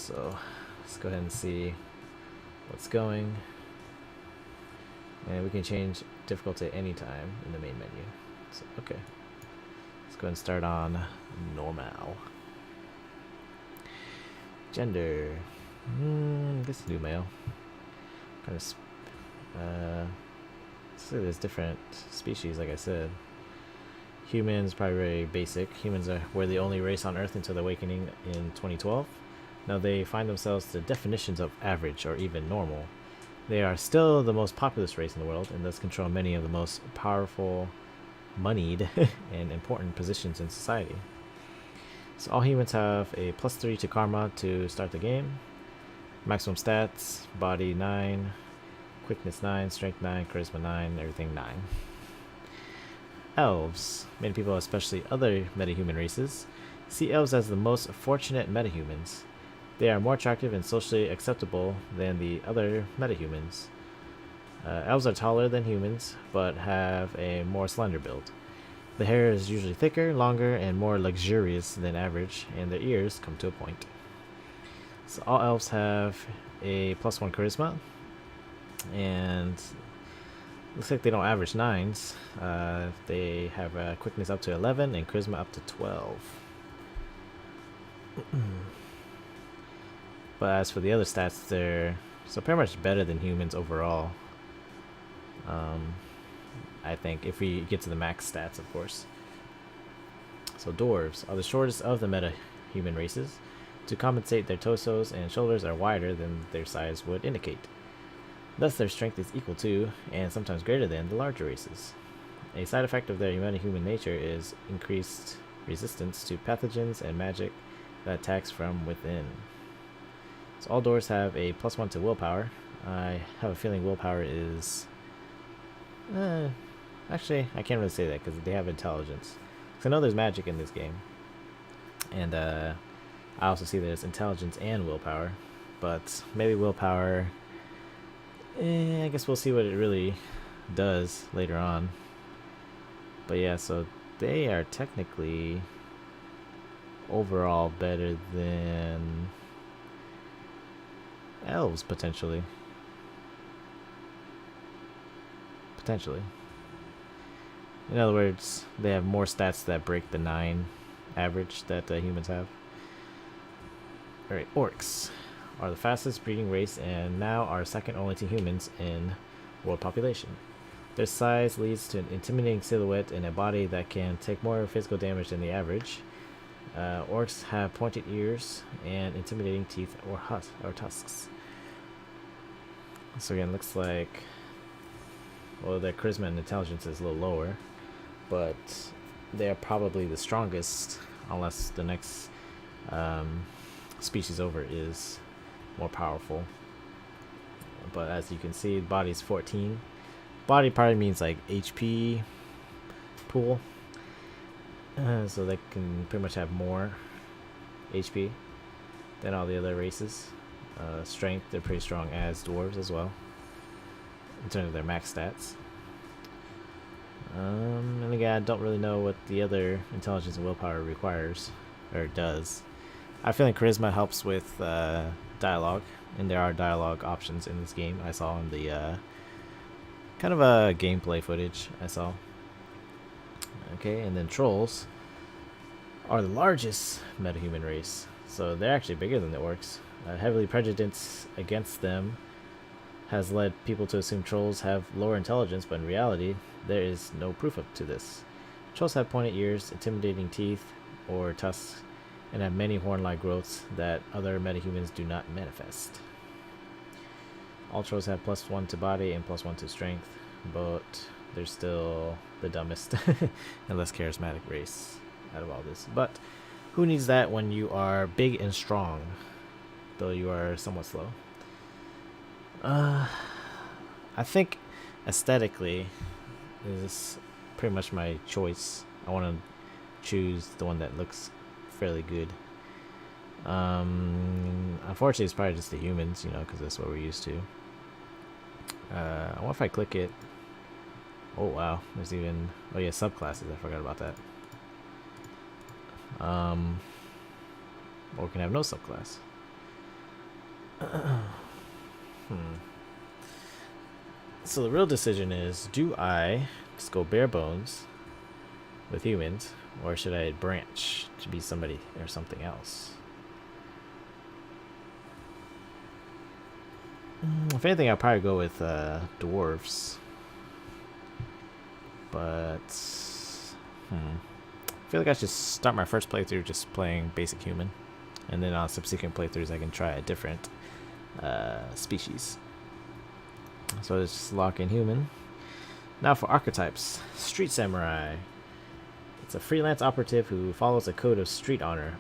So let's go ahead and see what's going. And we can change difficulty at any time in the main menu. So, okay. Let's go ahead and start on normal. Gender. I guess new male. Kind of. So there's different species, like I said. Humans, probably very basic. Humans were the only race on Earth until the awakening in 2012. Now they find themselves the definitions of average or even normal. They are still the most populous race in the world and thus control many of the most powerful, moneyed, and important positions in society. So all humans have a +3 to karma to start the game. Maximum stats, body 9, quickness 9, strength 9, charisma 9, everything 9. Elves. Many people, especially other metahuman races, see elves as the most fortunate metahumans. They are more attractive and socially acceptable than the other metahumans. Elves are taller than humans, but have a more slender build. The hair is usually thicker, longer, and more luxurious than average, and their ears come to a point. So all elves have a +1 charisma, and looks like they don't average 9s. They have quickness up to 11 and charisma up to 12. But as for the other stats, they're so pretty much better than humans overall. I think if we get to the max stats, of course. So dwarves are the shortest of the meta-human races. To compensate, their torsos and shoulders are wider than their size would indicate. Thus, their strength is equal to, and sometimes greater than, the larger races. A side effect of their meta-human nature is increased resistance to pathogens and magic that attacks from within. So all dwarves have a +1 to willpower. I have a feeling willpower is... actually, I can't really say that because they have intelligence. Because I know there's magic in this game. And I also see there's intelligence and willpower. But maybe willpower... I guess we'll see what it really does later on. But yeah, so they are technically overall better than elves, potentially. In other words, they have more stats that break the 9 average that humans have. Alright, orcs are the fastest breeding race and now are second only to humans in world population. Their size leads to an intimidating silhouette and a body that can take more physical damage than the average. Orcs have pointed ears and intimidating teeth or tusks. So again, looks like, well, their charisma and intelligence is a little lower, but they're probably the strongest unless the next species over is more powerful. But as you can see, body's 14. Body probably means like HP pool, so they can pretty much have more HP than all the other races. Strength, they're pretty strong as dwarves as well in terms of their max stats. And again, I don't really know what the other intelligence and willpower requires or does. I feel like charisma helps with dialogue, and there are dialogue options in this game. I saw in the kind of a gameplay footage I saw. Okay, and then trolls are the largest metahuman race, so they're actually bigger than the orcs. Heavily prejudice against them has led people to assume trolls have lower intelligence, but in reality, there is no proof to this. Trolls have pointed ears, intimidating teeth or tusks, and have many horn-like growths that other metahumans do not manifest. All trolls have +1 to body and +1 to strength, but they're still the dumbest and less charismatic race out of all this. But who needs that when you are big and strong, though you are somewhat slow? I think aesthetically is pretty much my choice. I want to choose the one that looks fairly good. Unfortunately, it's probably just the humans, because that's what we're used to. I wonder if I click it. Oh wow, there's even, oh yeah, subclasses. I forgot about that. Or we can have no subclass. Hmm. So the real decision is, do I just go bare bones with humans, or should I branch to be somebody or something else? If anything, I'll probably go with dwarves. But I feel like I should start my first playthrough just playing basic human, and then on subsequent playthroughs I can try a different species. So let's just lock in human. Now for archetypes. Street samurai. It's a freelance operative who follows a code of street honor.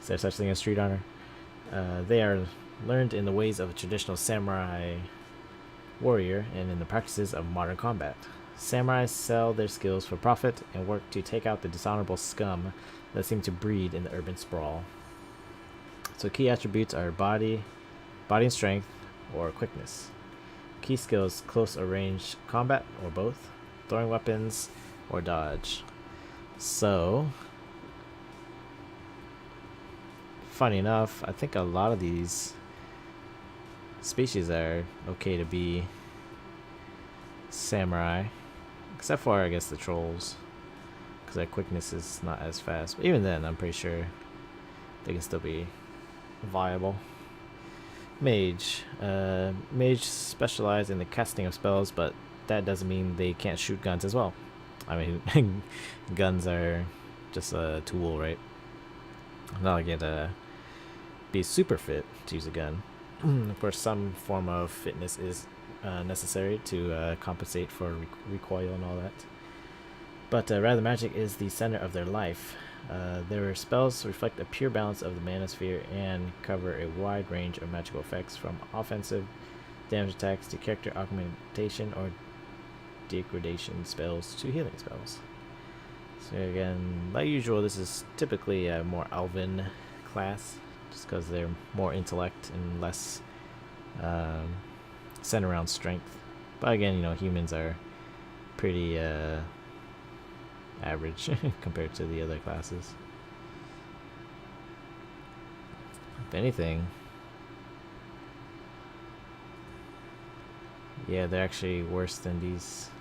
Is there such thing as street honor? They are learned in the ways of a traditional samurai warrior and in the practices of modern combat. Samurai sell their skills for profit and work to take out the dishonorable scum that seem to breed in the urban sprawl. So key attributes are body and strength, or quickness. Key skills: close or range combat, or both, throwing weapons, or dodge. So, funny enough, I think a lot of these species are okay to be samurai, except for, I guess, the trolls, because their quickness is not as fast. But even then, I'm pretty sure they can still be viable. Mage. Mage specialize in the casting of spells, but that doesn't mean they can't shoot guns as well. I mean, guns are just a tool, right? Not like you have to be super fit to use a gun. Of course, some form of fitness is necessary to compensate for recoil and all that. But rather, magic is the center of their life. Their spells reflect a pure balance of the manosphere and cover a wide range of magical effects, from offensive damage attacks to character augmentation or degradation spells to healing spells. So again, like usual, this is typically a more elven class, just because they're more intellect and less centered around strength. But again, humans are pretty average compared to the other classes. If anything, yeah, they're actually worse than these.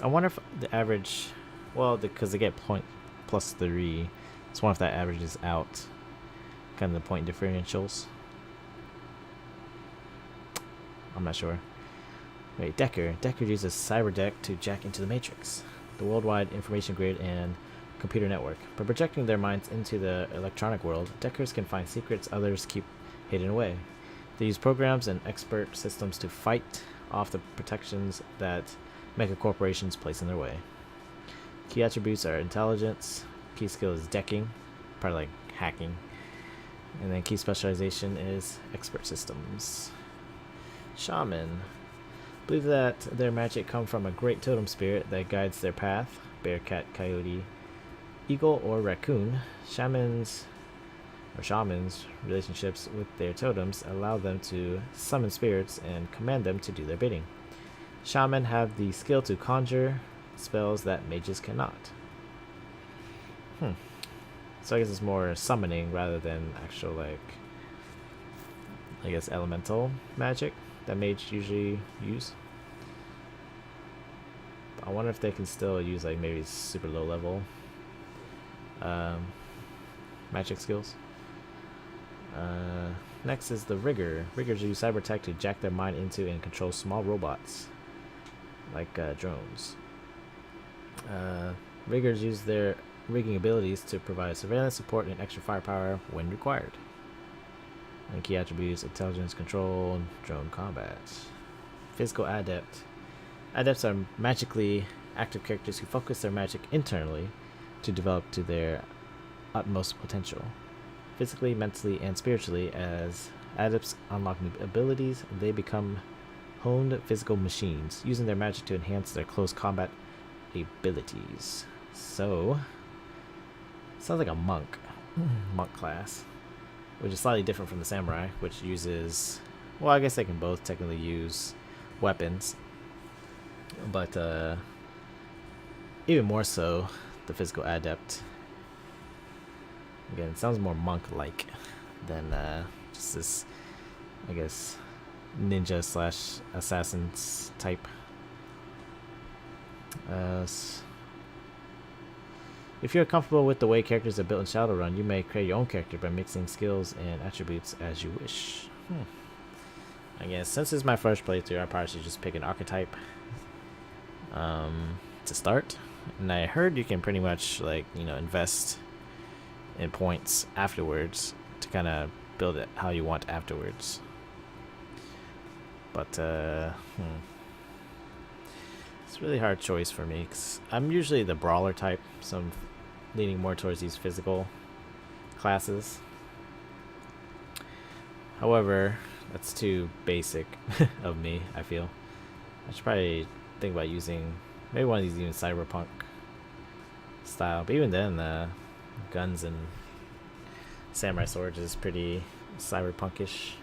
I wonder if the average, well, because they get point plus 3, so I wonder if that averages out kind of the point differentials. I'm not sure. Wait, Decker. Decker uses Cyberdeck to jack into the Matrix, the worldwide information grid and computer network. By projecting their minds into the electronic world, Deckers can find secrets others keep hidden away. They use programs and expert systems to fight off the protections that mega corporations place in their way. Key attributes are intelligence. Key skill is decking, probably like hacking. And then key specialization is expert systems. Shaman. Believe that their magic come from a great totem spirit that guides their path: bear, cat, coyote, eagle, or raccoon. Shamans relationships with their totems allow them to summon spirits and command them to do their bidding. Shaman have the skill to conjure spells that mages cannot. So I guess it's more summoning rather than actual, I guess, elemental magic that mages usually use. I wonder if they can still use maybe super low level magic skills. Next is the Rigger. Riggers use cyber tech to jack their mind into and control small robots, like drones. Riggers use their rigging abilities to provide surveillance support and extra firepower when required. And key attributes: intelligence, control, drone combat. Physical adept. Adepts are magically active characters who focus their magic internally to develop to their utmost potential. Physically, mentally, and spiritually, as adepts unlock new abilities, they become honed physical machines, using their magic to enhance their close combat abilities. So, sounds like a monk class, which is slightly different from the samurai, which uses, well, I guess they can both technically use weapons, but even more so the physical adept. Again, it sounds more monk-like than just this, I guess, ninja slash assassins type. If you're comfortable with the way characters are built in Shadowrun, you may create your own character by mixing skills and attributes as you wish. I guess since it's my first playthrough, I probably should just pick an archetype to start. And I heard you can pretty much, like, invest in points afterwards to kind of build it how you want afterwards. But it's a really hard choice for me because I'm usually the brawler type, so I'm leaning more towards these physical classes. However, that's too basic of me, I feel. I should probably think about using maybe one of these even cyberpunk style. But even then, guns and samurai swords is pretty cyberpunkish.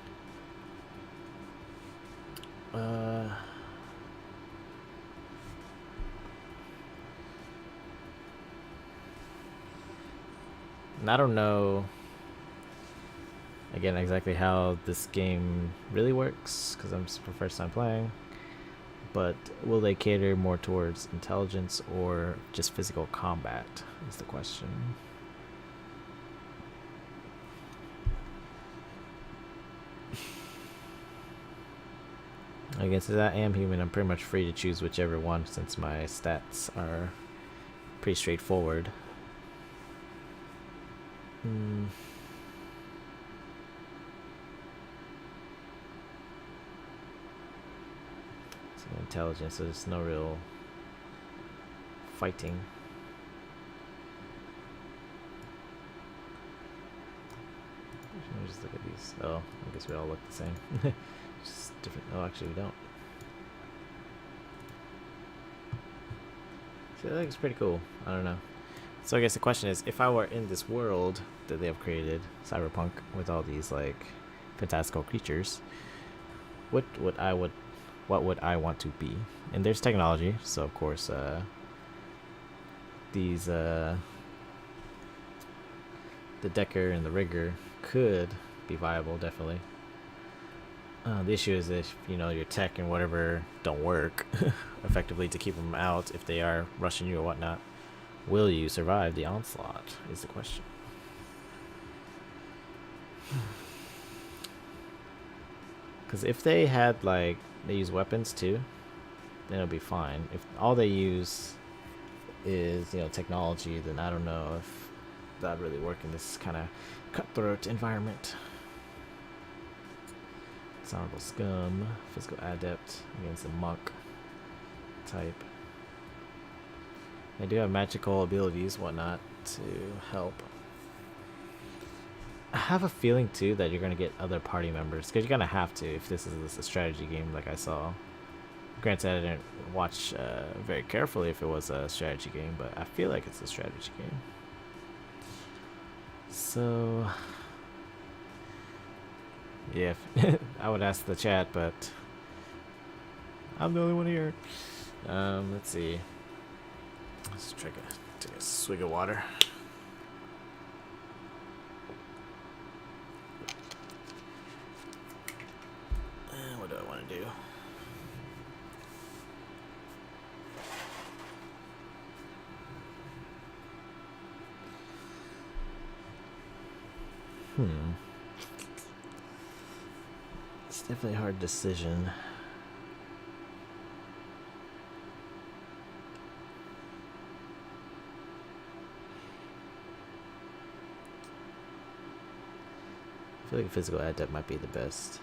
And I don't know, again, exactly how this game really works because I'm for first time playing. But will they cater more towards intelligence or just physical combat is the question. I guess as I am human, I'm pretty much free to choose whichever one since my stats are pretty straightforward. So intelligence, so there's no real fighting. Let me just look at these. Oh, I guess we all look the same. Just different. Oh, actually, we don't. So that looks pretty cool. I don't know. So I guess the question is, if I were in this world that they have created, cyberpunk, with all these like fantastical creatures, what would I want to be? And there's technology, so of course, these the Decker and the Rigger could be viable, definitely. The issue is if your tech and whatever don't work effectively to keep them out if they are rushing you or whatnot. Will you survive the onslaught is the question. Because if they had they use weapons too, then it'll be fine. If all they use is technology, then I don't know if that'd really work in this kind of cutthroat environment. Dishonorable scum, physical adept against a monk type. They do have magical abilities, whatnot, to help. I have a feeling too that you're gonna get other party members because you're gonna have to if this is a strategy game, like I saw. Granted, I didn't watch very carefully if it was a strategy game, but I feel like it's a strategy game. So yeah, I would ask the chat, but I'm the only one here. Let's see. Let's try to take a swig of water. What do I want to do? It's definitely a hard decision. I feel like a physical adept might be the best.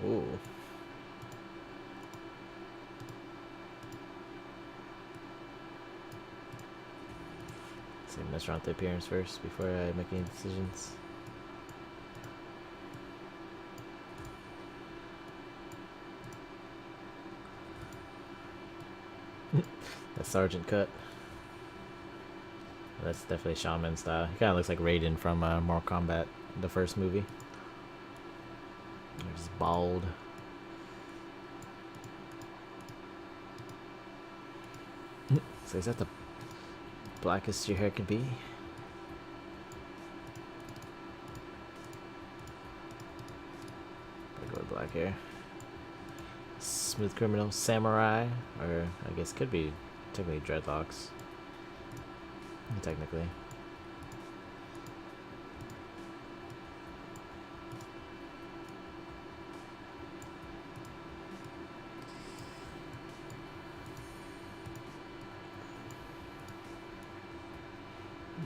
Ooh. So mess around with the appearance first before I make any decisions. That sergeant cut. That's definitely shaman style. He kind of looks like Raiden from Mortal Kombat, the first movie. They're just bald. So is that the blackest your hair could be? I'll go with black hair. Smooth criminal, samurai, or I guess could be technically dreadlocks. Technically.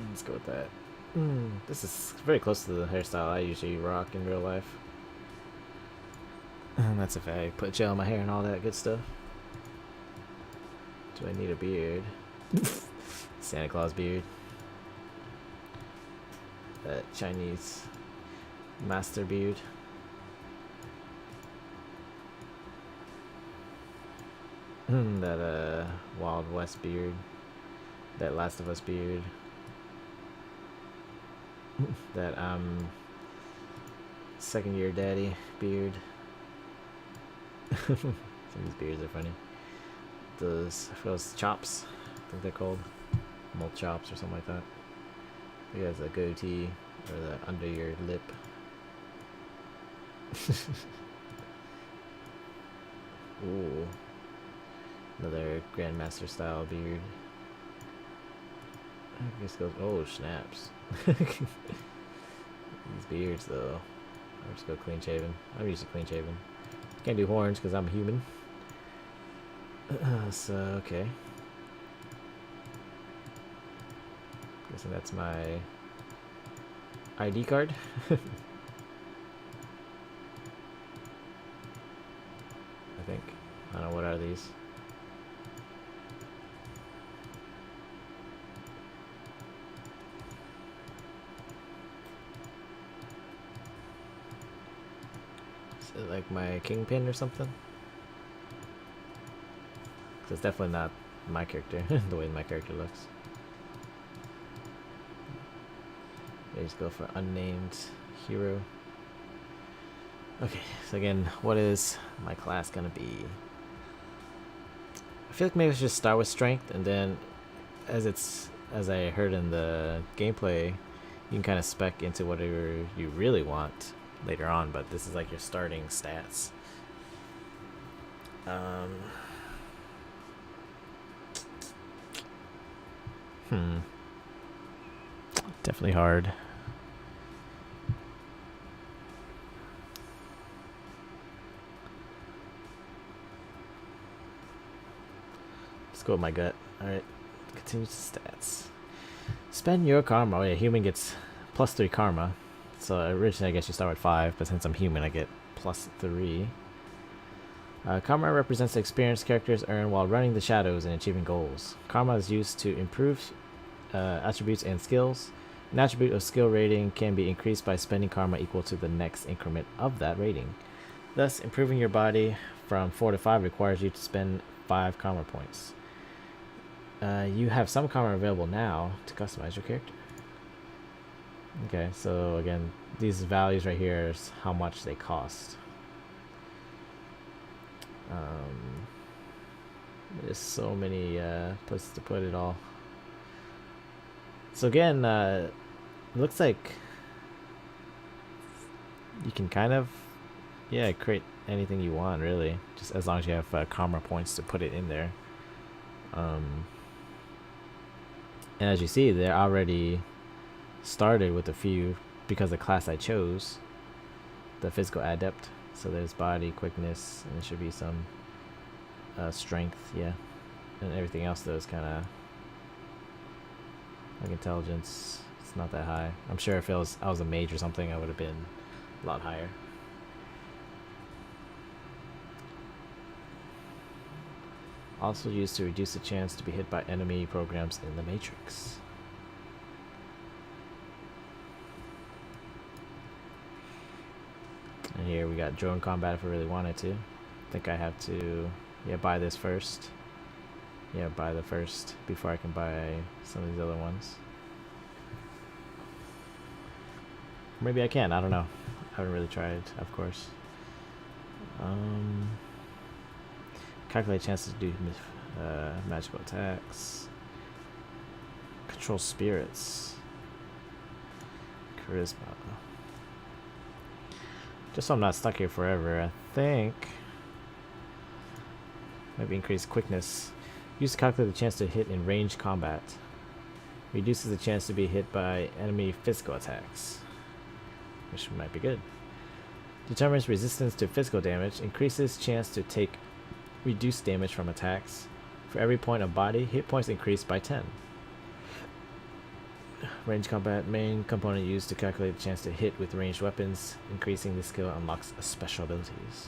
Let's go with that. This is very close to the hairstyle I usually rock in real life. And that's if I put gel in my hair and all that good stuff. Do I need a beard? Santa Claus beard. That Chinese master beard. That Wild West beard. That Last of Us beard. That second year daddy beard. Some of these beards are funny. Those chops, I think they're called malt chops or something like that. He has a goatee or the under your lip. Ooh, another Grandmaster style beard. I guess goes. Oh snaps! These beards though. I'll just go clean shaven. I'm usually clean shaven. Can't do horns because I'm human. So okay. Guessing that's my ID card. I think. I don't know, what are these? Is it like my kingpin or something? Cause it's definitely not my character, the way my character looks. I just go for unnamed hero. Okay, so again, what is my class gonna be? I feel like maybe I should just start with strength, and then as I heard in the gameplay, you can kind of spec into whatever you really want later on, but this is like your starting stats. Definitely hard. Let's go with my gut. Alright, continue to stats. Spend your karma. Oh yeah, human gets +3 karma. So originally I guess you start with 5, but since I'm human I get +3. Karma represents the experience characters earn while running the shadows and achieving goals. Karma is used to improve attributes and skills. An attribute of skill rating can be increased by spending karma equal to the next increment of that rating. Thus, improving your body from 4 to 5 requires you to spend 5 karma points. You have some karma available now to customize your character. Okay, so again, these values right here is how much they cost. There's so many places to put it all. So again, it looks like you can kind of, yeah, create anything you want really, just as long as you have karma points to put it in there. And as you see, they're already started with a few because the class I chose, the physical adept. So there's body, quickness, and there should be some strength, yeah, and everything else though is kind of like intelligence. It's not that high. I'm sure if I was a mage or something, I would have been a lot higher. Also used to reduce the chance to be hit by enemy programs in the Matrix. And here we got drone combat if I really wanted to. I think I have to, yeah, buy this first. Yeah, buy the first before I can buy some of these other ones. Maybe I can, I don't know. I haven't really tried, of course. Calculate chances to do magical attacks. Control spirits. Charisma. Just so I'm not stuck here forever, I think. Maybe increase quickness. Use to calculate the chance to hit in ranged combat. Reduces the chance to be hit by enemy physical attacks, which might be good. Determines resistance to physical damage. Increases chance to take reduced damage from attacks. For every point of body, hit points increase by 10. Range combat, main component used to calculate the chance to hit with ranged weapons. Increasing the skill unlocks special abilities.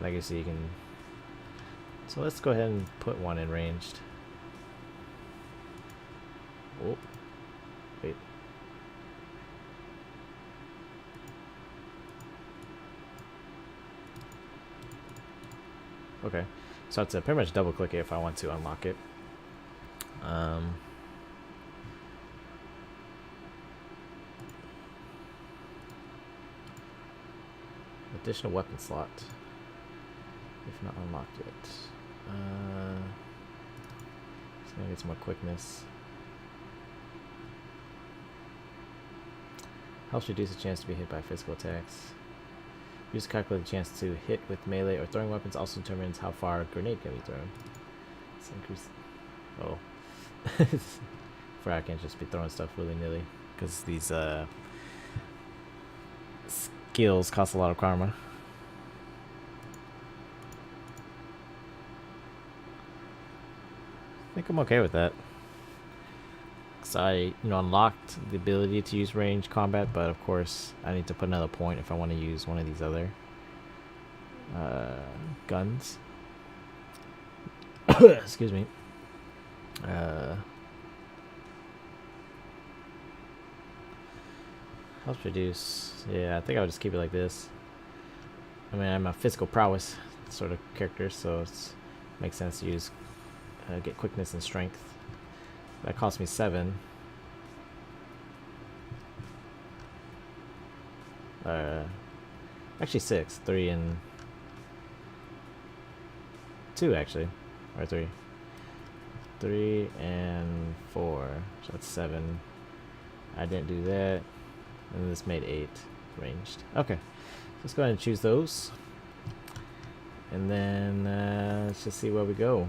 Legacy you can... So let's go ahead and put one in ranged. Oh, wait. Okay, so I have to pretty much double click it if I want to unlock it. Additional weapon slot. If not unlocked yet. Just gonna get some more quickness. Helps reduce the chance to be hit by physical attacks. Use to calculate the chance to hit with melee or throwing weapons. Also determines how far a grenade can be thrown. Let's increase. Oh. For I can't just be throwing stuff willy-nilly. Because these skills cost a lot of karma. I think I'm okay with that. So I, unlocked the ability to use range combat, but of course I need to put another point if I want to use one of these other guns. Excuse me. Helps reduce. Yeah, I think I'll just keep it like this. I mean, I'm a physical prowess sort of character, so it makes sense to use get quickness and strength. That cost me 7. Actually 6. 3 and 2 actually, or 3. 3 and 4. So that's 7. I didn't do that, and this made 8 ranged. Okay, let's go ahead and choose those, and then let's just see where we go.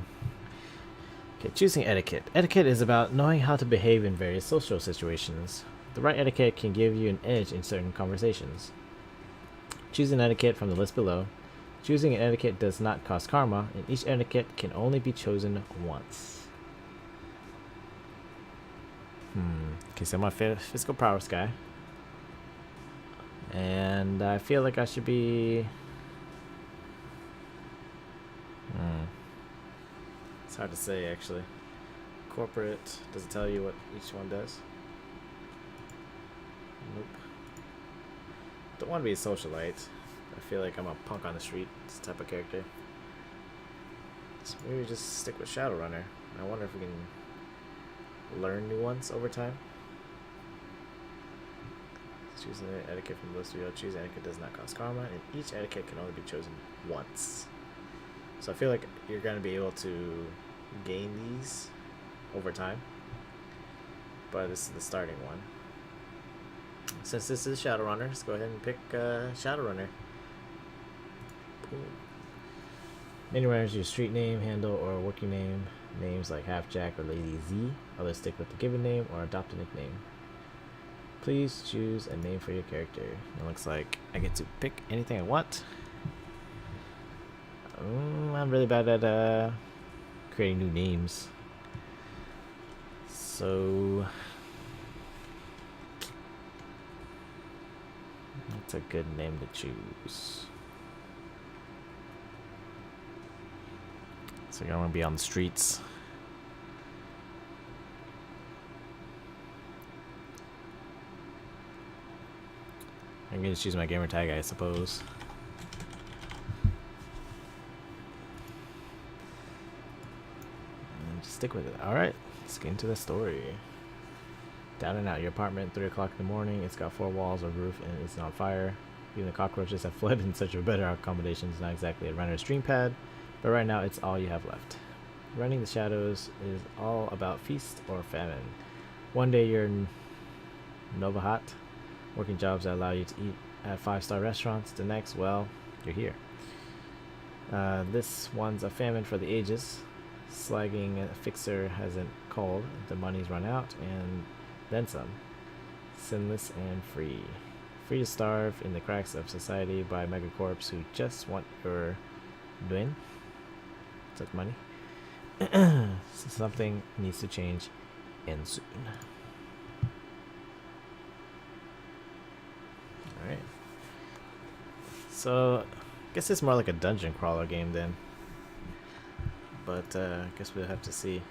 Okay, choosing etiquette. Etiquette is about knowing how to behave in various social situations. The right etiquette can give you an edge in certain conversations. Choose an etiquette from the list below. Choosing an etiquette does not cost karma, and each etiquette can only be chosen once. Okay, so I'm a physical prowess guy. And I feel like I should be... It's hard to say, actually. Corporate, does it tell you what each one does? Nope. Don't want to be a socialite. I feel like I'm a punk on the street type of character. So maybe just stick with Shadowrunner. I wonder if we can learn new ones over time. Choose an etiquette from the list below. Choose etiquette does not cost karma, and each etiquette can only be chosen once. So I feel like you're going to be able to gain these over time, but this is the starting one. Since this is Shadowrunner, let's go ahead and pick Shadowrunner. Anywhere is your street name, handle, or working name. Names like Halfjack or Lady Z. Others stick with the given name or adopt a nickname. Please choose a name for your character. It looks like I get to pick anything I want. I'm really bad at creating new names. So that's a good name to choose. So you're gonna be on the streets. I'm gonna choose my gamer tag, I suppose. And just stick with it. Alright, let's get into the story. Down and out your apartment, 3 o'clock in the morning. It's got 4 walls, a roof, and it's on fire. Even the cockroaches have fled in search of better accommodations. Not exactly a runner's dream pad, but right now it's all you have left. Running the shadows is all about feast or famine. One day you're in Novahat, working jobs that allow you to eat at five-star restaurants. The next, well, you're here. This one's a famine for the ages. Slagging a fixer hasn't called. The money's run out, and then some. Sinless and free. Free to starve in the cracks of society by megacorps who just want your duin. Such money. Something needs to change, and soon. Alright. So, I guess it's more like a dungeon crawler game then. But, I guess we'll have to see.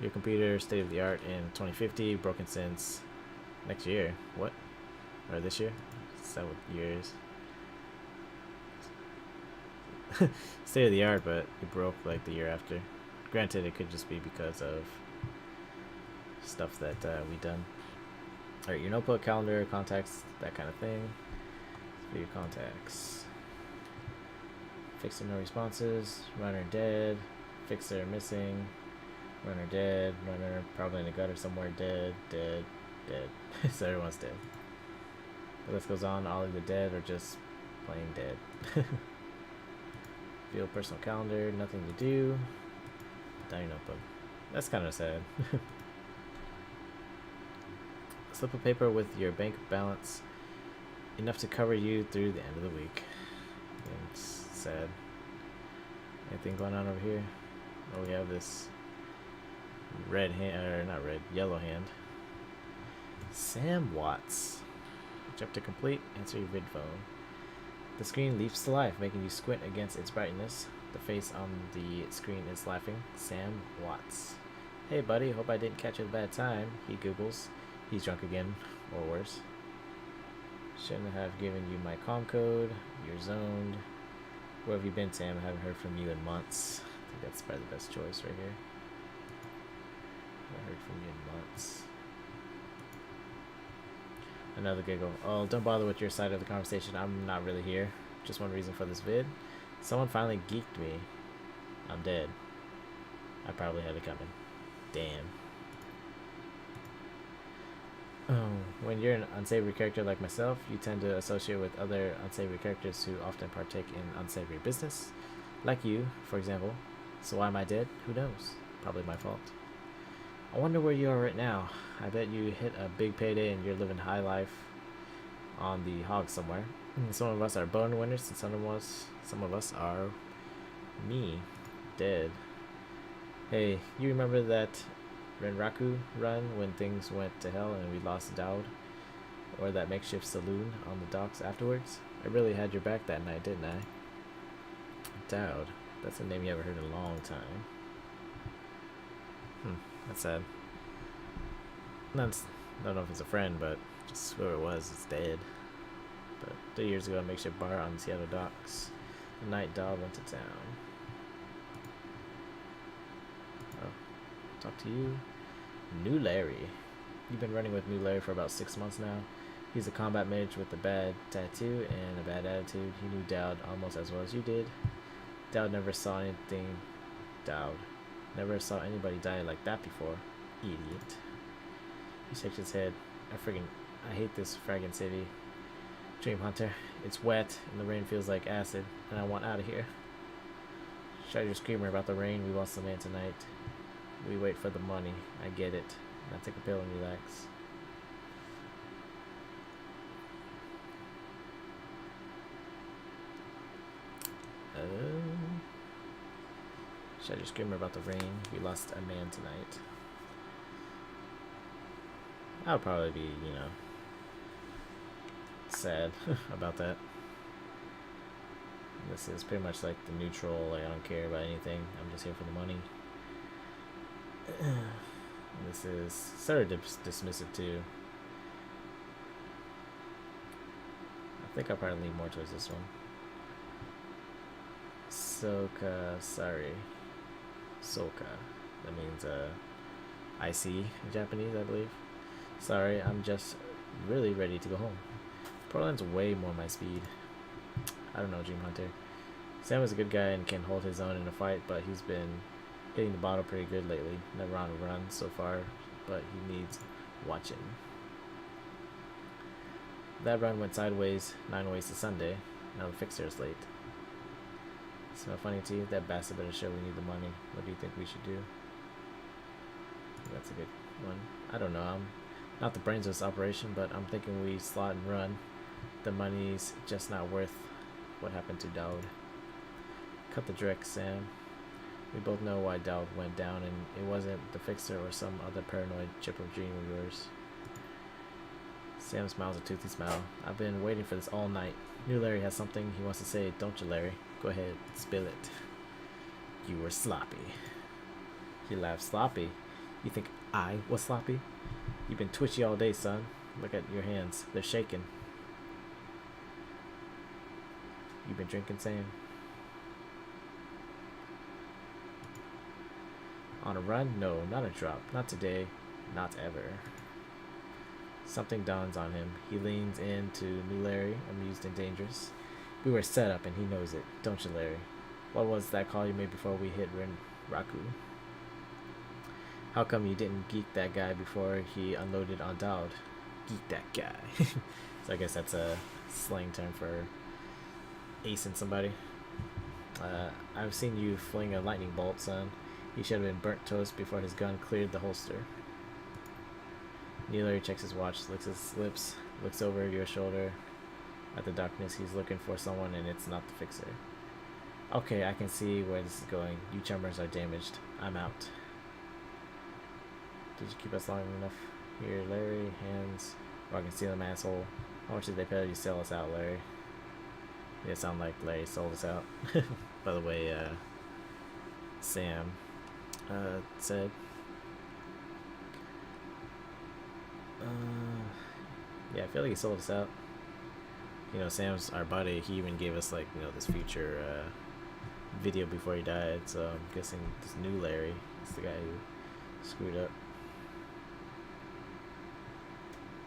Your computer, state of the art in 2050, broken since next year. What? Or this year? Is that what year is? State of the art, but it broke like the year after. Granted, it could just be because of stuff that we done. Alright, your notebook, calendar, contacts, that kind of thing. For your contacts. Fixer no responses. Runner dead. Fixer missing. Runner dead. Runner probably in the gutter somewhere. Dead. Dead. Dead. So everyone's dead. The list goes on. All of the dead are just plain dead. View personal calendar. Nothing to do. Down your notebook. That's kind of sad. Slip of paper with your bank balance enough to cover you through the end of the week. It's sad. Anything going on over here? Oh, we have this red hand, or not red, yellow hand. Sam Watts. Jump to complete. Answer your vid phone. The screen leaps to life, making you squint against its brightness. The face on the screen is laughing. Sam Watts. Hey buddy, hope I didn't catch you at a bad time. He googles. He's drunk again, or worse. Shouldn't have given you my comm code. You're zoned. Where have you been, Sam? I haven't heard from you in months. I think that's probably the best choice right here. I haven't heard from you in months. Another giggle. Oh, don't bother with your side of the conversation. I'm not really here. Just one reason for this vid. Someone finally geeked me. I'm dead. I probably had it coming. Damn. When you're an unsavory character like myself, you tend to associate with other unsavory characters who often partake in unsavory business. Like you, for example. So why am I dead? Who knows? Probably my fault. I wonder where you are right now. I bet you hit a big payday and you're living high life on the hog somewhere. Some of us are bone winners and some of us are me, dead. Hey, you remember that Renraku run when things went to hell and we lost Dowd? Or that makeshift saloon on the docks afterwards? I really had your back that night, didn't I? Dowd. That's a name you haven't heard in a long time. That's sad. I don't know if it's a friend, but just whoever it was, it's dead. But 3 years ago, a makeshift bar on the Seattle docks. The night Dowd went to town. Oh, talk to you. New Larry. You've been running with New Larry for about 6 months now. He's a combat mage with a bad tattoo and a bad attitude. He knew Dowd almost as well as you did. Dowd never saw anything. Dowd never saw anybody die like that before. Idiot. He shakes his head. I hate this fragging city. Dream Hunter. It's wet and the rain feels like acid, and I want out of here. Shout your screamer about the rain. We lost the man tonight. We wait for the money. I get it. Now take a pill and relax. Shout your screamer about the rain. We lost a man tonight. I would probably be, you know, sad about that. This is pretty much like the neutral, like I don't care about anything. I'm just here for the money. This is sort of dismissive too. I think I'll probably lean more towards this one. Soka. That means icy in Japanese, I believe. Sorry, I'm just really ready to go home. Portland's way more my speed. I don't know, Dream Hunter. Sam is a good guy and can hold his own in a fight, but he's been hitting the bottle pretty good lately. Never on a run so far, but he needs watching. That run went sideways 9 ways to Sunday. Now the fixer is late. Smell funny to you? That bastard better show we need the money. What do you think we should do? That's a good one. I don't know. I'm not the brains of this operation, but I'm thinking we slot and run. The money's just not worth what happened to Dowd. Cut the direct, Sam. We both know why Dowd went down, and it wasn't the fixer or some other paranoid chip of dream of yours. Sam smiles a toothy smile. I've been waiting for this all night. Knew Larry has something he wants to say, don't you, Larry? Go ahead, spill it. You were sloppy. He laughed. Sloppy? You think I was sloppy? You've been twitchy all day, son. Look at your hands. They're shaking. You've been drinking, Sam? On a run? No, not a drop. Not today. Not ever. Something dawns on him. He leans in to new Larry, amused and dangerous. We were set up and he knows it. Don't you, Larry? What was that call you made before we hit Raku? How come you didn't geek that guy before he unloaded on Dowd? Geek that guy. So I guess that's a slang term for acing somebody. I've seen you fling a lightning bolt, son. He should have been burnt toast before his gun cleared the holster. Larry checks his watch, licks his lips, looks over your shoulder at the darkness. He's looking for someone, and it's not the fixer. Okay, I can see where this is going. You chummers are damaged. I'm out. Did you keep us long enough here, Larry? Hands, or I can steal them, asshole. How much did they pay you to sell us out, Larry? Yeah, it sound like Larry sold us out. By the way, Sam said, yeah, I feel like he sold us out. You know, Sam's our buddy. He even gave us, like, you know, this future video before he died. So I'm guessing this new Larry is the guy who screwed up.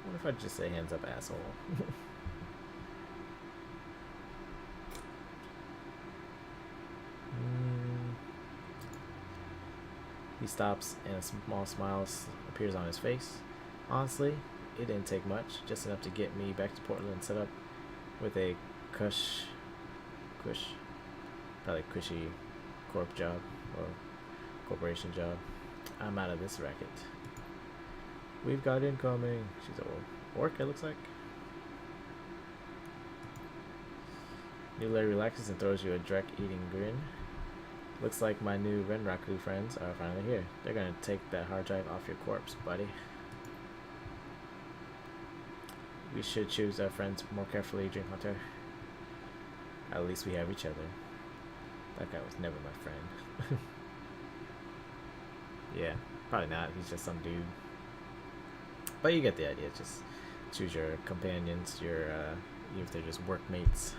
What if I just say hands up, asshole? He stops and a small smile appears on his face. Honestly, it didn't take much, just enough to get me back to Portland and set up with a probably cushy corp job or corporation job. I'm out of this racket. We've got incoming. She's an orc, it looks like. New Larry relaxes and throws you a Drek-eating grin. Looks like my new Renraku friends are finally here. They're gonna take that hard drive off your corpse, buddy. We should choose our friends more carefully, Dream Hunter. At least we have each other. That guy was never my friend. Yeah, probably not. He's just some dude. But you get the idea. Just choose your companions, your even if they're just workmates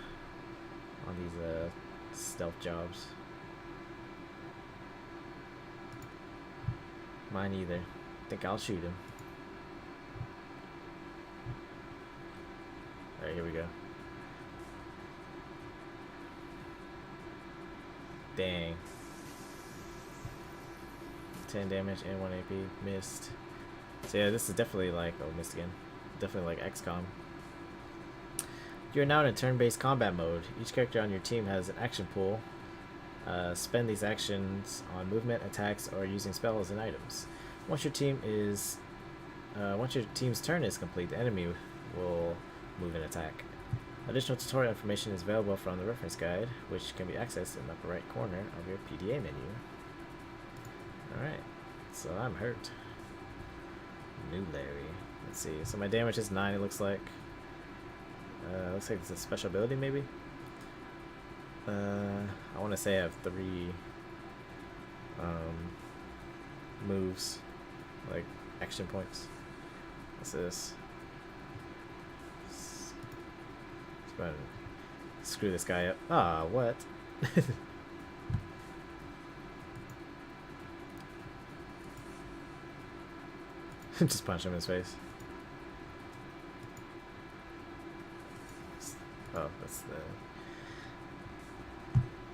on these stealth jobs. Mine either. Think I'll shoot him. Alright, here we go. Dang. 10 damage and 1 AP. Missed. So yeah, this is definitely like... Oh, missed again. Definitely like XCOM. You're now in a turn-based combat mode. Each character on your team has an action pool. Spend these actions on movement, attacks, or using spells and items. Once your team's turn is complete, the enemy will move and attack. Additional tutorial information is available from the reference guide, which can be accessed in the upper right corner of your PDA menu. Alright, so I'm hurt. New Larry. Let's see. So my damage is 9, it looks like. Looks like it's a special ability, maybe? I want to say I have 3 moves, like action points. What's this? Let's go ahead and screw this guy up. Ah, what? Just punch him in his face. Oh, that's the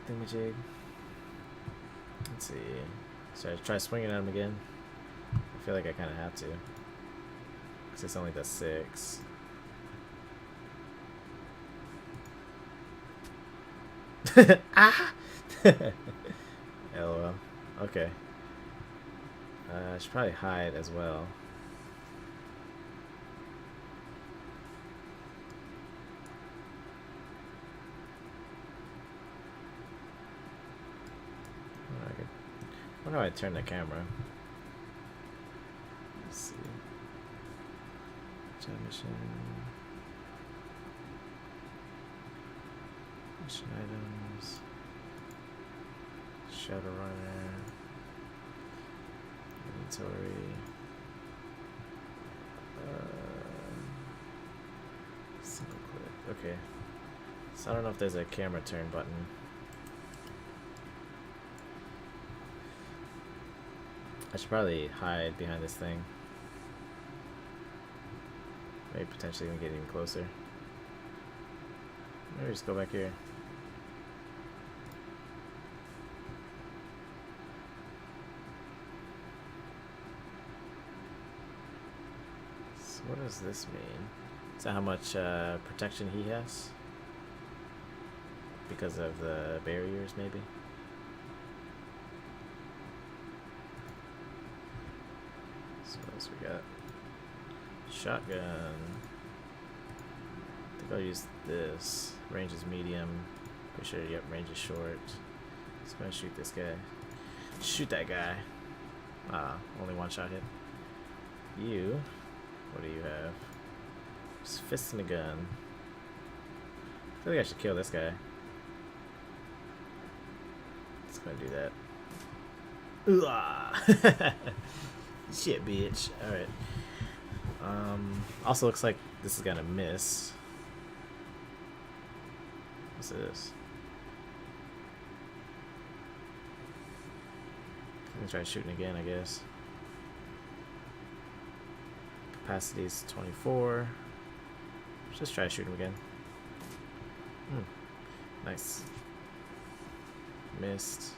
thingamajig. Let's see. Should I try swinging at him again? I feel like I kind of have to. Because this only does 6. Ah! LOL. Okay. I should probably hide as well. I wonder how I turn the camera. Let's see. Chat mission. Mission items. Shadowrunner. Inventory. Single click. Okay. So I don't know if there's a camera turn button. I should probably hide behind this thing. Maybe potentially even get even closer. Maybe just go back here. So what does this mean? Is that how much protection he has? Because of the barriers, maybe? So what else we got? Shotgun. I think I'll use this. Range is medium. Pretty sure, yep, range is short. Let's go and shoot this guy. Shoot that guy. Ah, only one shot hit. You, what do you have? Just fist and a gun. I feel like I should kill this guy. Let's go and do that. Ooh-ah. Shit, bitch. Alright. Also looks like this is gonna miss. What's this? I'm gonna try shooting again, I guess. Capacity is 24. Let's just try shooting again. Nice. Missed.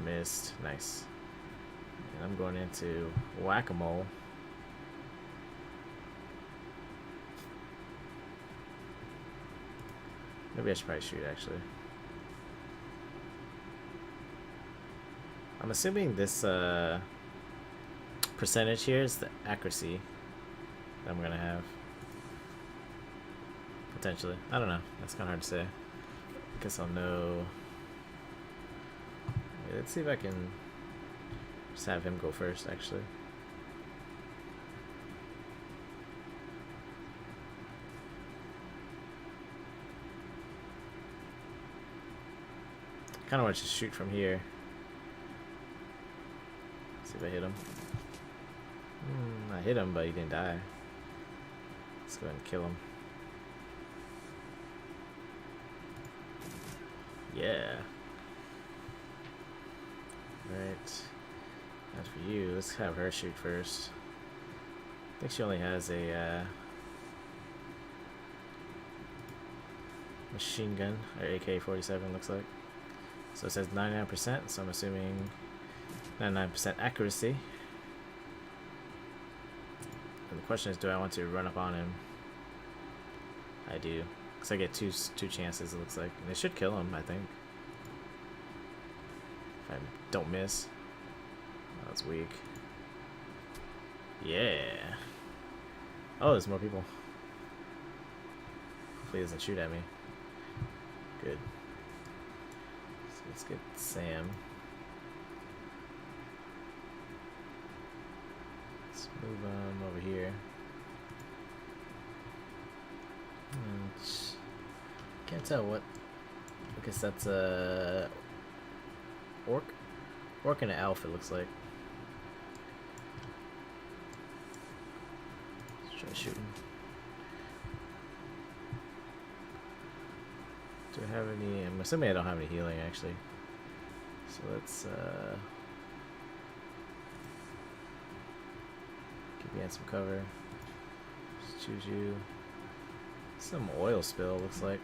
Missed. Nice. And I'm going into whack-a-mole. Maybe I should probably shoot, actually. I'm assuming this percentage here is the accuracy that I'm gonna have. Potentially. I don't know. That's kind of hard to say. I guess I'll know. Wait, let's see if I can just have him go first, actually. Kind of want to just shoot from here. See if I hit him. I hit him, but he didn't die. Let's go ahead and kill him. Yeah. Right. As for you, let's have her shoot first. I think she only has a machine gun, or AK-47 looks like. So it says 99%, so I'm assuming 99% accuracy. And the question is, do I want to run up on him? I do. Because I get two chances, it looks like. And they should kill him, I think. If I don't miss. That was weak. Yeah. Oh, there's more people. Hopefully he doesn't shoot at me. Good. So let's get Sam. Let's move on over here. Can't tell what. I guess that's a orc and an elf, it looks like. Let's try shooting. Do I have any? I'm assuming I don't have any healing, actually. So let's give you some cover. Just choose you. Some oil spill, looks like.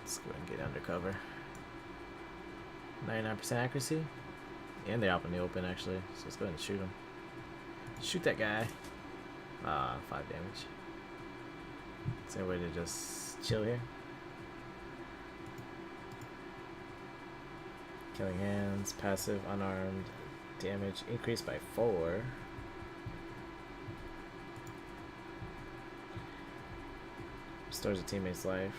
Let's go ahead and get undercover. 99% accuracy. And they're out in the open, actually. So let's go ahead and shoot them. Shoot that guy. 5 damage. Is there a way to just chill here? Killing hands, passive, unarmed, damage increased by 4. Restores a teammate's life.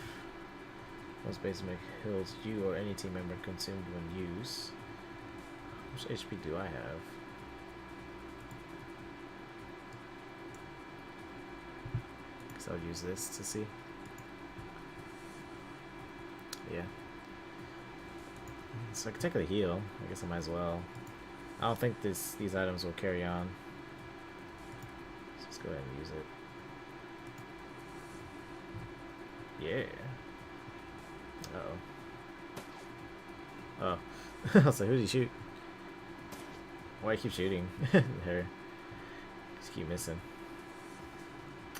Most basic heals you or any team member consumed when used. How much HP do I have? Guess I'll use this to see. Yeah. So I can technically heal. I guess I might as well. I don't think these items will carry on. So let's go ahead and use it. Yeah. Uh-oh. Oh. I was like, who did he shoot? Why do I keep shooting? Her. Just keep missing.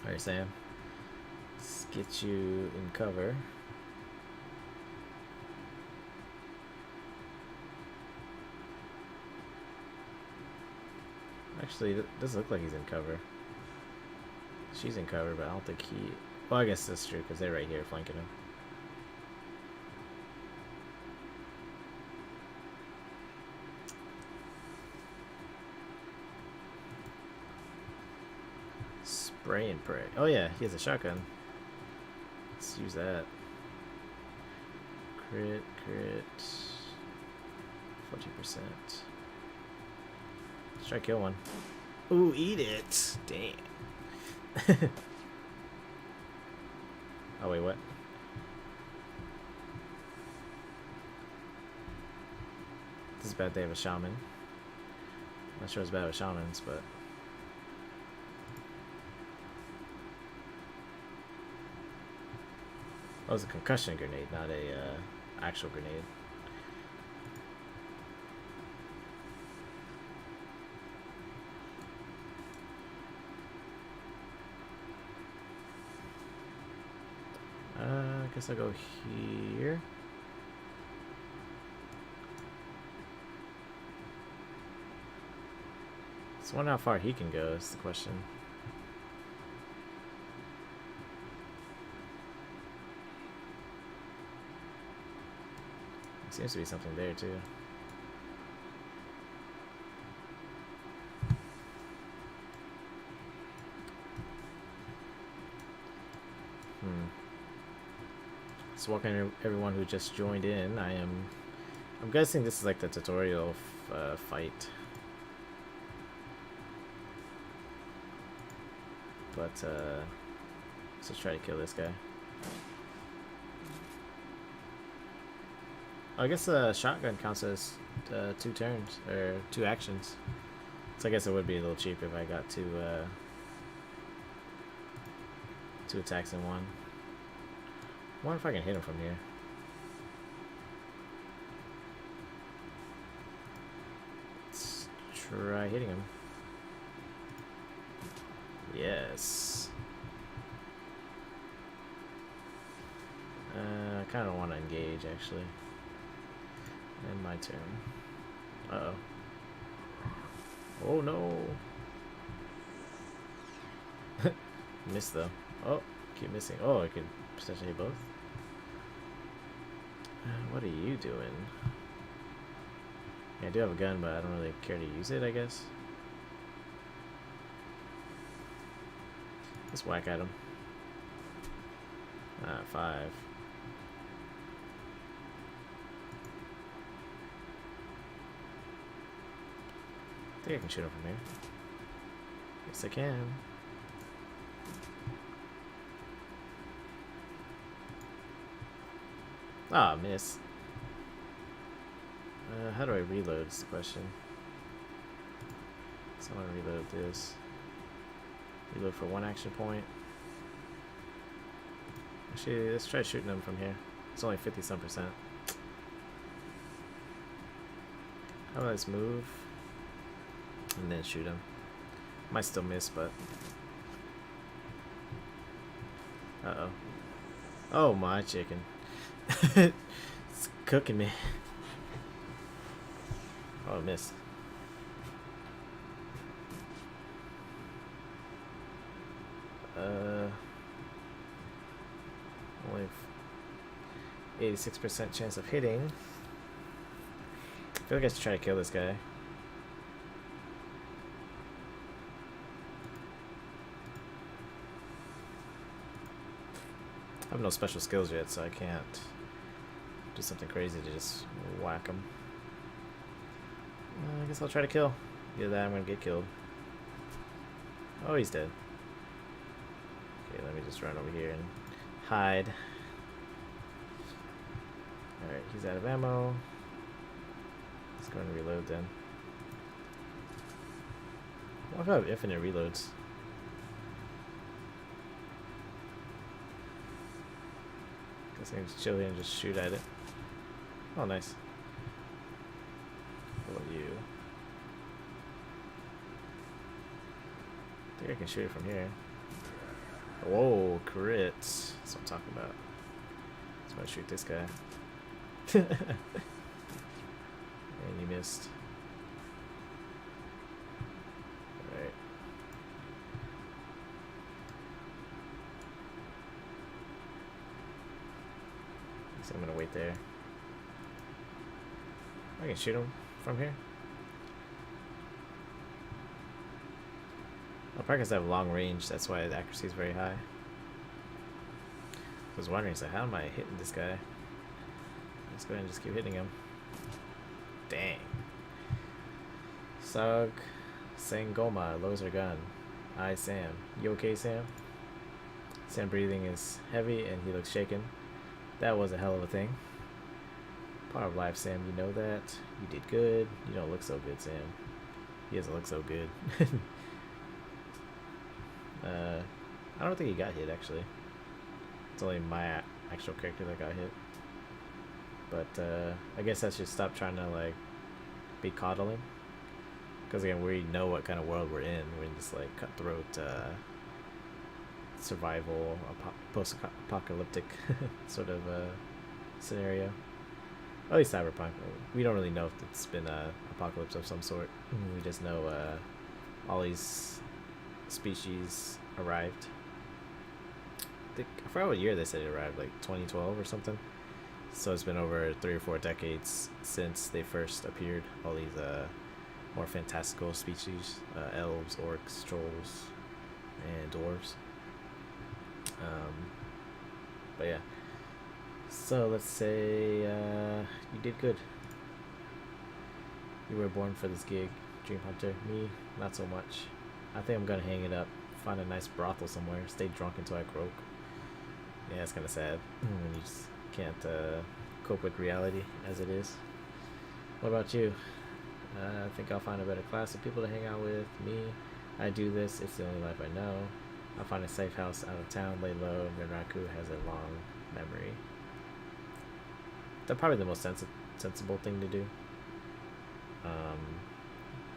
Alright, Sam. Let's get you in cover. Actually, it doesn't look like he's in cover. She's in cover, but I don't think he... Well, I guess that's true, because they're right here flanking him. Spray and pray. Oh yeah, he has a shotgun. Let's use that. Crit. 40%. Let's try to kill one. Ooh, eat it! Damn. Oh wait, what? This is bad they have a shaman. Not sure it's bad with shamans, but... Oh, it was a concussion grenade, not a actual grenade. I guess I'll go here. Just wonder how far he can go is the question. There seems to be something there too. So welcome everyone who just joined in. I'm guessing this is like the tutorial fight. But let's just try to kill this guy. I guess a shotgun counts as 2 turns or 2 actions. So I guess it would be a little cheap if I got 2 attacks in one. I wonder if I can hit him from here. Let's try hitting him. Yes. I kind of want to engage, actually. And my turn. Uh-oh. Oh, no. Missed, though. Oh, keep missing. Oh, I could potentially hit both. What are you doing? Yeah, I do have a gun, but I don't really care to use it, I guess. Let's whack at him. 5. I think I can shoot him from here. Yes, I can. Ah, miss. How do I reload is the question. So I want to reload this. Reload for 1 action point. Actually, let's try shooting them from here. It's only 50-some%. How about this move? And then shoot him. Might still miss, but... Uh-oh. Oh my chicken. It's cooking me. Oh, I missed. Only 86% chance of hitting. I feel like I should try to kill this guy. I have no special skills yet, so I can't do something crazy to just whack him. I guess I'll try to kill. Either that, I'm gonna get killed. Oh, he's dead. Okay, let me just run over here and hide. Alright, he's out of ammo. Let's go and reload then. What if I have infinite reloads? Guess I can just chill here and just shoot at it. Oh, nice. What about you? I think I can shoot it from here. Whoa, crit. That's what I'm talking about. So I'm gonna shoot this guy. And you missed. Alright. So I'm gonna wait there. I can shoot him from here. Well, probably because I have long range, that's why the accuracy is very high. I was wondering, so how am I hitting this guy? Let's go ahead and just keep hitting him. Dang. Sug Sangoma lowers her gun. Hi, Sam. You okay, Sam? Sam breathing is heavy and he looks shaken. That was a hell of a thing. Part of life, Sam. You know that. You did good. You don't look so good, Sam. He doesn't look so good. I don't think he got hit, actually. It's only my actual character that got hit. But I guess I should stop trying to like be coddling, because again, we know what kind of world we're in. We're in this like cutthroat survival, post-apocalyptic sort of scenario. At least cyberpunk. We don't really know if it's been a apocalypse of some sort. We just know all these species arrived. I forgot what year they said it arrived, like 2012 or something. So it's been over 3 or 4 decades since they first appeared. All these more fantastical species, elves, orcs, trolls, and dwarves. But yeah. So let's say you did good. You were born for this gig, Dream Hunter. Me, not so much. I think I'm gonna hang it up, find a nice brothel somewhere, stay drunk until I croak. Yeah, it's kind of sad when you just can't cope with reality as it is. What about you? I think I'll find a better class of people to hang out with. Me, I do this, it's the only life I know. I'll find a safe house out of town, lay low. Renraku has a long memory. That's probably the most sensible thing to do.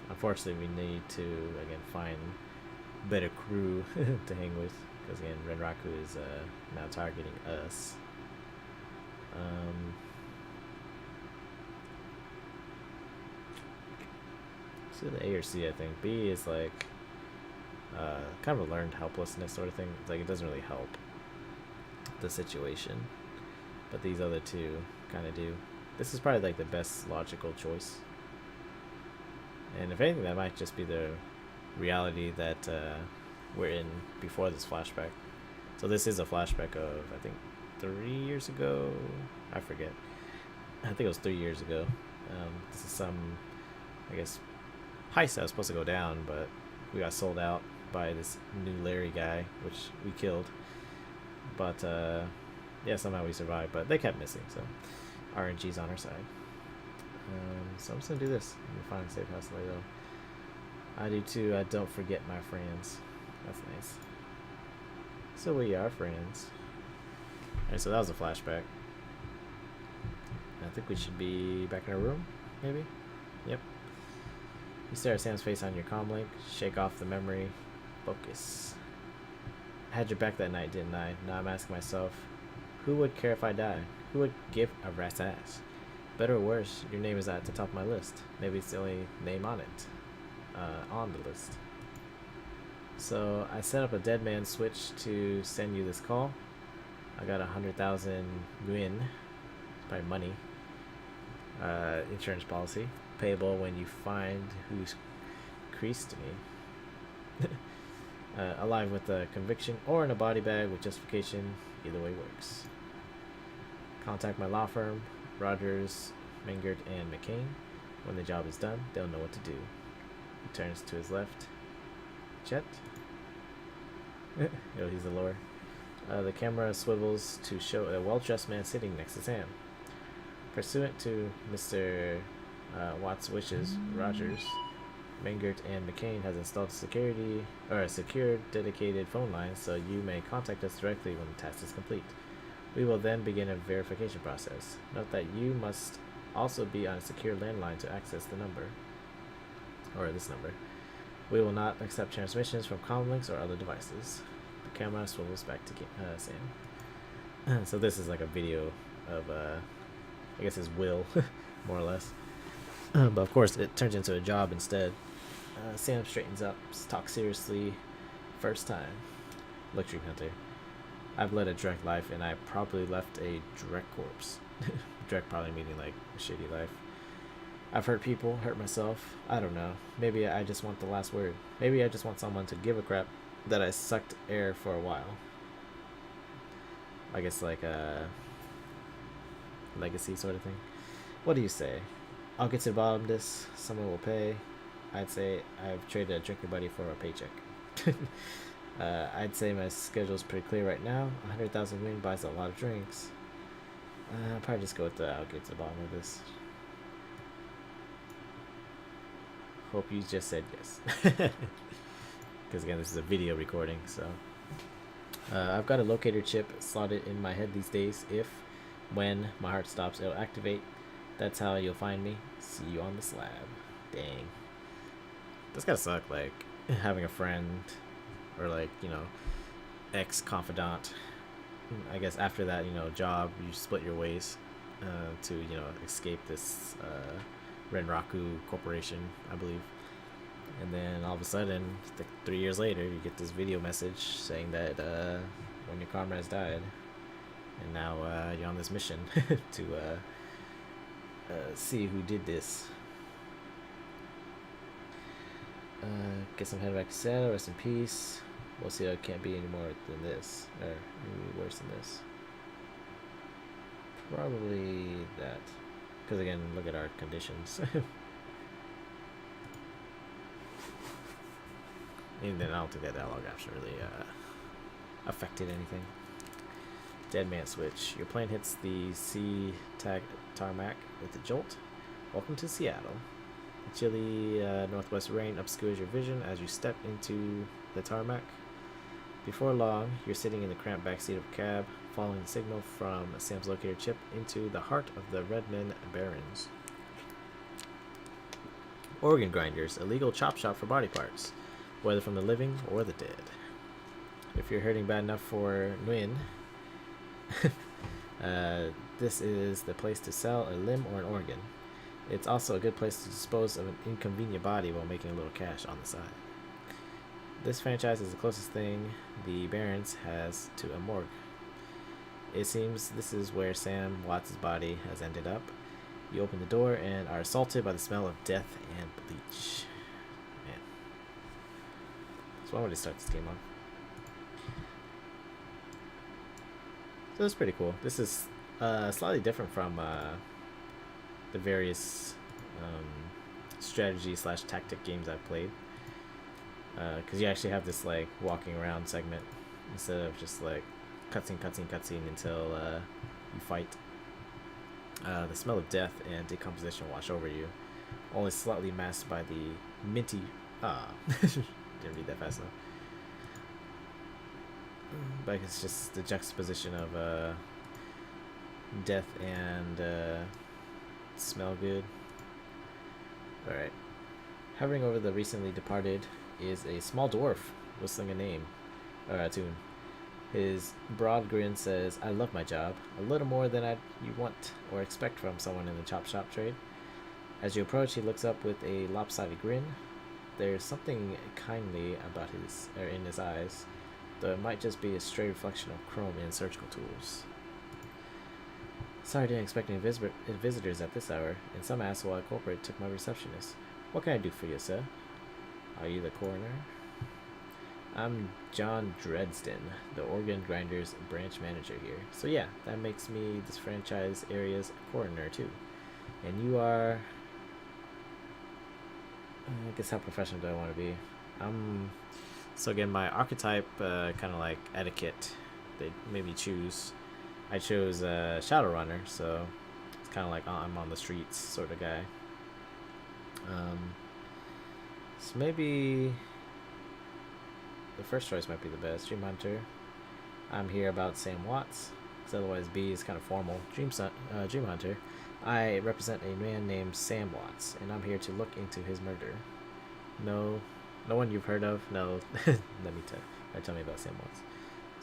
Unfortunately, we need to, again, find better crew to hang with. Because, again, Renraku is now targeting us. So the A or C, I think. B is like kind of a learned helplessness sort of thing. It's like it doesn't really help the situation. But these other two kind of do. This is probably like the best logical choice. And if anything, that might just be the reality that we're in before this flashback. So this is a flashback of, I think, 3 years ago. I forget. I think it was 3 years ago. This is some, I guess, heist that was supposed to go down, but we got sold out by this new Larry guy, which we killed. But yeah, somehow we survived, but they kept missing, so RNG's on our side. So I'm just gonna do this. I'm gonna find a safe house later. I do too. I don't forget my friends. That's nice. So we are friends. Alright, so that was a flashback. I think we should be back in our room, maybe? Yep. You stare at Sam's face on your comm link. Shake off the memory. Focus. I had your back that night, didn't I? Now I'm asking myself, who would care if I died? Who would give a rat's ass? Better or worse, your name is at the top of my list. Maybe it's the only name on it. On the list. So I set up a dead man switch to send you this call. I got 100,000 yuan, probably money. Insurance policy, payable when you find who's creased me. Alive with a conviction or in a body bag with justification. Either way works. Contact my law firm, Rogers, Mengert, and McCain. When the job is done, they'll know what to do. He turns to his left. Chet. Oh, he's the lower. The camera swivels to show a well-dressed man sitting next to Sam. Pursuant to Mr. Watt's wishes, Rogers, Mengert, and McCain has installed a secure dedicated phone line, so you may contact us directly when the task is complete. We will then begin a verification process. Note that you must also be on a secure landline to access the number, or this number. We will not accept transmissions from comlinks or other devices. The camera swivels back to Sam. So this is like a video of, I guess his will, more or less. But of course, it turns into a job instead. Sam straightens up, talks seriously. First time. Luxury hunter. I've led a direct life, and I probably left a direct corpse. Direct probably meaning like a shitty life. I've hurt people, hurt myself. I don't know. Maybe I just want the last word. Maybe I just want someone to give a crap that I sucked air for a while. I guess like a legacy sort of thing. What do you say? I'll get to the bottom of this. Someone will pay. I'd say I've traded a drinking buddy for a paycheck. I'd say my schedule's pretty clear right now. 100,000 win buys a lot of drinks. I'll probably just go with the I'll get to the bottom of this. Hope you just said yes. Because again, this is a video recording, so. I've got a locator chip slotted in my head these days. If, when my heart stops, it'll activate. That's how you'll find me. See you on the slab. Dang. That's gotta suck, like, having a friend, or like, you know, ex-confidant. I guess after that, you know, job, you split your ways to, you know, escape this Renraku Corporation, I believe. And then all of a sudden, 3 years later, you get this video message saying that one of your comrades died. And now you're on this mission to see who did this. Get some head back to Seattle, rest in peace. We'll see, it can't be any more than this, or maybe worse than this. Probably that. Because again, look at our conditions. And then I don't think that dialogue option really affected anything. Dead man switch. Your plane hits the sea tarmac with a jolt. Welcome to Seattle. The chilly northwest rain obscures your vision as you step into the tarmac. Before long, you're sitting in the cramped backseat of a cab, following the signal from Sam's locator chip into the heart of the Redmond Barrens. Organ grinders, a legal chop shop for body parts, whether from the living or the dead. If you're hurting bad enough for Nguyen, this is the place to sell a limb or an organ. It's also a good place to dispose of an inconvenient body while making a little cash on the side. This franchise is the closest thing the Barrens has to a morgue. It seems this is where Sam Watts' body has ended up. You open the door and are assaulted by the smell of death and bleach. Man. So why would I start this game off? So it's pretty cool. This is slightly different from the various strategy / tactic games I've played. Because you actually have this like walking around segment instead of just like cutscene until you fight. The smell of death and decomposition wash over you, only slightly masked by the minty. Didn't read that fast enough. But it's just the juxtaposition of death and smell good. Alright. Hovering over the recently departed is a small dwarf whistling a name, or a tune. His broad grin says, I love my job, a little more than you want or expect from someone in the chop shop trade. As you approach, he looks up with a lopsided grin. There's something kindly about in his eyes, though it might just be a stray reflection of chrome and surgical tools. Sorry, didn't expect any visitors at this hour, and some asshole at corporate took my receptionist. What can I do for you, sir? Are you the coroner? I'm John Dresden, the organ grinders branch manager here. So yeah, that makes me this franchise area's coroner too. And you are... I guess how professional do I want to be? So again, my archetype, kind of like etiquette, they made me choose. I chose Shadowrunner, so it's kind of like I'm on the streets sort of guy. So maybe the first choice might be the best. Dream Hunter. I'm here about Sam Watts, because otherwise B is kind of formal. Dream Hunter. I represent a man named Sam Watts, and I'm here to look into his murder. No one you've heard of? No. Tell me about Sam Watts.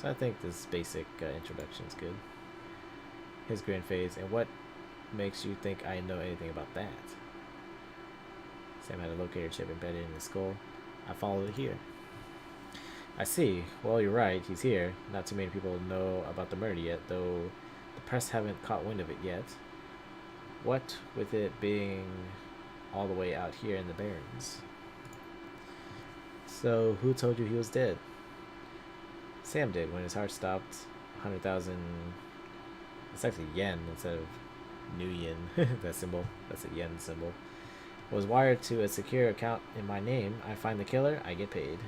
So I think this basic introduction is good. His grin fades, and what makes you think I know anything about that? Sam had a locator chip embedded in his skull. I followed it here. I see. Well, you're right. He's here. Not too many people know about the murder yet, though the press haven't caught wind of it yet. What with it being all the way out here in the Barrens? So, who told you he was dead? Sam did when his heart stopped. 100,000. It's actually yen instead of new yen. That symbol. That's a yen symbol. Was wired to a secure account in my name. I find the killer, I get paid.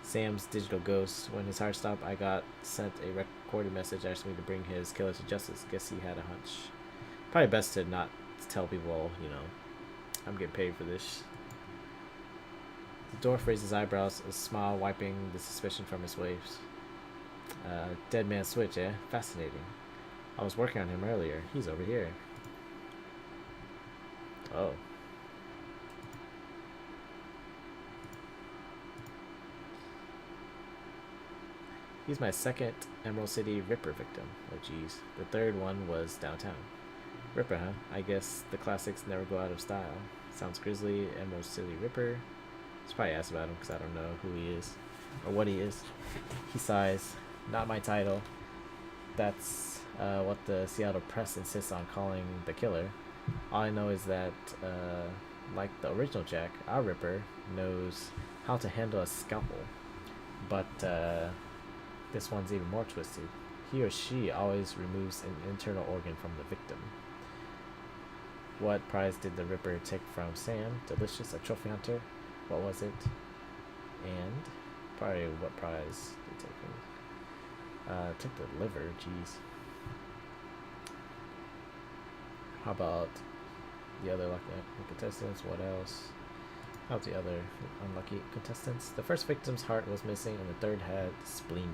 Sam's digital ghost. When his heart stopped, I got sent a recorded message asking me to bring his killer to justice. Guess he had a hunch. Probably best to not tell people, I'm getting paid for this. The dwarf raised his eyebrows, a smile wiping the suspicion from his waves. Dead man switch, eh? Fascinating. I was working on him earlier. He's over here. Oh. He's my second Emerald City Ripper victim. Oh jeez. The third one was downtown. Ripper, huh? I guess the classics never go out of style. Sounds grisly. Emerald City Ripper. Just probably asked about him because I don't know who he is or what he is. He sighs. Not my title. That's what the Seattle press insists on calling the killer. All I know is that, like the original Jack, our Ripper knows how to handle a scalpel. But this one's even more twisted. He or she always removes an internal organ from the victim. What prize did the Ripper take from Sam? Delicious, a trophy hunter? What was it? And probably what prize did he take from took the liver, jeez. How about the other lucky contestants? What else? How's the other unlucky contestants? The first victim's heart was missing, and the third had spleen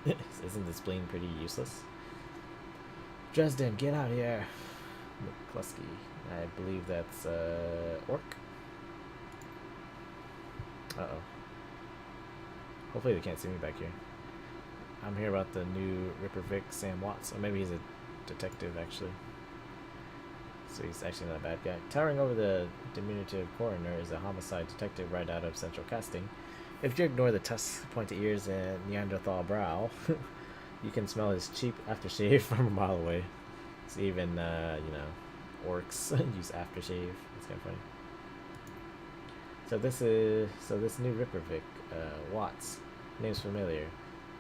removed. Isn't the spleen pretty useless? Dresden, get out here! McCluskey. I believe that's Orc. Uh-oh. Hopefully they can't see me back here. I'm here about the new Ripper Vic, Sam Watts. Or maybe he's a detective, actually. So he's actually not a bad guy. Towering over the diminutive coroner is a homicide detective right out of Central Casting. If you ignore the tusk, pointed ears, and Neanderthal brow, you can smell his cheap aftershave from a mile away. So even, orcs use aftershave. It's kind of funny. So this new Ripper Vic, Watts, name's familiar.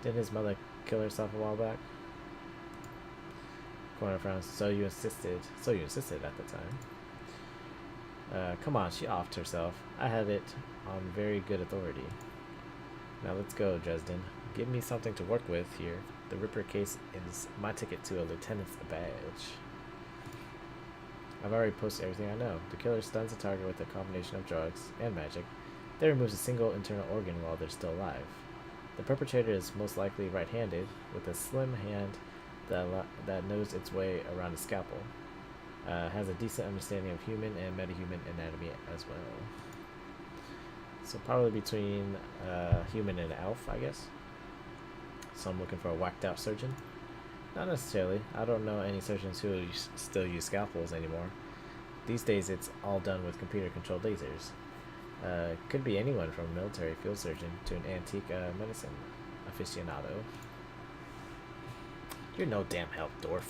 Didn't his mother kill herself a while back? Coroner frowns. So you insisted at the time. Come on, she offed herself. I have it on very good authority. Now let's go, Dresden. Give me something to work with here. The Ripper case is my ticket to a lieutenant's badge. I've already posted everything I know. The killer stuns the target with a combination of drugs and magic, then removes a single internal organ while they're still alive. The perpetrator is most likely right-handed, with a slim hand that knows its way around a scalpel. Has a decent understanding of human and metahuman anatomy as well. So probably between human and elf, I guess. So I'm looking for a whacked out surgeon. Not necessarily. I don't know any surgeons who still use scalpels anymore. These days it's all done with computer controlled lasers. Could be anyone from a military field surgeon to an antique medicine aficionado. You're no damn help, dwarf.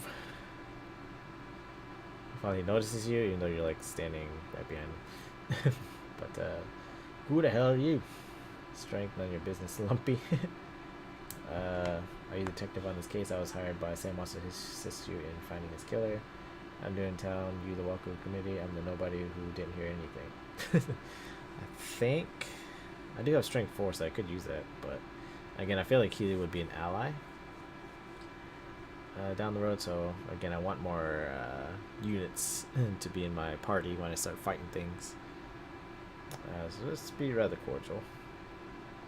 Finally notices you, even though you're like standing right behind him. But who the hell are you? Strength, none of your business, lumpy. Are you the detective on this case? I was hired by Sam Watson to assist you in finding his killer. I'm new in town. You the welcome committee. I'm the nobody who didn't hear anything. I think I do have strength 4, so I could use that. But again, I feel like Keely would be an ally down the road. So again, I want more units to be in my party when I start fighting things. So let's be rather cordial.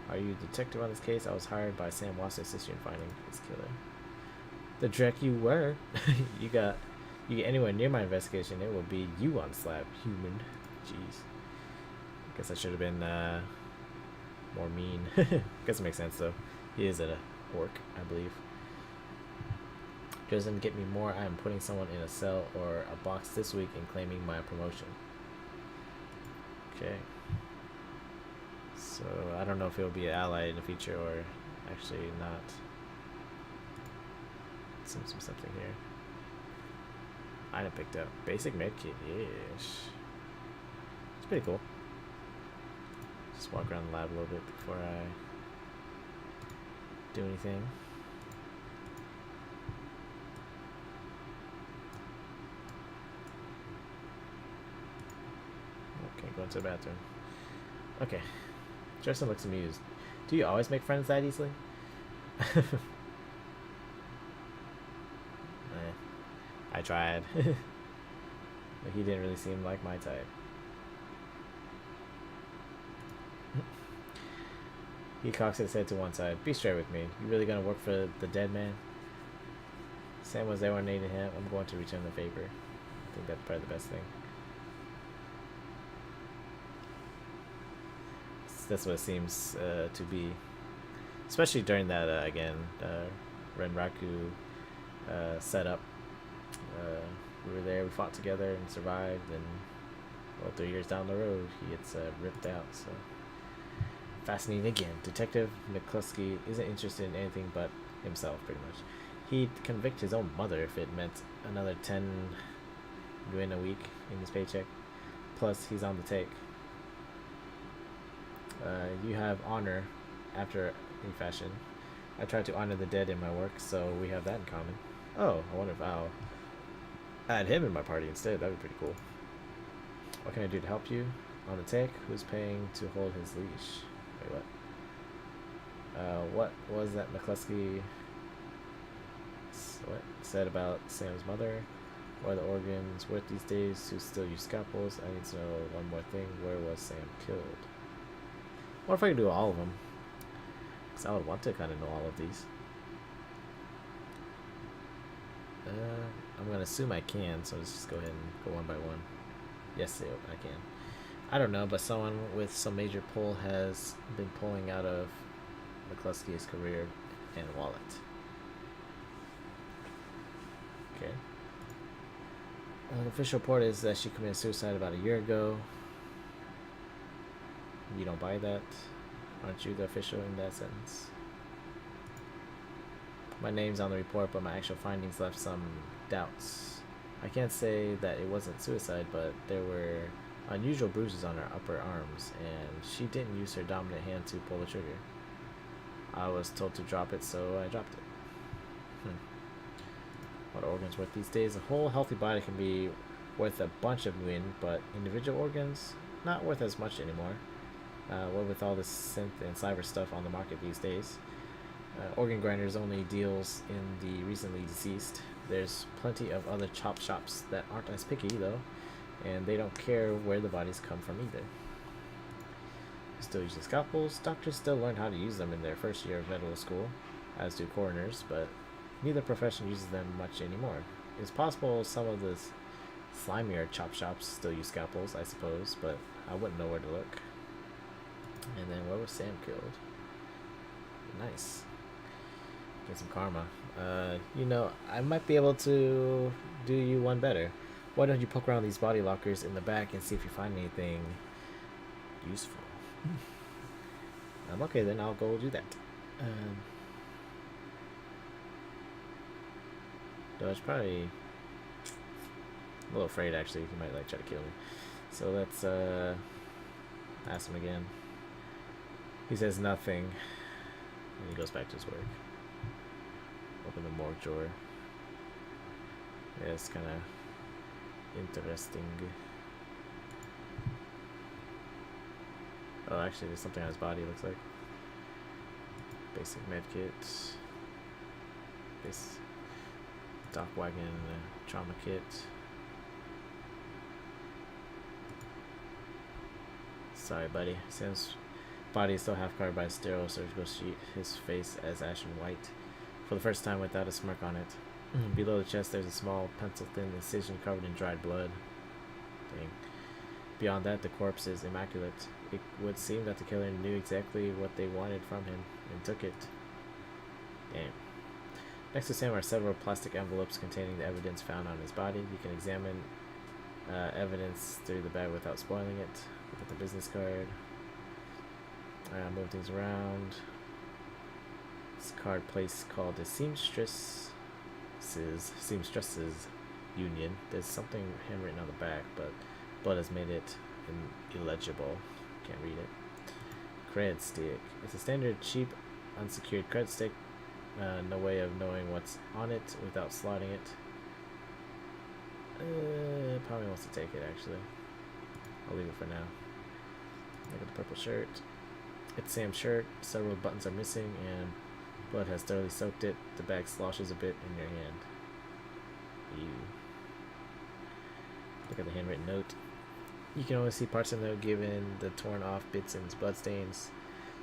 Are you a detective on this case? I was hired by Sam Watson to assist you in finding his killer. The dreck you were. You get anywhere near my investigation, it will be you on slab, human. Jeez. Guess I should have been more mean. Guess it makes sense though. He is a orc, I believe. Doesn't get me more. I am putting someone in a cell or a box this week and claiming my promotion. Okay. So I don't know if it'll be an ally in the future or actually not. Seems to be something here. Item picked up. Basic medkit, yes. It's pretty cool. Just walk around the lab a little bit before I do anything. Okay, go into the bathroom. Okay. Justin looks amused. Do you always make friends that easily? I tried. But he didn't really seem like my type. He cocks his head to one side. Be straight with me. You really gonna work for the dead man? Sam was there when I needed him. I'm going to return the favor. I think that's probably the best thing. That's what it seems to be, especially during that Renraku setup. We were there, we fought together and survived, and well, 3 years down the road he gets ripped out. So fascinating again. Detective McCluskey isn't interested in anything but himself, pretty much. He'd convict his own mother if it meant another 10 yuan a week in his paycheck. Plus he's on the take. You have honor after a fashion. I try to honor the dead in my work, so we have that in common. Oh, I wonder if I'll add him in my party instead. That'd be pretty cool. What can I do to help you? On the take, who's paying to hold his leash? Wait, what? What was that McCluskey said about Sam's mother? What are the organs worth these days? Who still use scalpels? I need to know one more thing. Where was Sam killed? What if I could do all of them? Because I would want to kind of know all of these. I'm going to assume I can, so let's just go ahead and go one by one. Yes, I can. I don't know, but someone with some major pull has been pulling out of McCluskey's career and wallet. Okay. The official report is that she committed suicide about a year ago. You don't buy that? Aren't you the official in that sentence? My name's on the report, but my actual findings left some doubts. I can't say that it wasn't suicide, but there were unusual bruises on her upper arms, and she didn't use her dominant hand to pull the trigger. I was told to drop it, so I dropped it. What are organs worth these days? A whole healthy body can be worth a bunch of yuan, but individual organs, not worth as much anymore. What with all this synth and cyber stuff on the market these days. Organ Grinders only deals in the recently deceased. There's plenty of other chop shops that aren't as picky though, and they don't care where the bodies come from either. Still using scalpels. Doctors still learn how to use them in their first year of medical school, as do coroners, but neither profession uses them much anymore. It's possible some of the slimier chop shops still use scalpels, I suppose, but I wouldn't know where to look. And then where was Sam killed? Nice. Get some karma. You know, I might be able to do you one better. Why don't you poke around these body lockers in the back and see if you find anything useful? Okay, then I'll go do that. Though it's probably a little afraid, actually. He might, like, try to kill me. So let's ask him again. He says nothing. And he goes back to his work. Open the morgue drawer. Yeah, it's kind of interesting. Oh, actually, there's something on his body, it looks like. Basic med kit. Base dock wagon trauma kit. Sorry, buddy. Sam's body is still half covered by a sterile surgical sheet, his face as ashen white, for the first time without a smirk on it. Below the chest, there's a small, pencil-thin incision covered in dried blood. Dang. Beyond that, the corpse is immaculate. It would seem that the killer knew exactly what they wanted from him and took it. Damn. Next to Sam are several plastic envelopes containing the evidence found on his body. You can examine evidence through the bag without spoiling it. Look at the business card. Move things around. This card place called the Seamstresses Union. There's something handwritten on the back, but blood has made it illegible. Can't read it. Cred stick. It's a standard cheap unsecured cred stick. No way of knowing what's on it without slotting it. Probably wants to take it, actually. I'll leave it for now. Look at the purple shirt. It's Sam's shirt. Several buttons are missing and blood has thoroughly soaked it. The bag sloshes a bit in your hand. Ew. Look at the handwritten note. You can only see parts of the note given the torn off bits and bloodstains.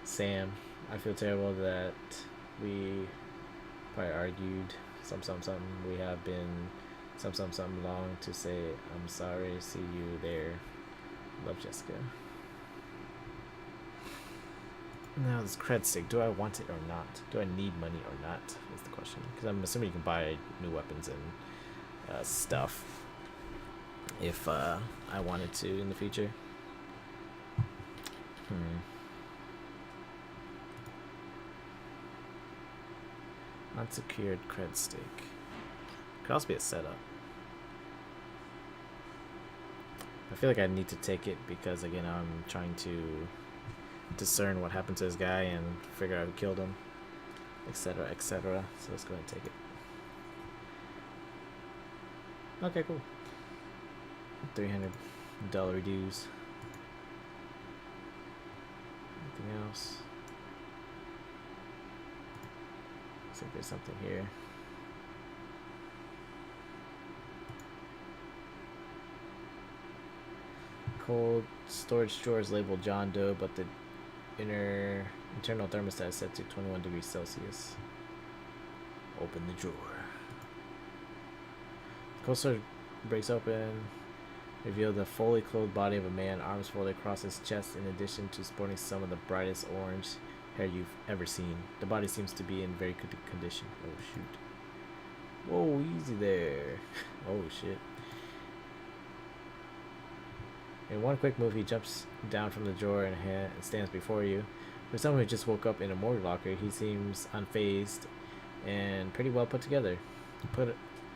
Sam, I feel terrible that we probably argued something. We have been something long to say I'm sorry. See you there. Love, Jessica. Now this cred stick, do I want it or not? Do I need money or not is the question. Because I'm assuming you can buy new weapons and stuff if I wanted to in the future. Unsecured cred stick. Could also be a setup. I feel like I need to take it because, again, I'm trying to discern what happened to this guy and figure out who killed him, etc., etc. So let's go ahead and take it. Okay, cool. $300 dues. Anything else? Looks like there's something here. Cold storage drawer is labeled John Doe, but the internal thermostat is set to 21 degrees Celsius. Open the drawer. Cold storage breaks open. Reveal the fully clothed body of a man, arms folded across his chest, in addition to sporting some of the brightest orange hair you've ever seen. The body seems to be in very good condition. Oh shoot. Whoa, easy there. Oh shit. In one quick move, he jumps down from the drawer and stands before you. For someone who just woke up in a morgue locker, he seems unfazed and pretty well put together.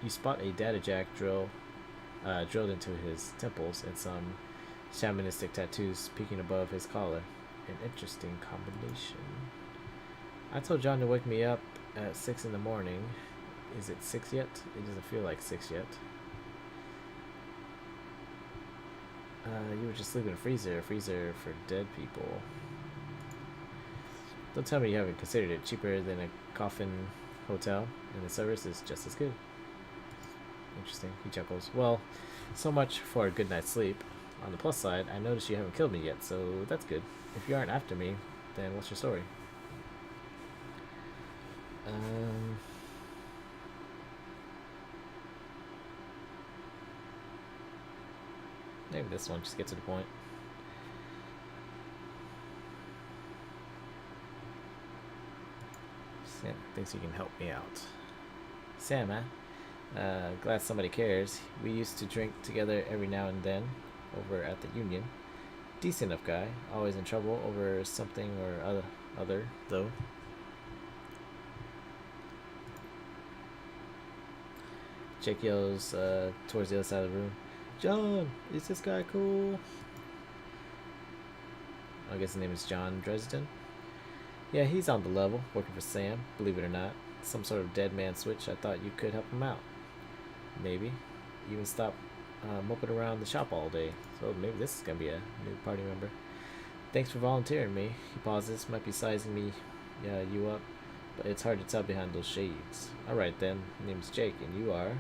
You spot a data jack drilled into his temples and some shamanistic tattoos peeking above his collar. An interesting combination. I told John to wake me up at 6 in the morning. Is it 6 yet? It doesn't feel like 6 yet. You were just sleeping in a freezer for dead people. Don't tell me you haven't considered it. Cheaper than a coffin hotel, and the service is just as good. Interesting. He chuckles. Well, so much for a good night's sleep. On the plus side, I noticed you haven't killed me yet, so that's good. If you aren't after me, then what's your story? Maybe this one, just get to the point. Sam thinks he can help me out. Sam, huh? Glad somebody cares. We used to drink together every now and then over at the Union. Decent enough guy, always in trouble over something or other though. Jake yells towards the other side of the room. John, is this guy cool? I guess his name is John Dresden. Yeah, he's on the level, working for Sam, believe it or not. Some sort of dead man switch. I thought you could help him out. Maybe. Even stop moping around the shop all day. So maybe this is going to be a new party member. Thanks for volunteering me. He pauses, might be sizing me, you up, but it's hard to tell behind those shades. Alright then, name's Jake, and you are?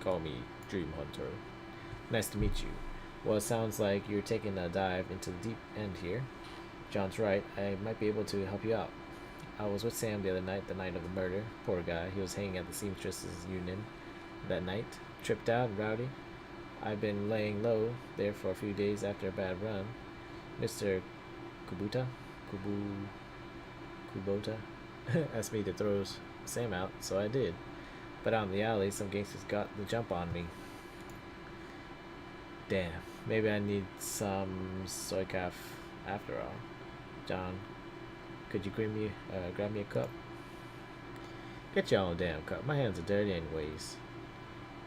Call me Dream Hunter. Nice to meet you. Well, it sounds like you're taking a dive into the deep end here. John's right, I might be able to help you out. I was with Sam the other night, the night of the murder. Poor guy, he was hanging at the Seamstresses Union that night. Tripped out and rowdy. I've been laying low there for a few days after a bad run. Mr. Kubota asked me to throw Sam out, so I did. But out in the alley, some gangsters got the jump on me. Damn, maybe I need some soy calf after all. John, could you grab me a cup? Get your own damn cup. My hands are dirty anyways.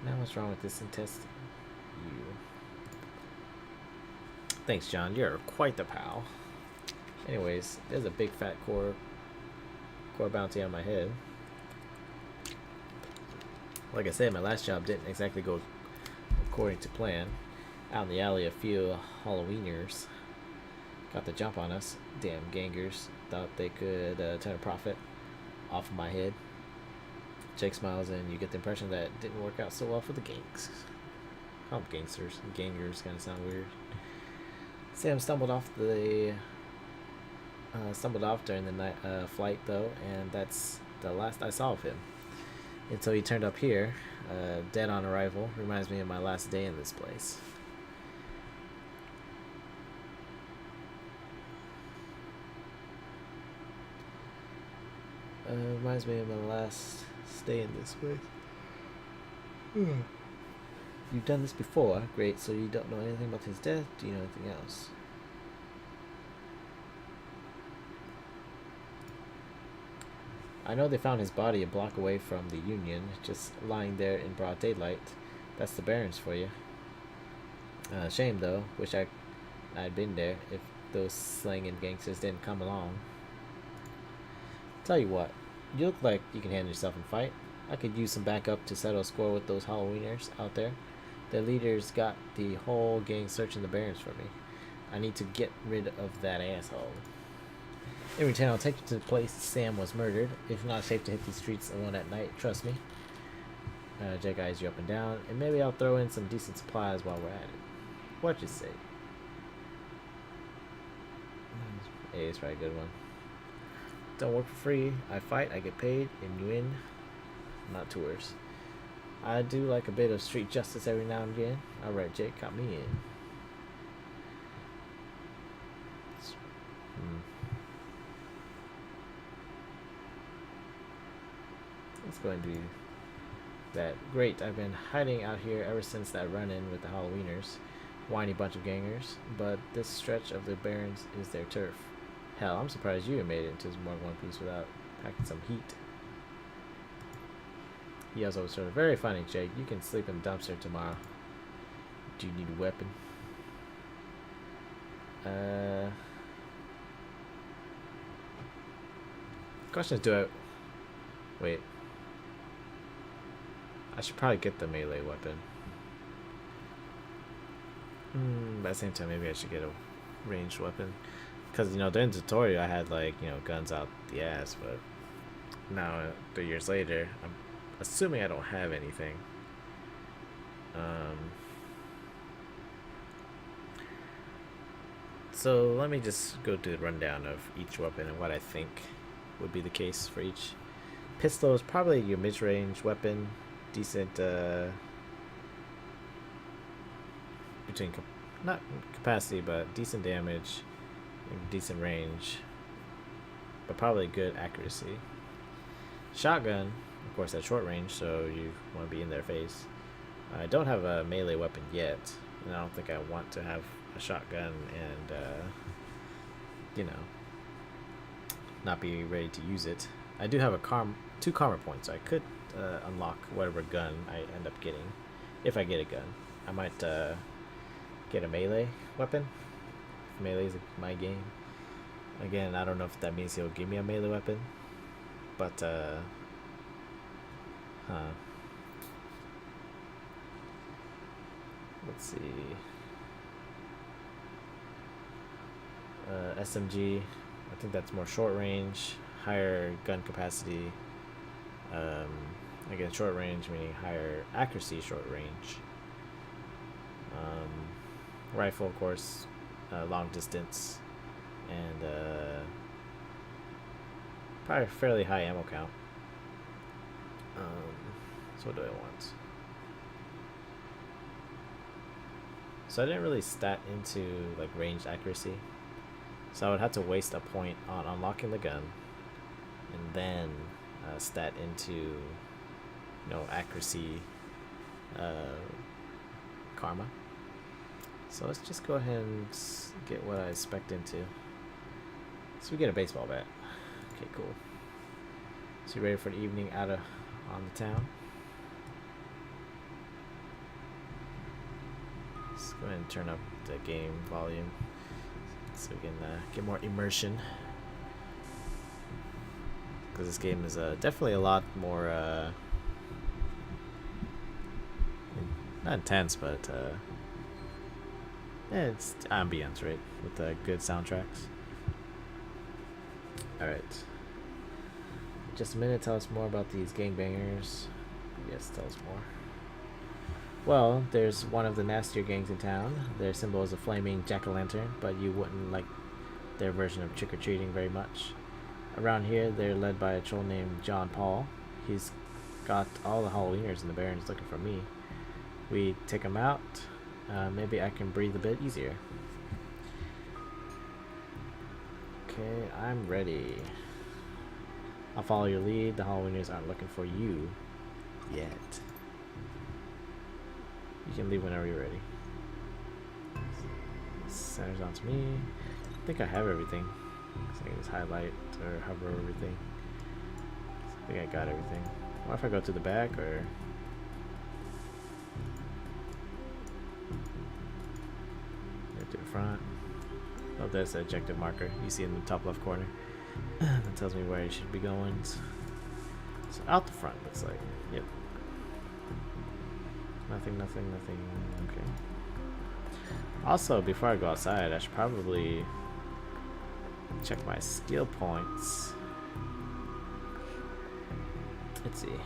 Now what's wrong with this intestine? You. Thanks, John. You're quite the pal. Anyways, there's a big fat core bounty on my head. Like I said, my last job didn't exactly go according to plan. Out in the alley, a few Halloweeners got the jump on us. Damn gangers thought they could turn a profit off of my head. Jake smiles, and you get the impression that it didn't work out so well for the gangs. Gangsters. Gangers kind of sound weird. Sam stumbled off during the night flight though, and that's the last I saw of him until he turned up here, dead on arrival. Reminds me of my last day in this place. Reminds me of my last stay in this place. You've done this before. Great, so you don't know anything about his death? Do you know anything else? I know they found his body a block away from the Union, just lying there in broad daylight. That's the Barrens for you. Shame though. Wish I'd been there if those slanging gangsters didn't come along. Tell you what, you look like you can handle yourself and fight. I could use some backup to settle a score with those Halloweeners out there. The leaders got the whole gang searching the Barrens for me. I need to get rid of that asshole. In return, I'll take you to the place Sam was murdered. It's not safe to hit these streets alone at night, trust me. Jake eyes you up and down, and maybe I'll throw in some decent supplies while we're at it. What you say? Hey, it's probably a good one. Don't work for free. I fight, I get paid, and you win. Not tours. I do like a bit of street justice every now and again. Alright, Jake, count me in. Let's go and do that. Great, I've been hiding out here ever since that run-in with the Halloweeners. Whiny bunch of gangers, but this stretch of the Barrens is their turf. Hell, I'm surprised you made it into more One Piece without packing some heat. He yells over his shoulder. Very funny, Jake. You can sleep in the dumpster tomorrow. Do you need a weapon? Question is, wait. I should probably get the melee weapon. But at the same time, maybe I should get a ranged weapon. Because, during the tutorial, I had, guns out the ass. But now, 3 years later, I'm assuming I don't have anything. So let me just go through the rundown of each weapon and what I think would be the case for each. Pistol is probably your mid-range weapon. Decent between not capacity, but decent damage, decent range, but probably good accuracy. Shotgun, of course, at short range, so you want to be in their face. I don't have a melee weapon yet, and I don't think I want to have a shotgun and you know, not be ready to use it. I do have a 2 karma points, so I could unlock whatever gun I end up getting. If I get a gun, I might get a melee weapon. Melee is my game. Again, I don't know if that means he'll give me a melee weapon, but let's see. SMG, I think that's more short range, higher gun capacity. Again, short range meaning higher accuracy, short range. Rifle, of course, long distance, and probably fairly high ammo count. So what do I want? So I didn't really stat into like range accuracy, so I would have to waste a point on unlocking the gun, and then stat into, you know, accuracy, karma. So let's just go ahead and get what I spec'd into. So we get a baseball bat. Okay, cool. So you ready for the evening out on the town? Let's go ahead and turn up the game volume so we can get more immersion. Because this game is definitely a lot more not intense, but it's ambience, right? With good soundtracks. Alright. Just a minute, tell us more about these gangbangers. Yes, tell us more. Well, there's one of the nastier gangs in town. Their symbol is a flaming jack-o'-lantern, but you wouldn't like their version of trick-or-treating very much. Around here, they're led by a troll named John Paul. He's got all the Halloweeners in the Barrens looking for me. We take him out. Maybe I can breathe a bit easier. Okay, I'm ready. I'll follow your lead. The Halloweeners aren't looking for you yet. You can leave whenever you're ready. Centers onto me. I think I have everything. So I can just highlight or hover over everything. I think I got everything. What if I go to the back or... to the front? Oh, there's the objective marker you see in the top left corner. That tells me where I should be going. So out the front, looks like. Yep. Nothing. Okay. Also, before I go outside, I should probably check my skill points. Let's see.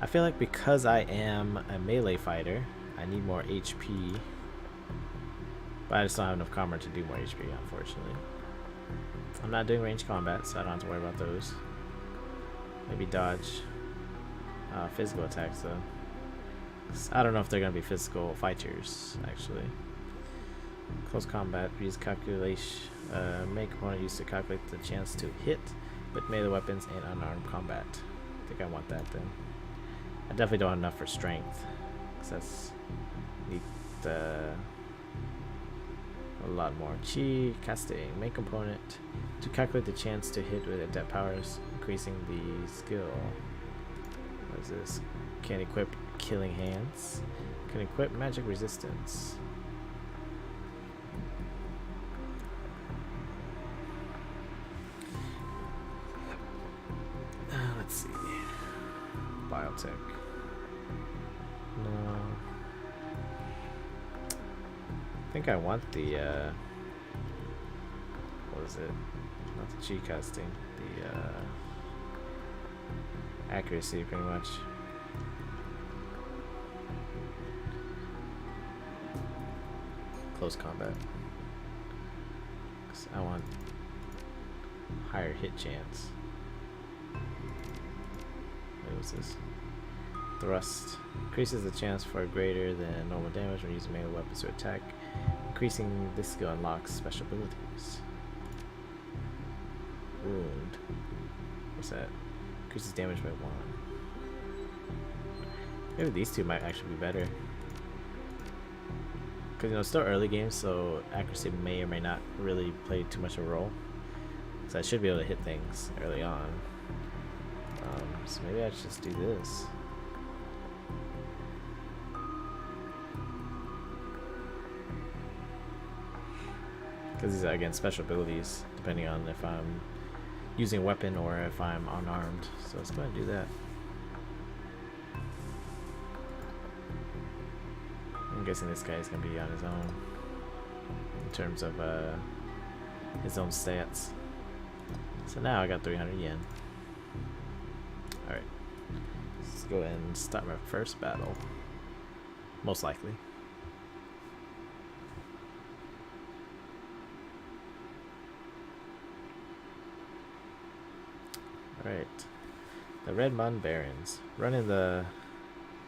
I feel like because I am a melee fighter, I need more HP. But I just don't have enough karma to do more HP, unfortunately. I'm not doing ranged combat, so I don't have to worry about those. Maybe dodge. Physical attacks, though. I don't know if they're going to be physical fighters, actually. Close combat, use calculation. Make opponent use to calculate the chance to hit with melee weapons and unarmed combat. I think I want that then. I definitely don't have enough for strength, because that's need a lot more. Chi, casting, make component to calculate the chance to hit with adept powers, increasing the skill. What is this? Can equip killing hands. Can equip magic resistance. Let's see. Biotech. No. I think I want the what is it? Not the chi casting. The accuracy, pretty much. Close combat. 'Cause I want higher hit chance. What was this? Thrust. Increases the chance for greater than normal damage when using melee weapons to attack. Increasing this skill unlocks special abilities. Wound. What's that? Increases damage by 1. Maybe these two might actually be better. Because, you know, it's still early game, so accuracy may or may not really play too much of a role. So I should be able to hit things early on. So maybe I should just do this. Because these are, again, special abilities, depending on if I'm using a weapon or if I'm unarmed. So let's go ahead and do that. I'm guessing this guy's going to be on his own in terms of his own stats. So now I got 300 yen. Alright. Let's go ahead and start my first battle. Most likely. Alright. The Redmond Barrens. Run in the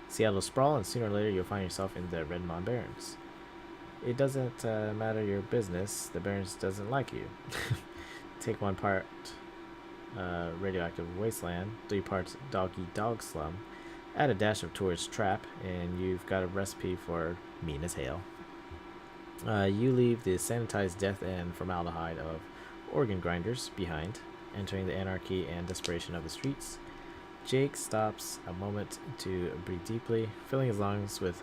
Seattle Sprawl, and sooner or later you'll find yourself in the Redmond Barrens. It doesn't matter your business, the Barrens doesn't like you. Take 1 part radioactive wasteland, 3 parts doggy dog slum, add a dash of tourist trap, and you've got a recipe for mean as hell. You leave the sanitized death and formaldehyde of organ grinders behind, entering the anarchy and desperation of the streets. Jake stops a moment to breathe deeply, filling his lungs with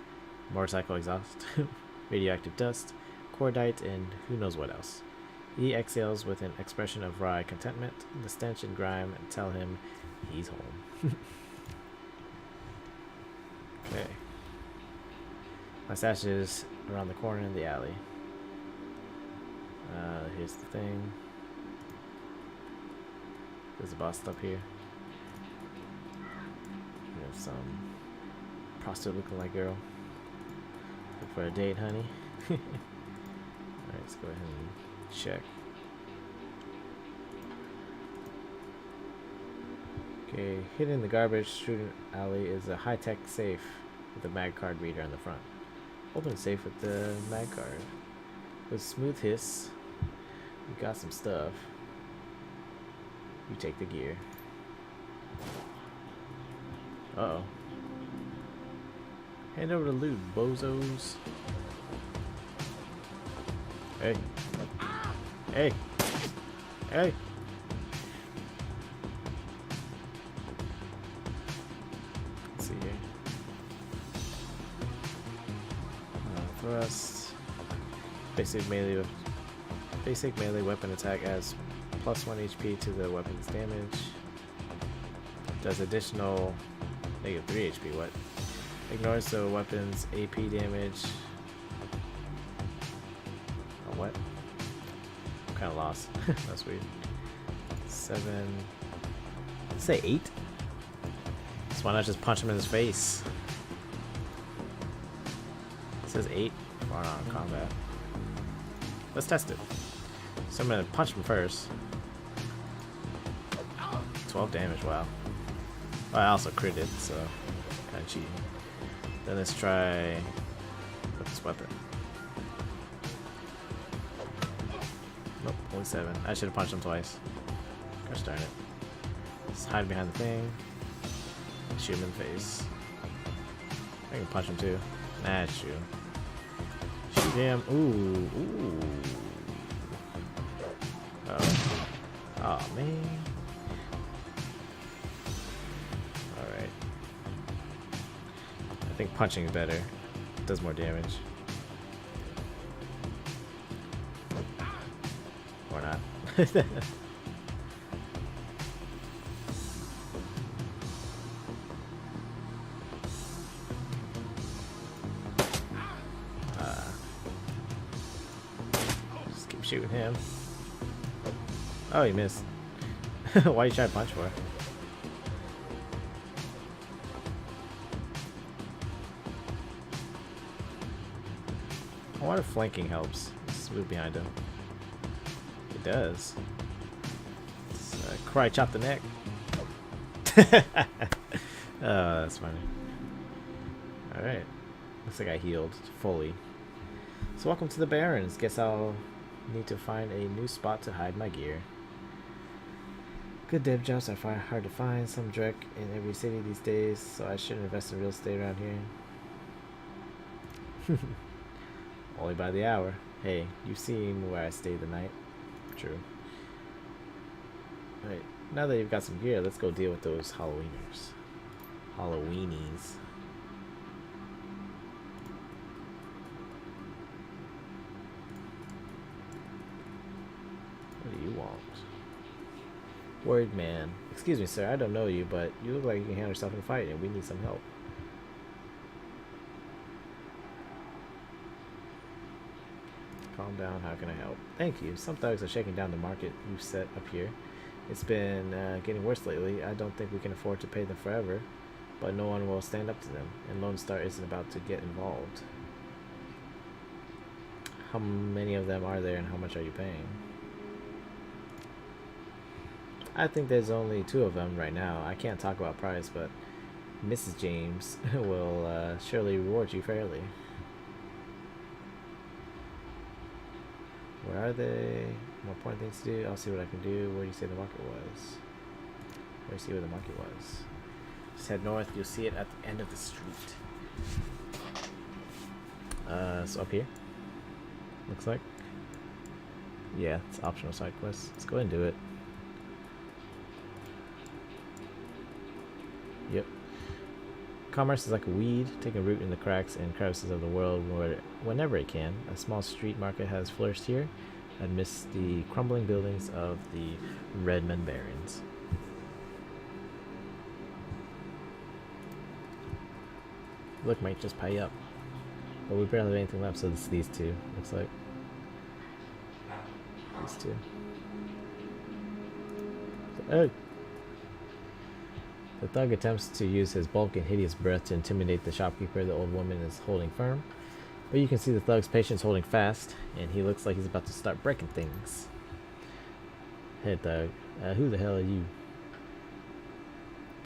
motorcycle exhaust, radioactive dust, cordite, and who knows what else. He exhales with an expression of wry contentment. The stench and grime tell him he's home. Okay. My stash is around the corner in the alley. Here's the thing. There's a boss up here. We have some prostitute looking like girl. Look for a date, honey. Alright, let's go ahead and check. Okay, hidden in the garbage strewn alley is a high-tech safe with a mag card reader on the front. Open the safe with the mag card. With smooth hiss, we got some stuff. You take the gear. Uh-oh. Hand over the loot, bozos. Hey. Hey. Hey. Let's see here. Thrust. Basic melee weapon attack adds +1 HP to the weapon's damage. Does additional -3 HP. What? Ignores the weapon's AP damage. Oh, what? I'm kind of lost. That's weird. 7. Did it say 8? So why not just punch him in his face? It says 8 for combat. Let's test it. So I'm gonna punch him first. 12 damage, wow. Oh, I also critted, so kind of cheating. Then let's try with this weapon. Nope, only 7. I should have punched him twice. Gosh darn it. Just hide behind the thing. Shoot him in the face. I can punch him too. Nah, shoot him. Shoot him. Ooh, ooh. Oh. Oh man. Alright. I think punching is better. It does more damage. Or not. Just keep shooting him. Oh, he missed. Why you try to punch for? I wonder if flanking helps. Let's move behind him. It does. Let's, cry chop the neck. Oh, that's funny. Alright. Looks like I healed fully. So welcome to the Barrens. Guess I'll need to find a new spot to hide my gear. Good dev jobs are hard to find. Some direct in every city these days, so I shouldn't invest in real estate around here. Only by the hour. Hey, you've seen where I stayed the night. True. Alright, now that you've got some gear, let's go deal with those Halloweeners. Halloweenies. What do you want? Worried man. Excuse me, sir, I don't know you, but you look like you can handle yourself in a fight, and we need some help. Calm down, how can I help? Thank you. Some thugs are shaking down the market you've set up here. It's been getting worse lately. I don't think we can afford to pay them forever, but no one will stand up to them, and Lone Star isn't about to get involved. How many of them are there, and how much are you paying? I think there's only 2 of them right now. I can't talk about price, but Mrs. James will surely reward you fairly. Where are they? More important things to do. I'll see what I can do. Where do you say the market was? Where do you see where the market was? Just head north. You'll see it at the end of the street. So up here. Looks like. Yeah, it's optional side quest. Let's go ahead and do it. Yep. Commerce is like a weed, taking root in the cracks and crevices of the world whenever it can. A small street market has flourished here amidst the crumbling buildings of the Redmond Barrens. Look, might just pay up. But we barely have anything left, so it's these 2, looks like. These 2. Oh! The thug attempts to use his bulk and hideous breath to intimidate the shopkeeper. The old woman is holding firm, but you can see the thug's patience holding fast, and he looks like he's about to start breaking things. Hey thug, who the hell are you?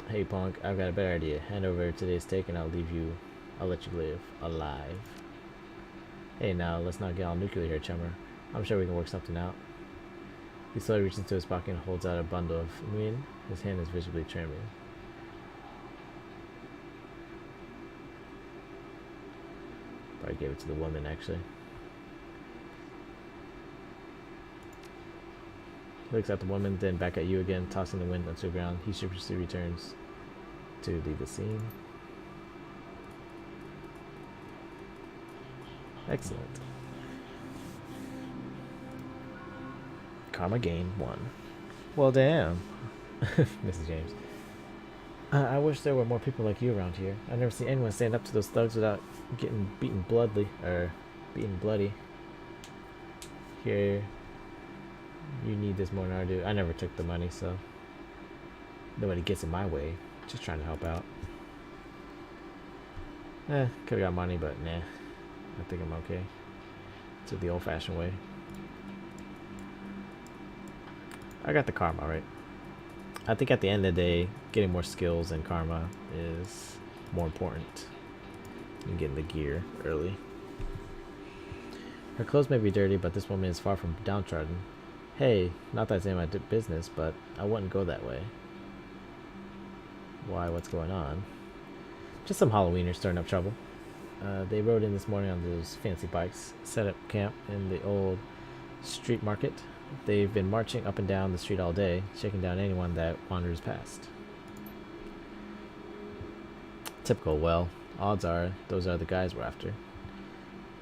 Hey punk, I've got a better idea. Hand over today's steak and I'll let you live alive. Hey now, let's not get all nuclear here, chummer. I'm sure we can work something out. He slowly reaches into his pocket and holds out a bundle of muin. His hand is visibly trembling. I gave it to the woman, actually. Looks at the woman, then back at you again, tossing the wind onto the ground. He sheepishly returns to leave the scene. Excellent. Karma gain 1. Well, damn. Mrs. James. I wish there were more people like you around here. I've never seen anyone stand up to those thugs without getting beaten bloody. Here, you need this more than I do. I never took the money, so nobody gets in my way. Just trying to help out. Could've got money, but nah. I think I'm okay. To the old-fashioned way. I got the karma, right? I think at the end of the day, getting more skills and karma is more important than getting the gear early. Her clothes may be dirty, but this woman is far from downtrodden. Hey, not that it's any of my business, but I wouldn't go that way. Why? What's going on? Just some Halloweeners stirring up trouble. They rode in this morning on those fancy bikes, set up camp in the old street market. They've been marching up and down the street all day, shaking down anyone that wanders past. Typical. Well, odds are those are the guys we're after.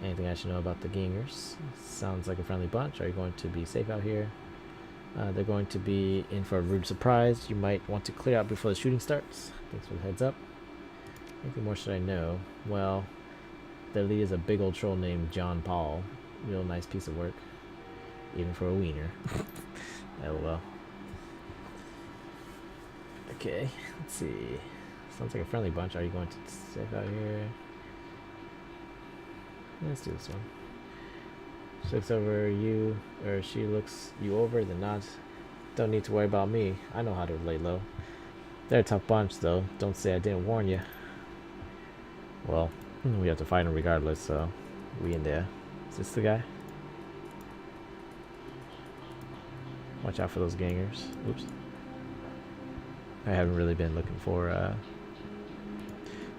Anything I should know about the gangers? Sounds like a friendly bunch. Are you going to be safe out here? They're going to be in for a rude surprise. You might want to clear out before the shooting starts. Thanks for the heads up. Anything more should I know? Well, their lead is a big old troll named John Paul. Real nice piece of work. Even for a wiener. LOL. Okay, let's see. Sounds like a friendly bunch. Are you going to safe out here? Let's do this one. She looks over you, or she looks you over, then nods. Don't need to worry about me. I know how to lay low. They're a tough bunch, though. Don't say I didn't warn you. Well, we have to fight him regardless, so we in there. Is this the guy? Watch out for those gangers. Oops. I haven't really been looking for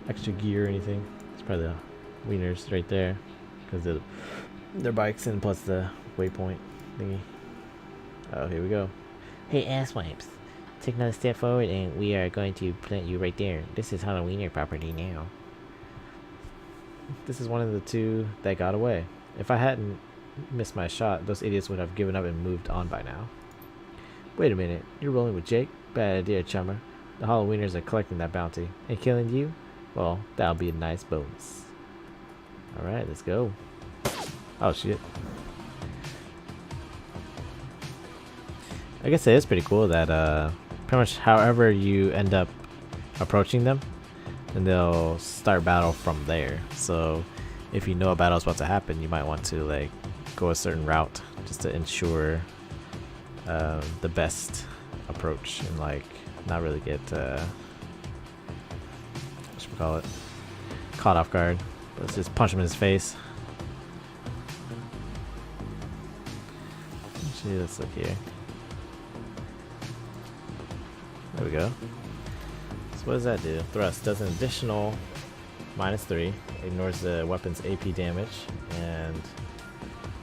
extra gear or anything. It's probably the wieners right there because their bikes and plus the waypoint thingy. Oh, here we go. Hey, asswipes. Take another step forward and we are going to plant you right there. This is Halloweener property now. This is one of the two that got away. If I hadn't missed my shot, those idiots would have given up and moved on by now. Wait a minute. You're rolling with Jake? Bad idea, chummer. The Halloweeners are collecting that bounty. And killing you? Well, that'll be a nice bonus. Alright, let's go. Oh, shit. I guess it is pretty cool that pretty much however you end up approaching them, and they'll start battle from there. So if you know a battle's about to happen, you might want to like go a certain route just to ensure the best approach and like not really get what should we call it, caught off guard. Let's just punch him in his face. Actually, let's look here. There we go. So what does that do? Thrust does an additional -3, ignores the weapon's AP damage, and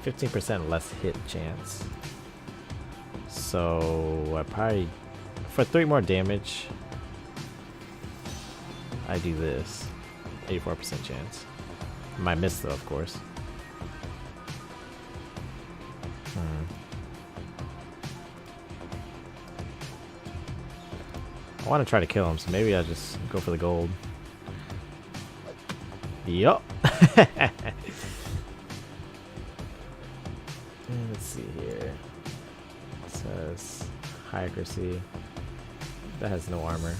15% less hit chance. So I probably, for 3 more damage, I do this. 84% chance. Might miss though, of course. I want to try to kill him, so maybe I'll just go for the gold. Yup. Let's see here. It says high accuracy. That has no armor.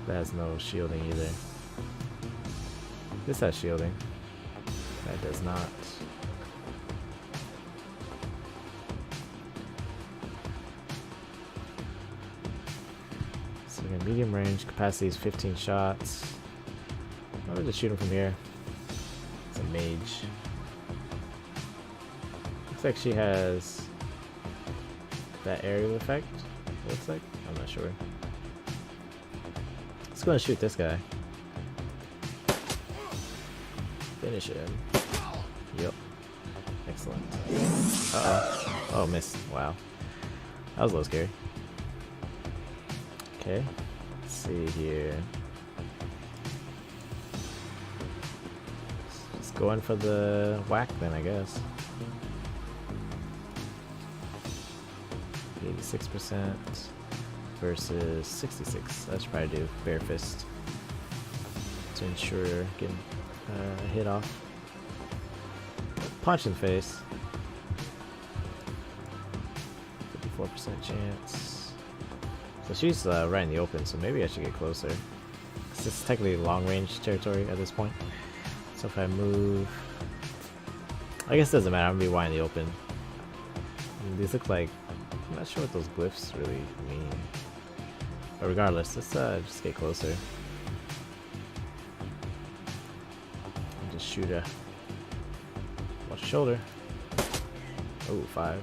That has no shielding either. This has shielding. That does not. So again, medium range, capacity is 15 shots. Why would I just shoot him from here? It's a mage. Looks like she has that aerial effect, it looks like. I'm not sure. Let's go and shoot this guy. Finish him. Yep. Excellent. Uh-oh. Oh, missed. Wow. That was a little scary. Okay. Let's see here. Just going for the whack then, I guess. 86% versus 66. I should probably do bare fist to ensure getting a hit off. Punch in the face. 54% chance. So she's right in the open, so maybe I should get closer. This is technically long range territory at this point. So if I move, I guess it doesn't matter. I'm gonna be wide in the open. And these look like, I'm not sure what those glyphs really mean. But regardless, let's just get closer. And just shoot a. Watch your shoulder. Oh, 5.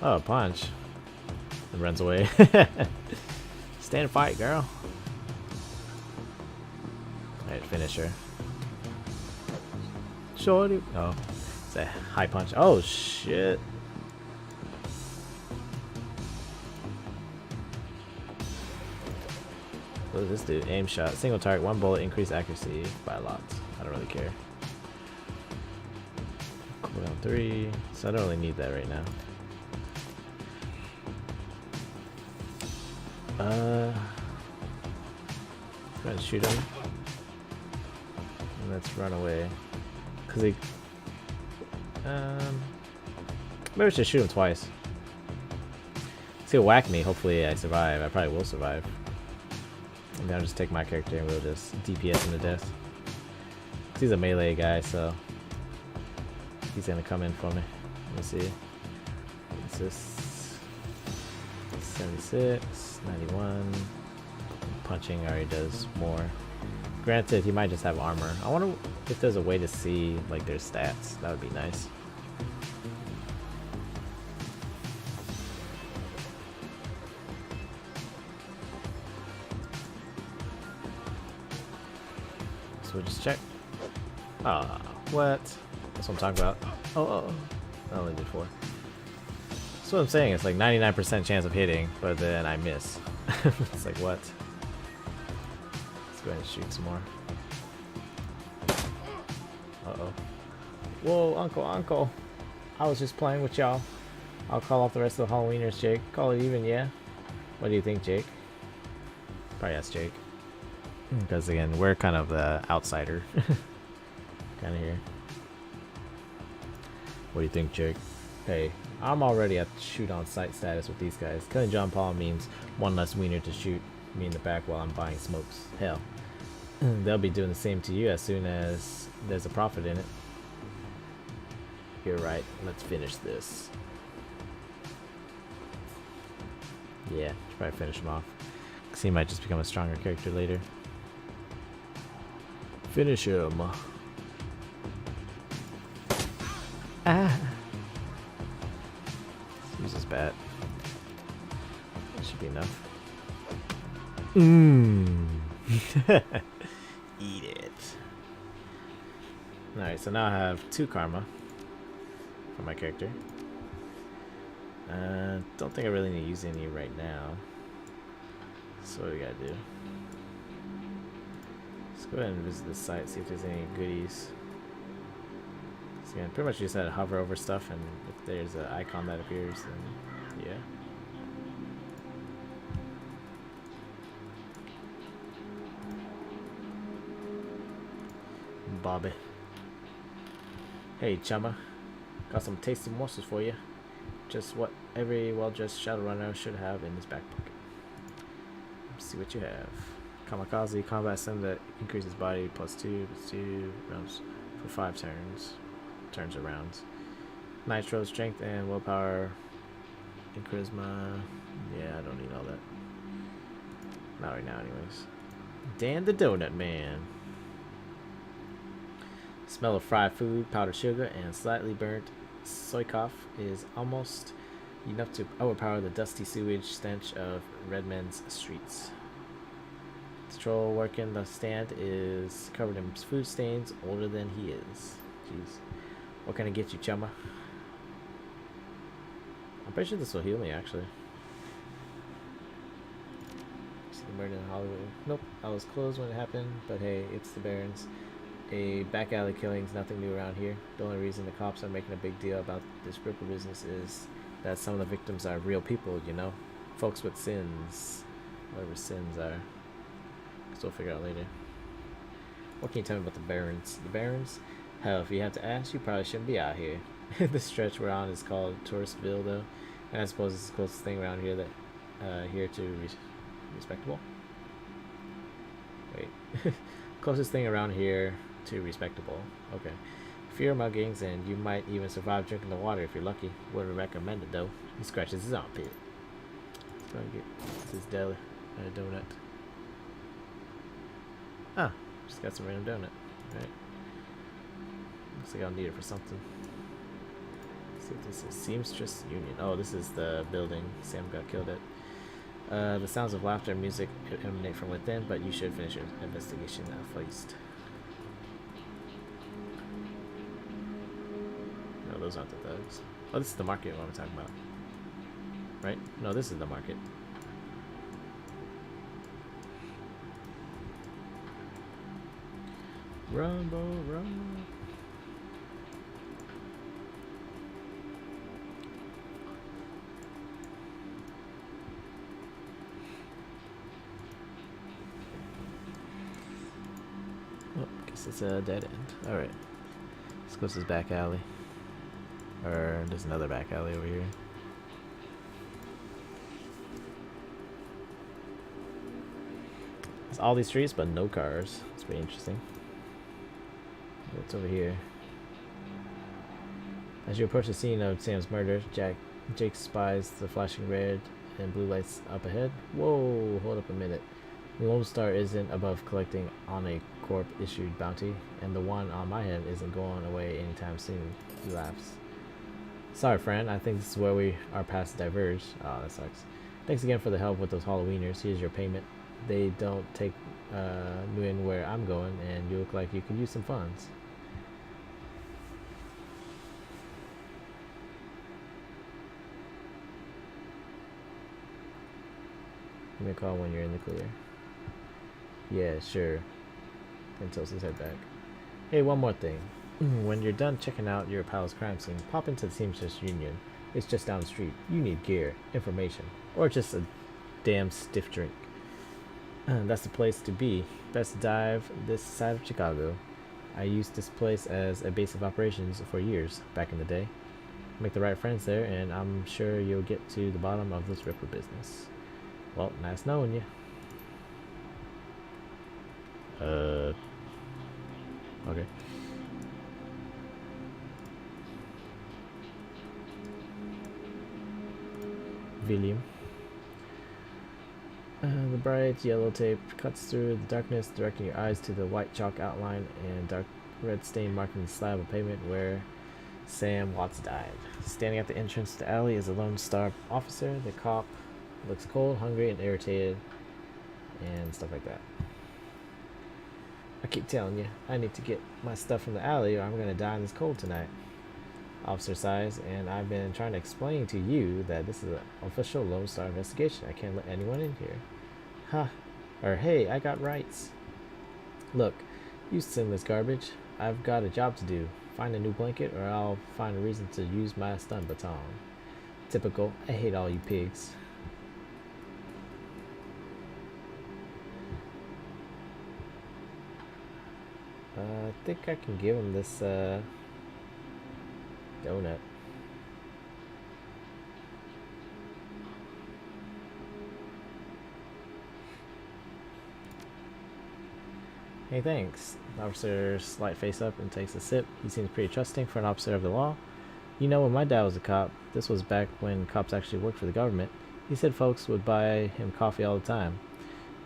Oh, punch. And runs away. Stand and fight, girl. Alright, finish her. Shorty. Oh, it's a high punch. Oh, shit. What does this do? Aim shot. Single target, 1 bullet, increase accuracy by a lot. I don't really care. Cooldown 3. So I don't really need that right now. Try and shoot him. And let's run away. Cause he maybe I should shoot him twice. He'll whack me, hopefully I survive. I probably will survive. And then I'll just take my character and we'll just DPS him to death. He's a melee guy, so he's gonna come in for me. Let me see. What's this? 76, 91. Punching already does more. Granted, he might just have armor. I wonder if there's a way to see like their stats. That would be nice. So we'll just check. Ah, what? That's what I'm talking about. Oh, I only did 4. That's what I'm saying. It's like 99% chance of hitting, but then I miss. It's like, what? Let's go ahead and shoot some more. Uh-oh. Whoa, uncle. I was just playing with y'all. I'll call off the rest of the Halloweeners, Jake. Call it even, yeah? What do you think, Jake? Probably ask Jake. Because, again, we're kind of the outsider. Kind of here. What do you think, Jake? Hey, I'm already at shoot on sight status with these guys. Killing John Paul means one less wiener to shoot me in the back while I'm buying smokes. Hell, they'll be doing the same to you as soon as there's a profit in it. You're right. Let's finish this. Yeah, should probably finish him off. Because he might just become a stronger character later. Finish him. Ah. Use his bat. That should be enough. Eat it. Alright, so now I have 2 karma for my character. Don't think I really need to use any right now. So what do we gotta do? Let's go ahead and visit the site, see if there's any goodies. So yeah, pretty much you just had to hover over stuff, and if there's an icon that appears, then yeah. Bobby. Hey, chumma. Got some tasty morsels for you. Just what every well-dressed Shadowrunner should have in his back pocket. Let's see what you have. Kamikaze combat sim that increases body +2 rounds for 5 turns or rounds. Nitro strength and willpower and charisma. Yeah, I don't need all that. Not right now, anyways. Dan the Donut Man. Smell of fried food, powdered sugar, and slightly burnt soycoff is almost enough to overpower the dusty sewage stench of Redmond's streets. The troll working the stand is covered in food stains, older than he is. Jeez. What can I get you, chumma? I'm pretty sure this will heal me, actually. See the murder in Hollywood. Nope, I was closed when it happened, but hey, it's the Barons. A back alley killing is nothing new around here. The only reason the cops are making a big deal about this Ripple business is that some of the victims are real people, you know? Folks with sins. Whatever sins are. So we'll figure out later. What can you tell me about the Barons? The Barons? Hell, if you have to ask, you probably shouldn't be out here. The stretch we're on is called Touristville, though. And I suppose it's the closest thing around here that, here to respectable? Wait. Closest thing around here to respectable. Okay. Fear muggings, and you might even survive drinking the water if you're lucky. Wouldn't recommend it, though. He scratches his armpit. Let's go and get this deli and a donut. Ah, just got some random donut. Alright. Looks like I'll need it for something. Let's see what this is. Seamstress Union. Oh, this is the building Sam got killed at. The sounds of laughter and music emanate from within, but you should finish your investigation at least. No, those aren't the thugs. Oh, this is the market what I'm talking about. Right? No, this is the market. Run, Bo, run. Oh, guess it's a dead end. Alright. Let's go to this back alley. Or there's another back alley over here. It's all these streets, but no cars. It's pretty interesting. What's over here? As you approach the scene of Sam's murder, Jack Jake spies the flashing red and blue lights up ahead. Whoa, hold up a minute. The Lone Star isn't above collecting on a corp issued bounty, and the one on my head isn't going away anytime soon. He laughs. Sorry, friend. I think this is where our paths diverge. Oh, that sucks. Thanks again for the help with those Halloweeners. Here's your payment. They don't take Nguyen where I'm going, and you look like you could use some funds. Give me a call when you're in the clear. Yeah, sure. Then tilts his head back. Hey, one more thing. When you're done checking out your pal's crime scene, pop into the Seamstress Union. It's just down the street. You need gear, information, or just a damn stiff drink. That's the place to be. Best dive this side of Chicago. I used this place as a base of operations for years, back in the day. Make the right friends there, and I'm sure you'll get to the bottom of this Ripper business. Well, nice knowing you. Okay. William. The bright yellow tape cuts through the darkness, directing your eyes to the white chalk outline and dark red stain marking the slab of pavement where Sam Watts died. Standing at the entrance to the alley is a Lone Star officer. The cop looks cold, hungry, and irritated, and stuff like that. I keep telling you, I need to get my stuff from the alley or I'm gonna die in this cold tonight. Officer sighs, and I've been trying to explain to you that this is an official Lone Star investigation. I can't let anyone in here. Huh. Or hey, I got rights. Look, you sinless garbage. I've got a job to do. Find a new blanket or I'll find a reason to use my stun baton. Typical. I hate all you pigs. I think I can give him this donut. Hey, thanks. The officer slight face up and takes a sip. He seems pretty trusting for an officer of the law. You know, when my dad was a cop, this was back when cops actually worked for the government. He said folks would buy him coffee all the time.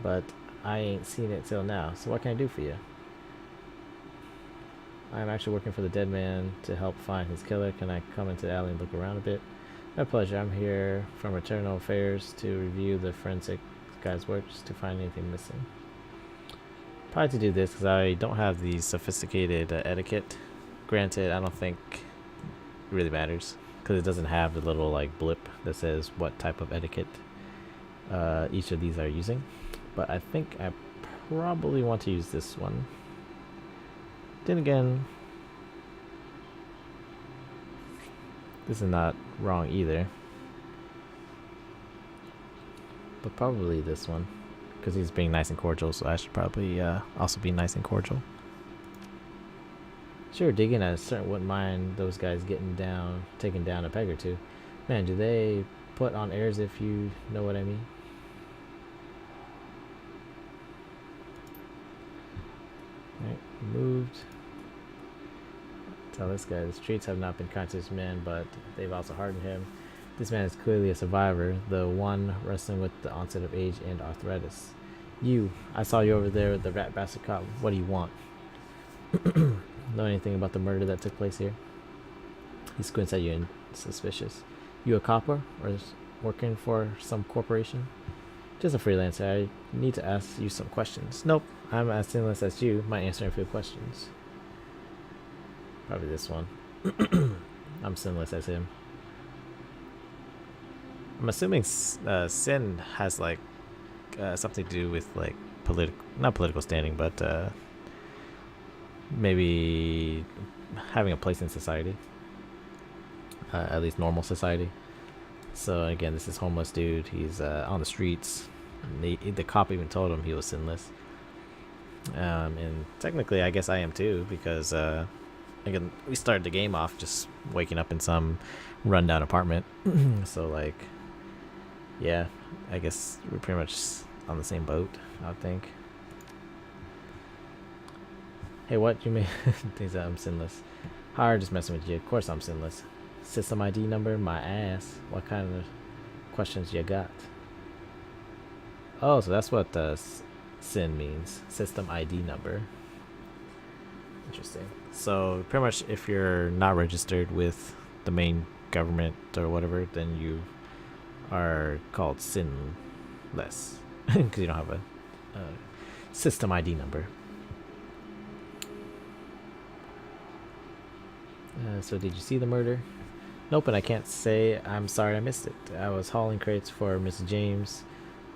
But I ain't seen it till now, so what can I do for you? I'm actually working for the dead man to help find his killer. Can I come into the alley and look around a bit? My pleasure. I'm here from Internal Affairs to review the forensic guy's work just to find anything missing. Probably to do this because I don't have the sophisticated etiquette. Granted, I don't think it really matters because it doesn't have the little like blip that says what type of etiquette each of these are using. But I think I probably want to use this one. Then again, this is not wrong either. But probably this one. Because he's being nice and cordial, so I should probably also be nice and cordial. Sure, digging. I certainly wouldn't mind those guys taking down a peg or two. Man, do they put on airs if you know what I mean? Alright, moved. Tell this guy the streets have not been kind to this man, but they've also hardened him. This man is clearly a survivor, the one wrestling with the onset of age and arthritis. You, I saw you over there with the rat bastard cop. What do you want? Know anything about the murder that took place here? He squints at you and suspicious. You a copper or working for some corporation? Just a freelancer. I need to ask you some questions. Nope, I'm as sinless as you. Might answer a few questions. Probably this one. I'm sinless as him. I'm assuming sin has like something to do with like not political standing, but maybe having a place in society, at least normal society. So again, this is homeless dude. He's on the streets. The cop even told him he was sinless. And technically, I guess I am too, because again, we started the game off just waking up in some rundown apartment. So like, yeah, I guess we're pretty much on the same boat, I would think. Hey, what? You may think that I'm sinless. Hard, just messing with you. Of course I'm sinless. System ID number? My ass. What kind of questions you got? Oh, so that's what the SIN means. System ID number. Interesting. So pretty much if you're not registered with the main government or whatever, then you are called SIN-less because you don't have a system ID number. So did you see the murder? Nope, and I can't say I'm sorry I missed it. I was hauling crates for Mrs. James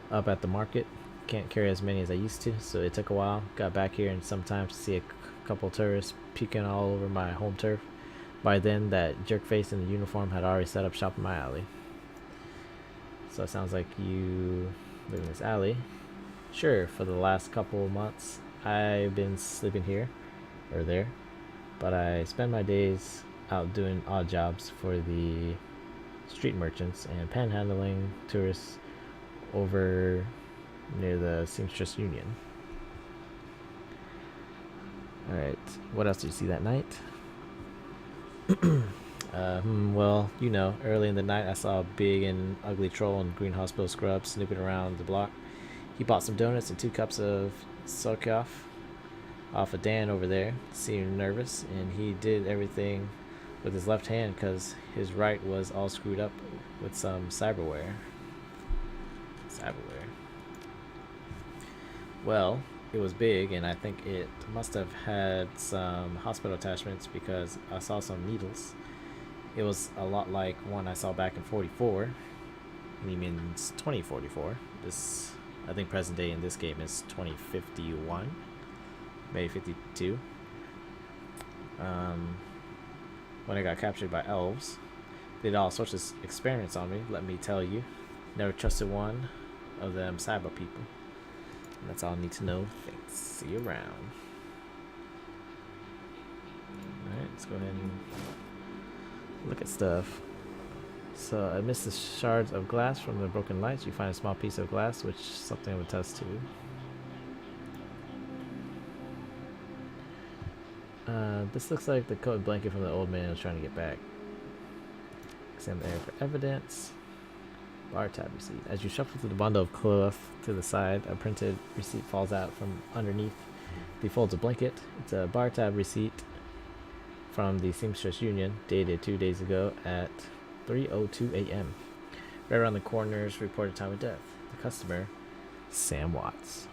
up at the market. Can't carry as many as I used to, so it took a while. Got back here in some time to see a couple tourists puking all over my home turf. By then, that jerkface in the uniform had already set up shop in my alley. So it sounds like you live in this alley. Sure, for the last couple of months, I've been sleeping here or there, but I spend my days out doing odd jobs for the street merchants and panhandling tourists over near the Seamstress Union. Alright, what else did you see that night? Well, you know, early in the night I saw a big and ugly troll in green hospital scrubs snooping around the block. He bought some donuts and 2 cups of sokoff off of Dan over there. Seemed nervous, and he did everything with his left hand because his right was all screwed up with some cyberware. Well, it was big, and I think it must have had some hospital attachments because I saw some needles. It was a lot like one I saw back in 44. He means 2044. This, I think present day in this game is 2051, maybe 52. When I got captured by elves, they did all sorts of experiments on me, let me tell you. Never trusted one of them cyber people. And that's all I need to know. Thanks. See you around. Alright, let's go ahead and look at stuff. So amidst the shards of glass from the broken lights, you find a small piece of glass, which something would attest to. This looks like the coat and blanket from the old man was trying to get back. Examine the area for evidence. Bar tab receipt. As you shuffle through the bundle of cloth to the side, a printed receipt falls out from underneath the folds of blanket. It's a bar tab receipt from the Seamstress Union, dated 2 days ago at 3:02 a.m. Right around the coroner's reported time of death. The customer, Sam Watts.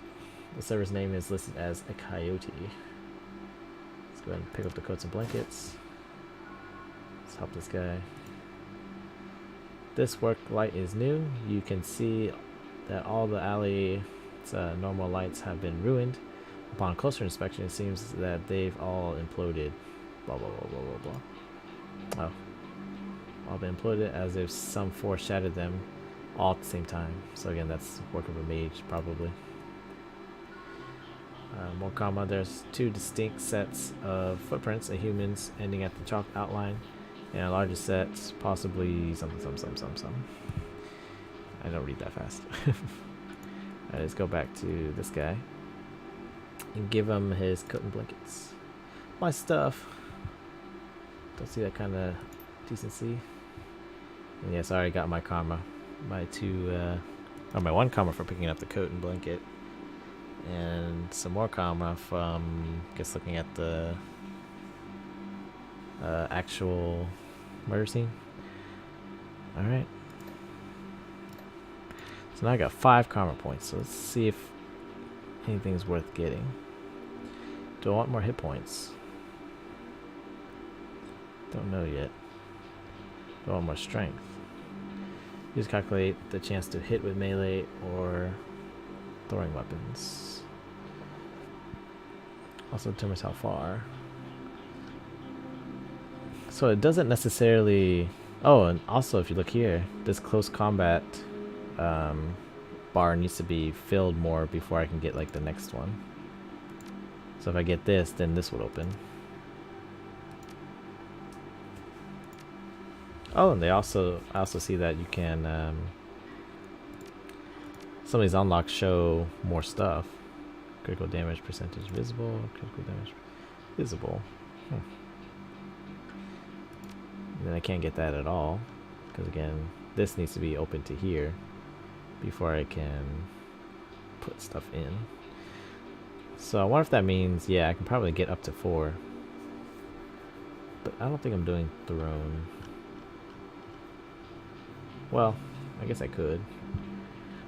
The server's name is listed as a coyote. Let's go ahead and pick up the coats and blankets. Let's help this guy. This work light is new. You can see that all the alley's normal lights have been ruined. Upon closer inspection, it seems that they've all imploded. Blah, blah, blah, blah, blah, blah. Oh. All been imploded as if some force shattered them all at the same time. So again, that's work of a mage, probably. More comma, there's 2 distinct sets of footprints, a human's ending at the chalk outline, and a larger set, possibly something. I don't read that fast. Alright, let's go back to this guy and give him his coat and blankets. My stuff. Don't see that kind of decency. And yes, I already got my karma. My 1 karma for picking up the coat and blanket. And some more karma from, guess, looking at the actual murder scene. Alright. So now I got 5 karma points. So let's see if anything's worth getting. Do I want more hit points? Don't know yet. Do I want more strength? Just calculate the chance to hit with melee or throwing weapons. Also determines how far. So it doesn't necessarily... Oh, and also if you look here, this close combat bar needs to be filled more before I can get like the next one. So if I get this, then this would open. Oh, and I also see that you can some of these unlocks show more stuff. Critical damage percentage visible. Critical damage visible. then I can't get that at all. Because again, this needs to be open to here before I can put stuff in. So I wonder if that means, yeah, I can probably get up to 4. But I don't think I'm doing throne. Well, I guess I could.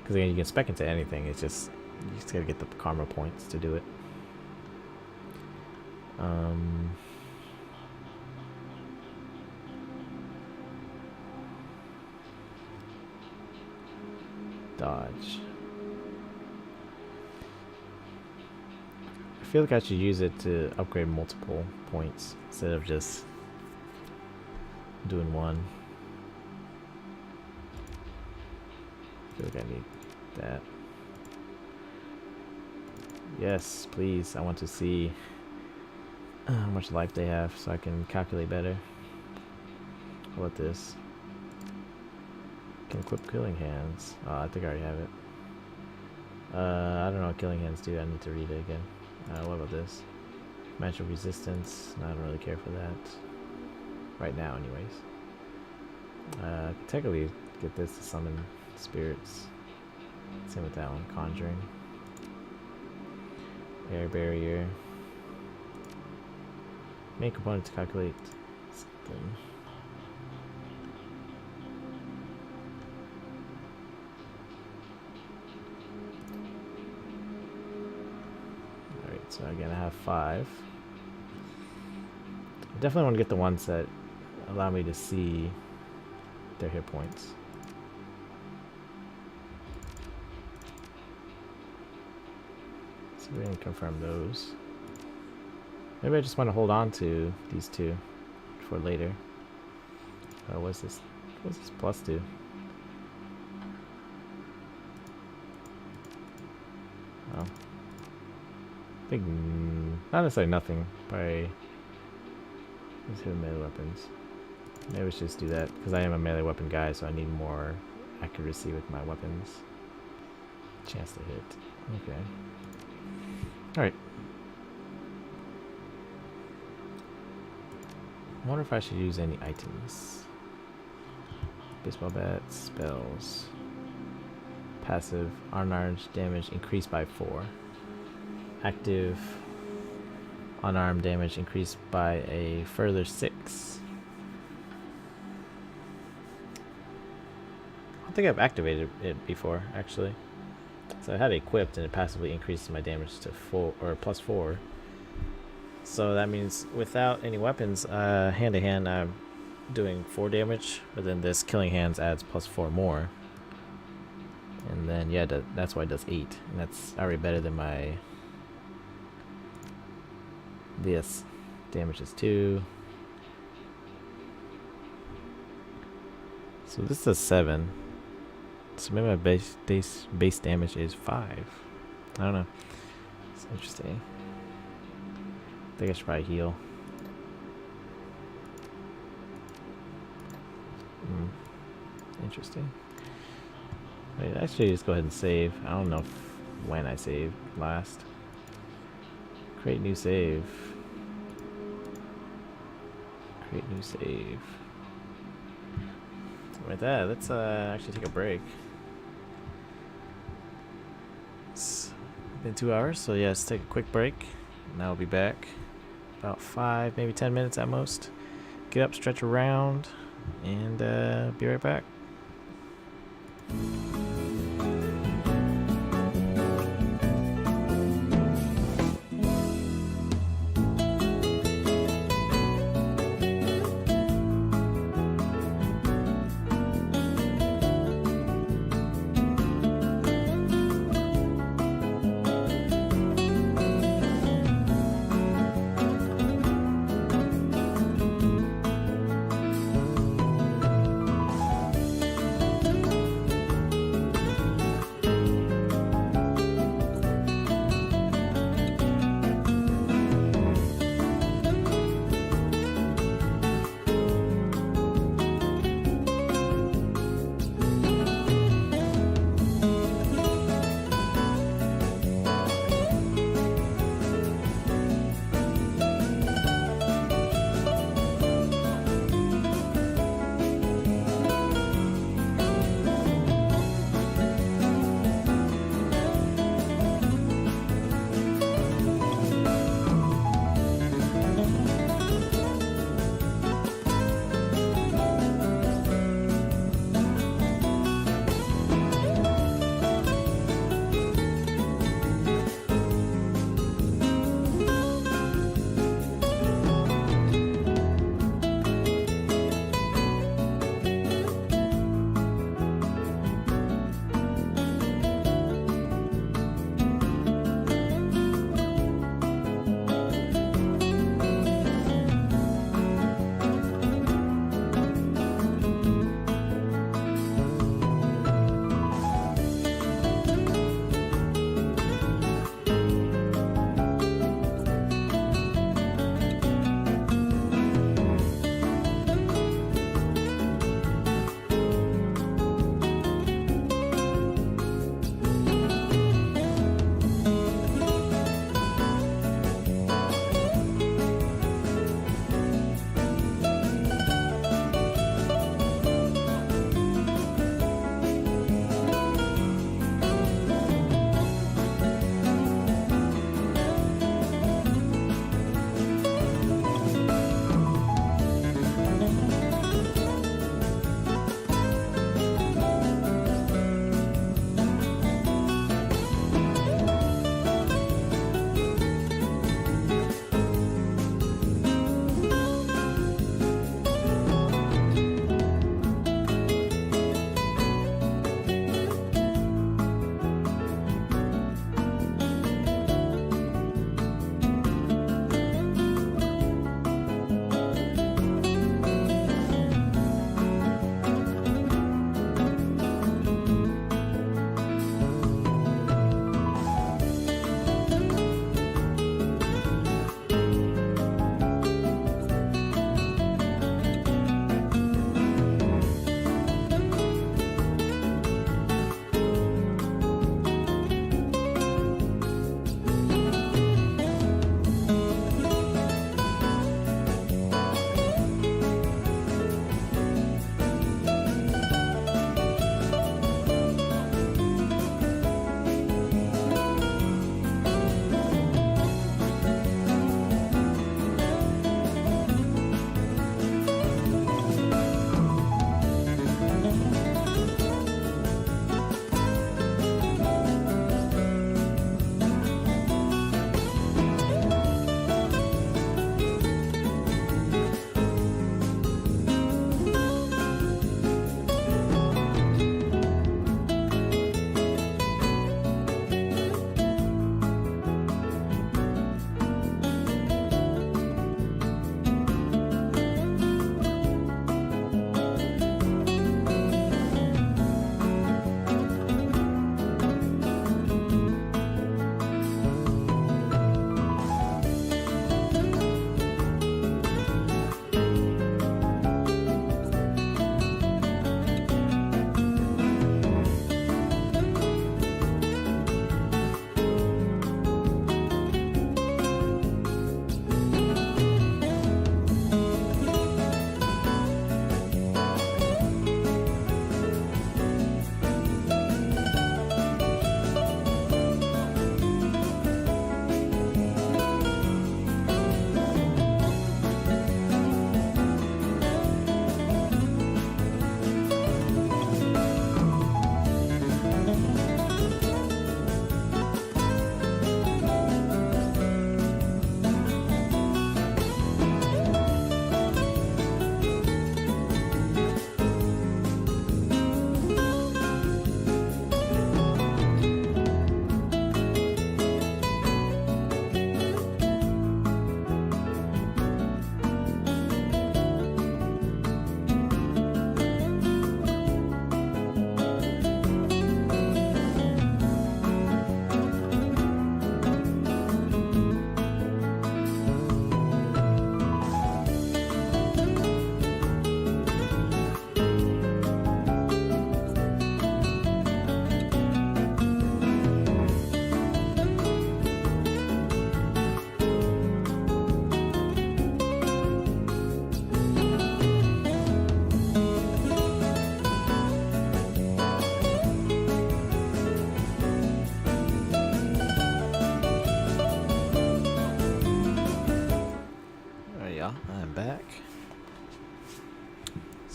Because again, you can spec into anything. It's just, you just gotta get the karma points to do it. Dodge. I feel like I should use it to upgrade multiple points instead of just doing one. I feel like I need that. Yes, please. I want to see how much life they have so I can calculate better. How about this? Can equip killing hands. Oh, I think I already have it. I don't know what killing hands do. I need to read it again. What about this? Magic resistance. No, I don't really care for that. Right now, anyways. Technically, get this to summon spirits. Same with that one. Conjuring. Air barrier. Main component to calculate something. Alright, so again I have 5. I definitely want to get the ones that allow me to see their hit points. So we didn't confirm those. Maybe I just want to hold on to these 2 for later. What's this? What's this plus 2? Oh. I think not necessarily nothing. Probably let's hit melee weapons. Maybe we should just do that because I am a melee weapon guy, so I need more accuracy with my weapons. Chance to hit. Okay. All right. I wonder if I should use any items. Baseball bat, spells. Passive, unarmed damage increased by 4. Active, unarmed damage increased by a further 6. I don't think I've activated it before, actually. So I had it equipped and it passively increased my damage to 4 or plus 4. So that means without any weapons, hand to hand, I'm doing 4 damage, but then this killing hands adds plus 4 more. And then yeah, that's why it does 8, and that's already better than my this damage is 2. So this is 7. So maybe my base damage is 5. I don't know. It's interesting. I think I should probably heal. Interesting. Wait, actually just go ahead and save. I don't know when I saved last. Create new save. Create new save. With that, let's actually take a break. It's been 2 hours, so yeah, let's take a quick break. And I'll be back. About 5, maybe 10 minutes at most. Get up, stretch around, and be right back.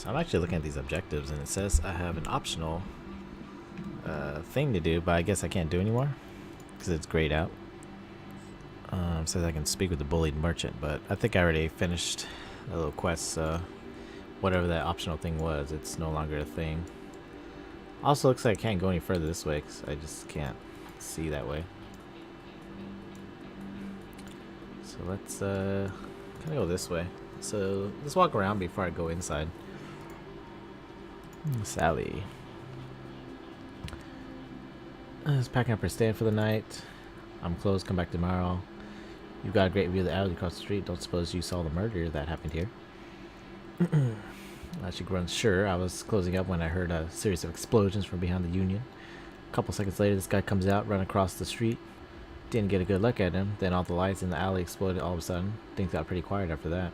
So I'm actually looking at these objectives, and it says I have an optional thing to do, but I guess I can't do anymore because it's grayed out. Says I can speak with the bullied merchant, but I think I already finished a little quest, so whatever that optional thing was, it's no longer a thing. Also looks like I can't go any further this way because I just can't see that way. So let's kind of go this way. So let's walk around before I go inside. Sally. Just packing up her stand for the night. I'm closed, come back tomorrow. You've got a great view of the alley across the street. Don't suppose you saw the murder that happened here? She grunts, sure. I was closing up when I heard a series of explosions from behind the Union. A couple seconds later, this guy comes out, run across the street. Didn't get a good look at him. Then all the lights in the alley exploded all of a sudden. Things got pretty quiet after that.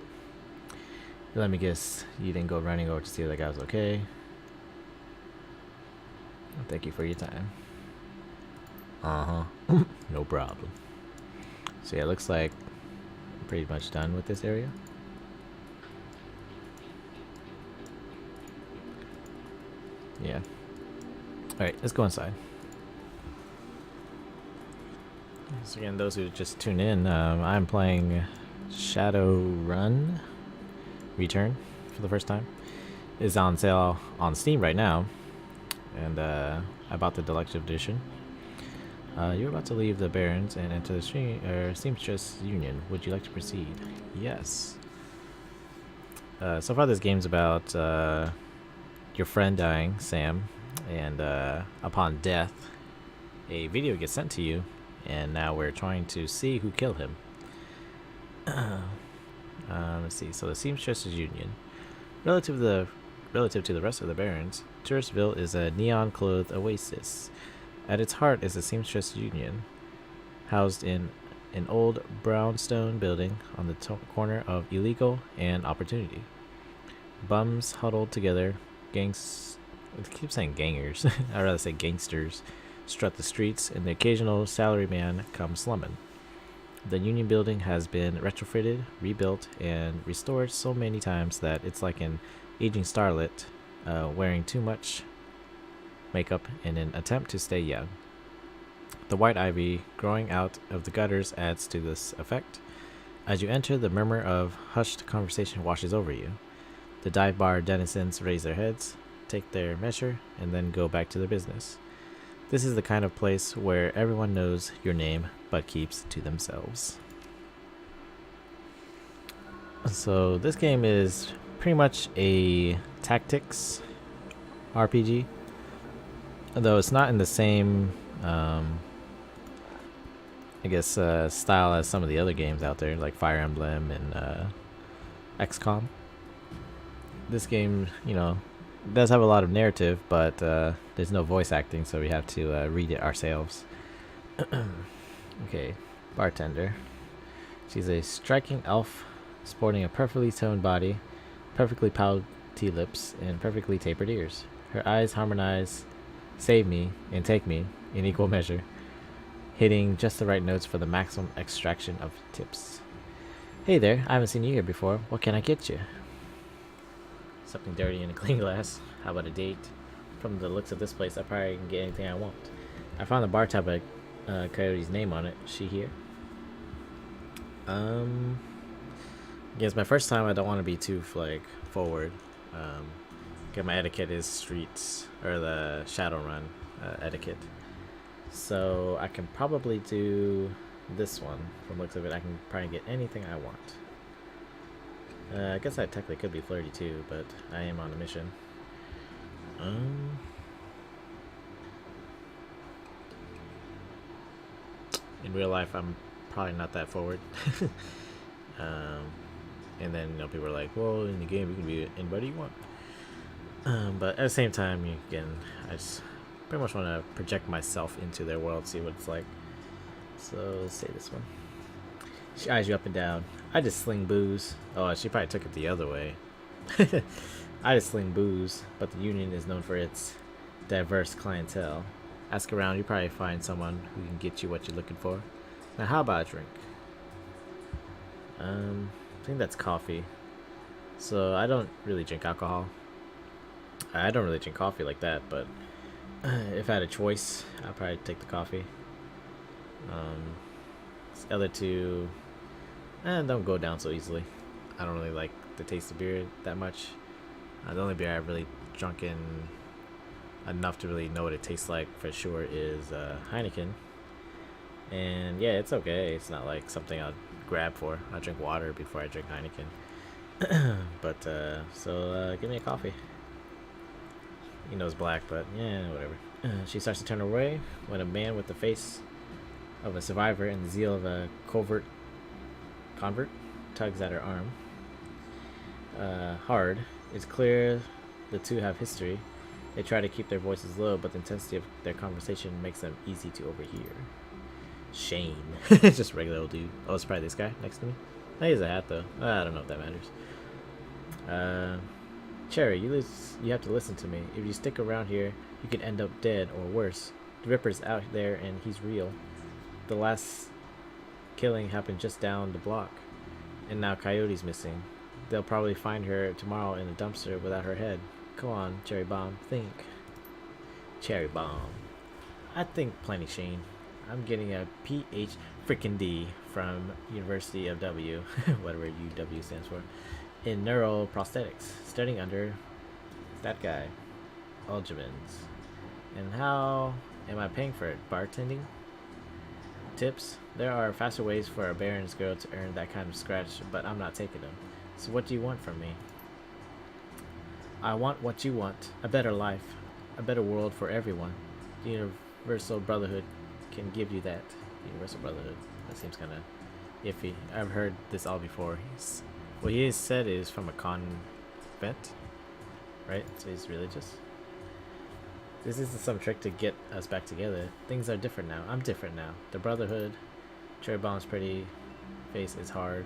Let me guess, you didn't go running over to see if that guy was okay. Thank you for your time. No problem. So yeah, it looks like I'm pretty much done with this area. Yeah. Alright, let's go inside. So again, those who just tune in, I'm playing Shadowrun Return for the first time. It's on sale on Steam right now, and I bought the deluxe edition. You're about to leave the Barrens and enter the Seamstress Union. Would you like to proceed? Yes. So far this game's about your friend dying, Sam, and upon death, a video gets sent to you, and now we're trying to see who killed him. Let's see. So the Seamstress Union, relative to the rest of the Barrens, Touristville is a neon-clothed oasis. At its heart is the Seamstress Union, housed in an old brownstone building on the corner of Illegal and Opportunity. Bums huddled together, I keep saying gangers, I'd rather say gangsters, strut the streets, and the occasional salaryman comes slumming. The Union building has been retrofitted, rebuilt, and restored so many times that it's like an aging starlet wearing too much makeup in an attempt to stay young. The white ivy growing out of the gutters adds to this effect. As you enter, the murmur of hushed conversation washes over you. The dive bar denizens raise their heads, take their measure, and then go back to their business. This is the kind of place where everyone knows your name but keeps to themselves. So this game is pretty much a tactics RPG, though it's not in the same style as some of the other games out there, like Fire Emblem and XCOM. This game, does have a lot of narrative, but there's no voice acting, so we have to read it ourselves. Okay, bartender. She's a striking elf, sporting a perfectly toned body, perfectly pouty lips, and perfectly tapered ears. Her eyes harmonize, save me, and take me in equal measure, hitting just the right notes for the maximum extraction of tips. Hey there, I haven't seen you here before. What can I get you? Something dirty in a clean glass. How about a date? From the looks of this place, I probably can get anything I want. I found the bar tab with Coyote's name on it. She here? Yes, my first time. I don't want to be too forward. My etiquette is streets or the Shadowrun etiquette. So I can probably do this one. From the looks of it, I can probably get anything I want. I guess I technically could be flirty too, but I am on a mission. In real life, I'm probably not that forward. And then people are like, well, in the game you can be anybody you want. But at the same time, I just pretty much want to project myself into their world, see what it's like. So let's say this one. She eyes you up and down. I just sling booze. Oh, she probably took it the other way. I just sling booze, but the Union is known for its diverse clientele. Ask around, you probably find someone who can get you what you're looking for. Now, how about a drink? I think that's coffee. So I don't really drink alcohol. I don't really drink coffee like that, but if I had a choice, I'd probably take the coffee. Um, the other two, don't go down so easily. I don't really like the taste of beer that much. The only beer I've really drunken enough to really know what it tastes like for sure is Heineken. And yeah, it's okay. It's not like something I'll grab for. I drink water before I drink Heineken. But give me a coffee. He knows black, but yeah, whatever. She starts to turn away when a man with the face of a survivor and the zeal of a convert tugs at her arm. Hard. It's clear the two have history. They try to keep their voices low, but the intensity of their conversation makes them easy to overhear. Shane. Just a regular old dude. Oh, it's probably this guy next to me. He has a hat, though. I don't know if that matters. Cherry, you have to listen to me. If you stick around here, you could end up dead or worse. The Ripper's out there, and he's real. The last killing happened just down the block, and now Coyote's missing. They'll probably find her tomorrow in a dumpster without her head. Come on, Cherry Bomb, think. Cherry Bomb. I think plenty, Shane. I'm getting a PH freaking D from University of W, whatever UW stands for, in neuroprosthetics, studying under that guy, Algemans. And how am I paying for it? Bartending? Tips? There are faster ways for a Baron's girl to earn that kind of scratch, but I'm not taking them. So what do you want from me? I want what you want. A better life. A better world for everyone. The Universal Brotherhood can give you that. Universal Brotherhood. That seems kind of iffy. I've heard this all before. What he has said is from a convent, right? So he's religious. This isn't some trick to get us back together. Things are different now. I'm different now. The Brotherhood. Cherry Bomb's pretty face is hard.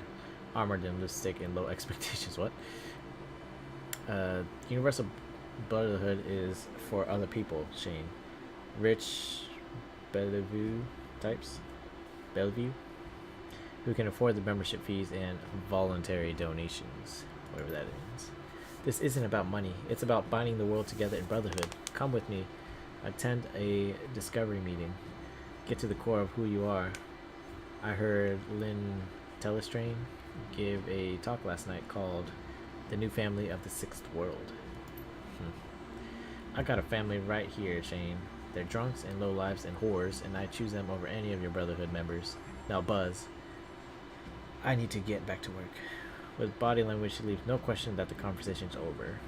Armored in lipstick and low expectations. What? Universal Brotherhood is for other people, Shane. Rich Bellevue types. Bellevue? Who can afford the membership fees and voluntary donations. Whatever that is. This isn't about money. It's about binding the world together in brotherhood. Come with me. Attend a discovery meeting. Get to the core of who you are. I heard Lynn Telestrain give a talk last night called The New Family of the Sixth World. I got a family right here, Shane. They're drunks and lowlifes and whores, and I choose them over any of your Brotherhood members. Now, Buzz, I need to get back to work. With body language, she leaves no question that the conversation's over.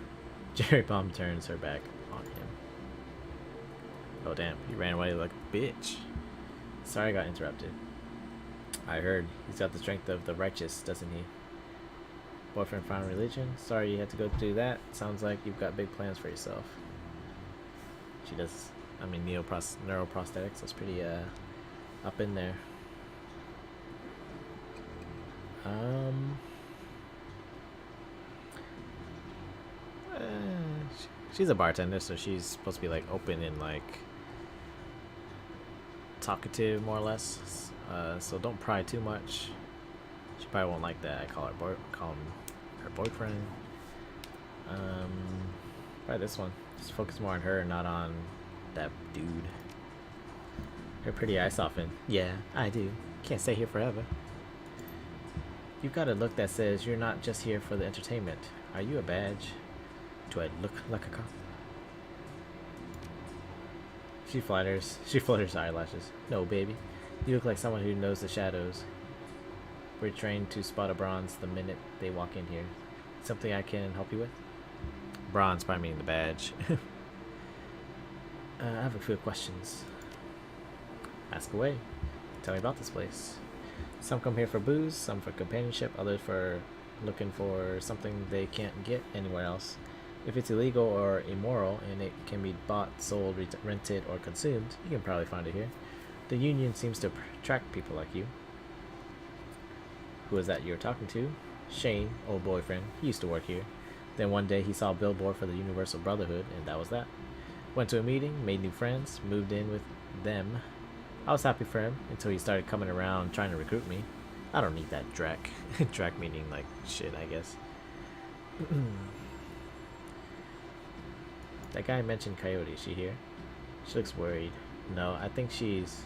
Cherry Bomb turns her back on him. Oh, damn. He ran away like a bitch. Sorry I got interrupted. I heard he's got the strength of the righteous, doesn't he? Boyfriend found religion? Sorry you had to go through that. Sounds like you've got big plans for yourself. She does, I mean, neuroprosthetics. That's pretty, up in there. She's a bartender, so she's supposed to be, like, open and, like, talkative, more or less. So don't pry too much. She probably won't like that. I call him her boyfriend. Probably this one. Just focus more on her, not on that dude. Her pretty eye soften. Yeah, I do. Can't stay here forever. You've got a look that says you're not just here for the entertainment. Are you a badge? Do I look like a cop? She flutters her eyelashes. No, baby. You look like someone who knows the shadows. We're trained to spot a bronze the minute they walk in here. Something I can help you with? Bronze probably meaning the badge. I have a few questions. Ask away. Tell me about this place. Some come here for booze, some for companionship, others for looking for something they can't get anywhere else. If it's illegal or immoral and it can be bought, sold, rented, or consumed, you can probably find it here. The union seems to attract people like you. Who is that you're talking to? Shane, old boyfriend. He used to work here. Then one day he saw a billboard for the Universal Brotherhood, and that was that. Went to a meeting, made new friends, moved in with them. I was happy for him until he started coming around trying to recruit me. I don't need that drac. Drac meaning like shit, I guess. That guy mentioned Coyote. Is she here? She looks worried. No, I think she's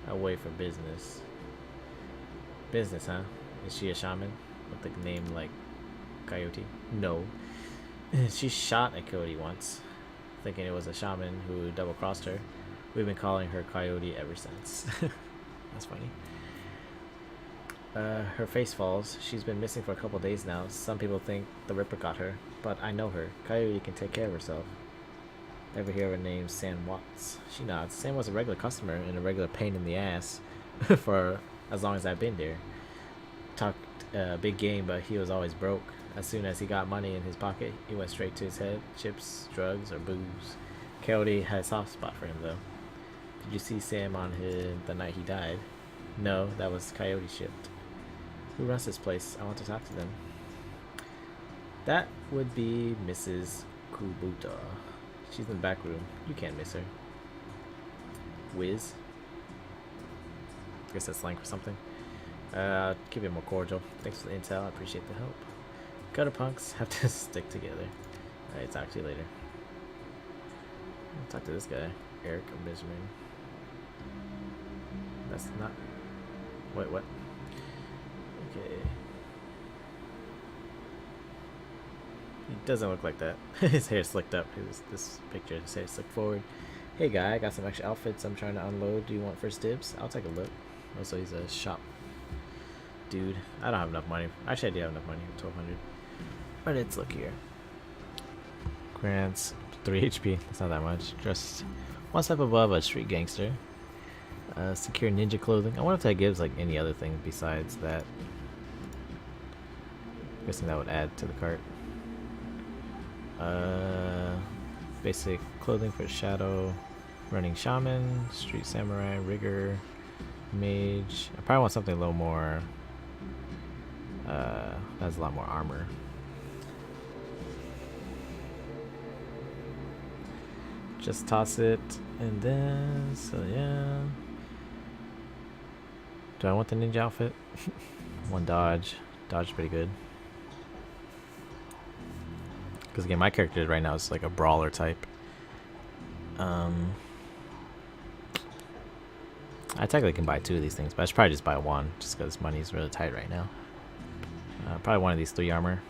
away for business. Business, huh? Is she a shaman with a name like Coyote? No. She shot a coyote once, thinking it was a shaman who double crossed her. We've been calling her Coyote ever since. That's funny. Her face falls. She's been missing for a couple days now. Some people think the Ripper got her, but I know her. Coyote can take care of herself. Ever hear of her name, Sam Watts? She nods. Sam was a regular customer and a regular pain in the ass for as long as I've been there. Talked big game, but he was always broke. As soon as he got money in his pocket, he went straight to his head. Chips, drugs, or booze. Coyote had a soft spot for him, though. Did you see Sam on the night he died? No, that was Coyote shift. Who runs this place? I want to talk to them. That would be Mrs. Kubuta. She's in the back room. You can't miss her. Whiz. I guess that's slang for something. Keep it more cordial. Thanks for the intel. I appreciate the help. Gutter punks have to stick together. Alright, talk to you later. I'll talk to this guy. Eric Benjamin. That's not... Wait, what? Okay. He doesn't look like that. His hair slicked up. This picture, his hair slicked forward. Hey guy, I got some extra outfits I'm trying to unload. Do you want first dibs? I'll take a look. Also, he's a shop dude. I don't have enough money. Actually, I do have enough money. 1200. But let's look here. Grants 3 HP. That's not that much. Just one step above a street gangster. Secure ninja clothing. I wonder if that gives like any other thing besides that. I'm guessing that would add to the cart. Basic clothing for shadow, running shaman, street samurai, rigger, mage. I probably want something a little more. Has a lot more armor. Just toss it, and then so yeah. Do I want the ninja outfit? One dodge. Dodge pretty good. Because again, my character right now is like a brawler type. I technically can buy 2 of these things, but I should probably just buy 1 just because money's really tight right now. Probably one of these 3 armor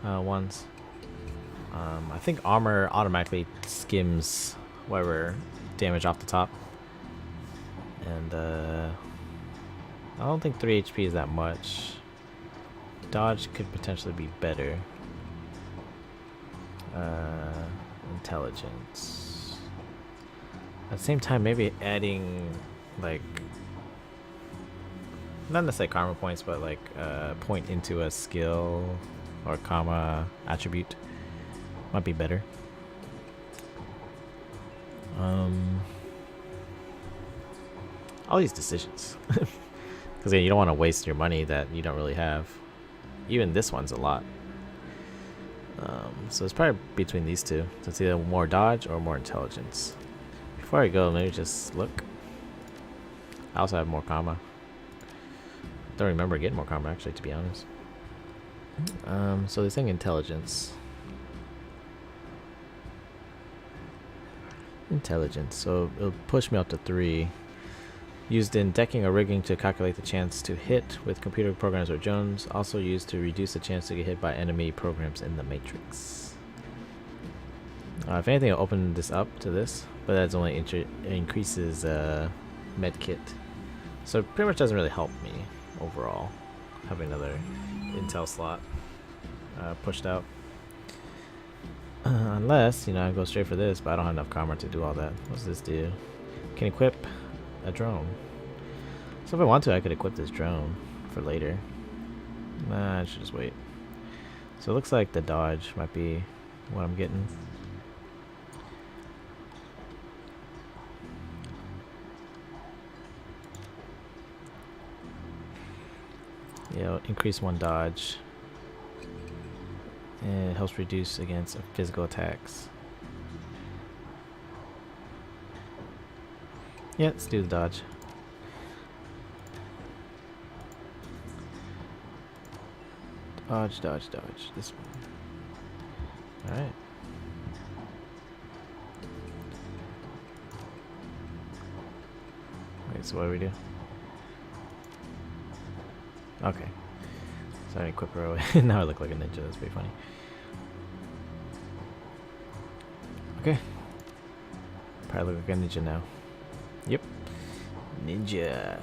ones. I think armor automatically skims whatever damage off the top. And I don't think 3 HP is that much. Dodge could potentially be better. Intelligence. At the same time, maybe adding like not necessarily karma points, but like point into a skill or karma attribute might be better. All these decisions, because you don't want to waste your money that you don't really have. Even this one's a lot. So it's probably between these two. So it's either more dodge or more intelligence. Before I go, maybe just look. I also have more karma. Don't remember getting more karma actually, to be honest. So they're saying intelligence. Intelligence. So it'll push me up to 3. Used in decking or rigging to calculate the chance to hit with computer programs or drones. Also used to reduce the chance to get hit by enemy programs in the Matrix. If anything, I'll open this up to this, but that's only increases med kit. So it pretty much doesn't really help me overall. Having another intel slot pushed out. Unless, I go straight for this, but I don't have enough karma to do all that. What's this do? Can equip a drone. So if I want to, I could equip this drone for later. Nah, I should just wait. So it looks like the dodge might be what I'm getting. Yeah, increase 1 dodge. And it helps reduce against physical attacks. Yeah, let's do the dodge. Dodge, dodge, dodge. This one. Alright. so what do we do? Okay. So I equip her away. Now I look like a ninja. That's pretty funny. Okay. Probably look like a ninja now. Yep. Ninja.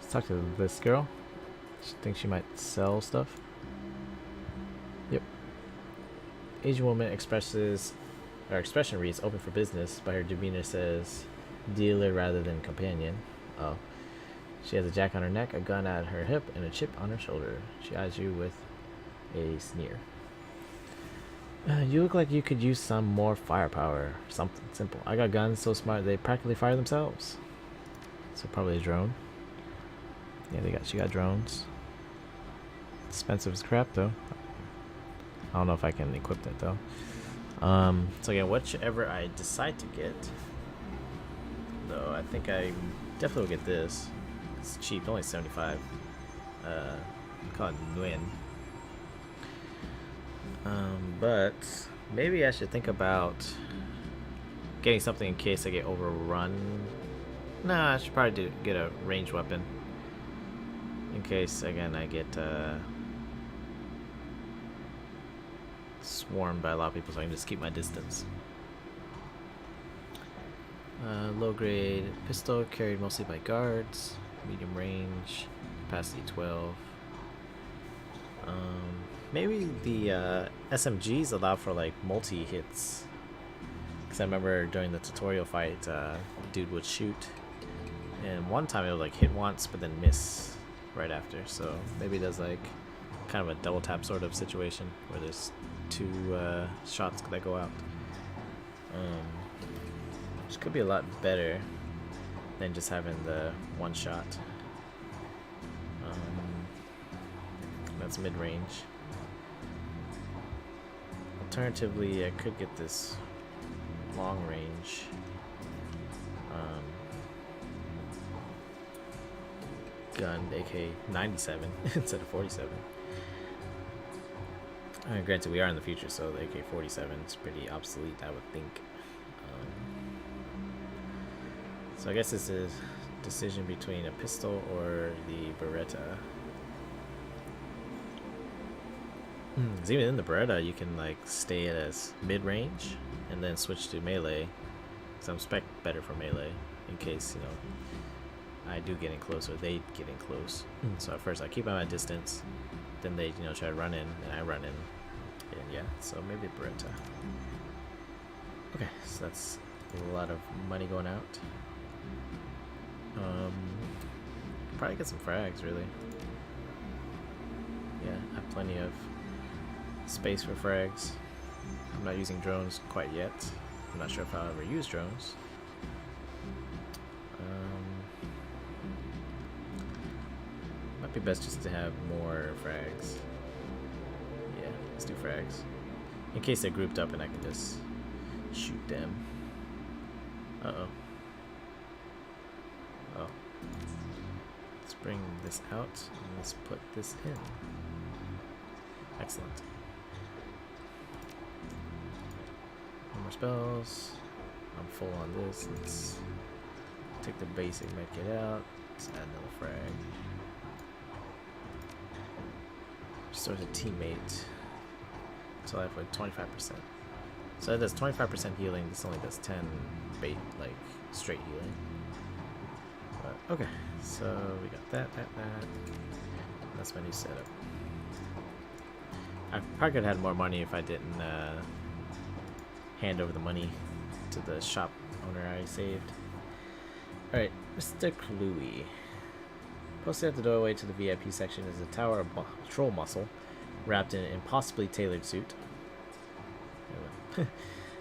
Let's talk to this girl. She thinks she might sell stuff. Yep. Asian woman expresses, her expression reads open for business, but her demeanor says dealer rather than companion. Oh. She has a jack on her neck, a gun at her hip, and a chip on her shoulder. She eyes you with a sneer. You look like you could use some more firepower. Something simple. I got guns so smart they practically fire themselves. So probably a drone. Yeah, she got drones. Expensive as crap though. I don't know if I can equip that though. So again, whichever I decide to get, though, I think I definitely will get this. It's cheap, only 75. Call it Nguyen. But maybe I should think about getting something in case I get overrun. Nah, I should probably get a ranged weapon in case again I get swarmed by a lot of people, so I can just keep my distance. Low grade pistol carried mostly by guards. Medium range, capacity 12. Maybe the SMGs allow for like multi hits. Cause I remember during the tutorial fight, dude would shoot, and one time it would like hit once but then miss right after. So maybe there's like kind of a double tap sort of situation where there's two shots that go out. Which could be a lot better than just having the one shot. That's mid-range. Alternatively, I could get this long range. Gun, AK-97 instead of 47. Granted, we are in the future, so the AK-47 is pretty obsolete, I would think. So I guess it's a decision between a pistol or the Beretta. Because even in the Beretta, you can like stay at as mid-range and then switch to melee. Because I'm spec better for melee in case, you know, I do get in close or they get in close. So at first I keep at my distance, then they, you know, try to run in, and I run in. And yeah, so maybe Beretta. Okay, so that's a lot of money going out. Probably get some frags, really. Yeah, I have plenty of space for frags. I'm not using drones quite yet. I'm not sure if I'll ever use drones. Might be best just to have more frags. Yeah, let's do frags. In case they're grouped up and I can just shoot them. Uh-oh. Oh. Let's bring this out and let's put this in. Excellent. No more spells. I'm full on this. Let's take the basic medkit out. Let's add another frag. Restores a teammate until I have like 25%. So that does 25% healing. This only does 10 bait, like straight healing. But okay, so we got that. That's my new setup. I probably could have had more money if I didn't hand over the money to the shop owner I saved. Alright, Mr. Cluey. Posted at the doorway to the VIP section is a tower of troll muscle wrapped in an impossibly tailored suit.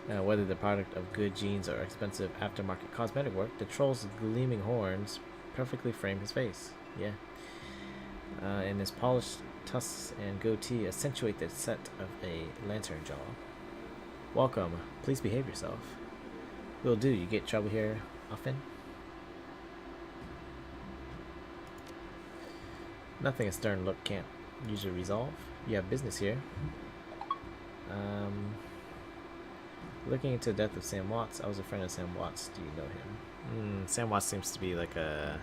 Whether the product of good genes or expensive aftermarket cosmetic work, the troll's gleaming horns perfectly frame his face. Yeah. And his polished tusks and goatee accentuate the set of a lantern jaw. Welcome. Please behave yourself. Will do. You get trouble here often? Nothing a stern look can't usually resolve. You have business here. Looking into the death of Sam Watts. I was a friend of Sam Watts. Do you know him? Sam Watts seems to be like a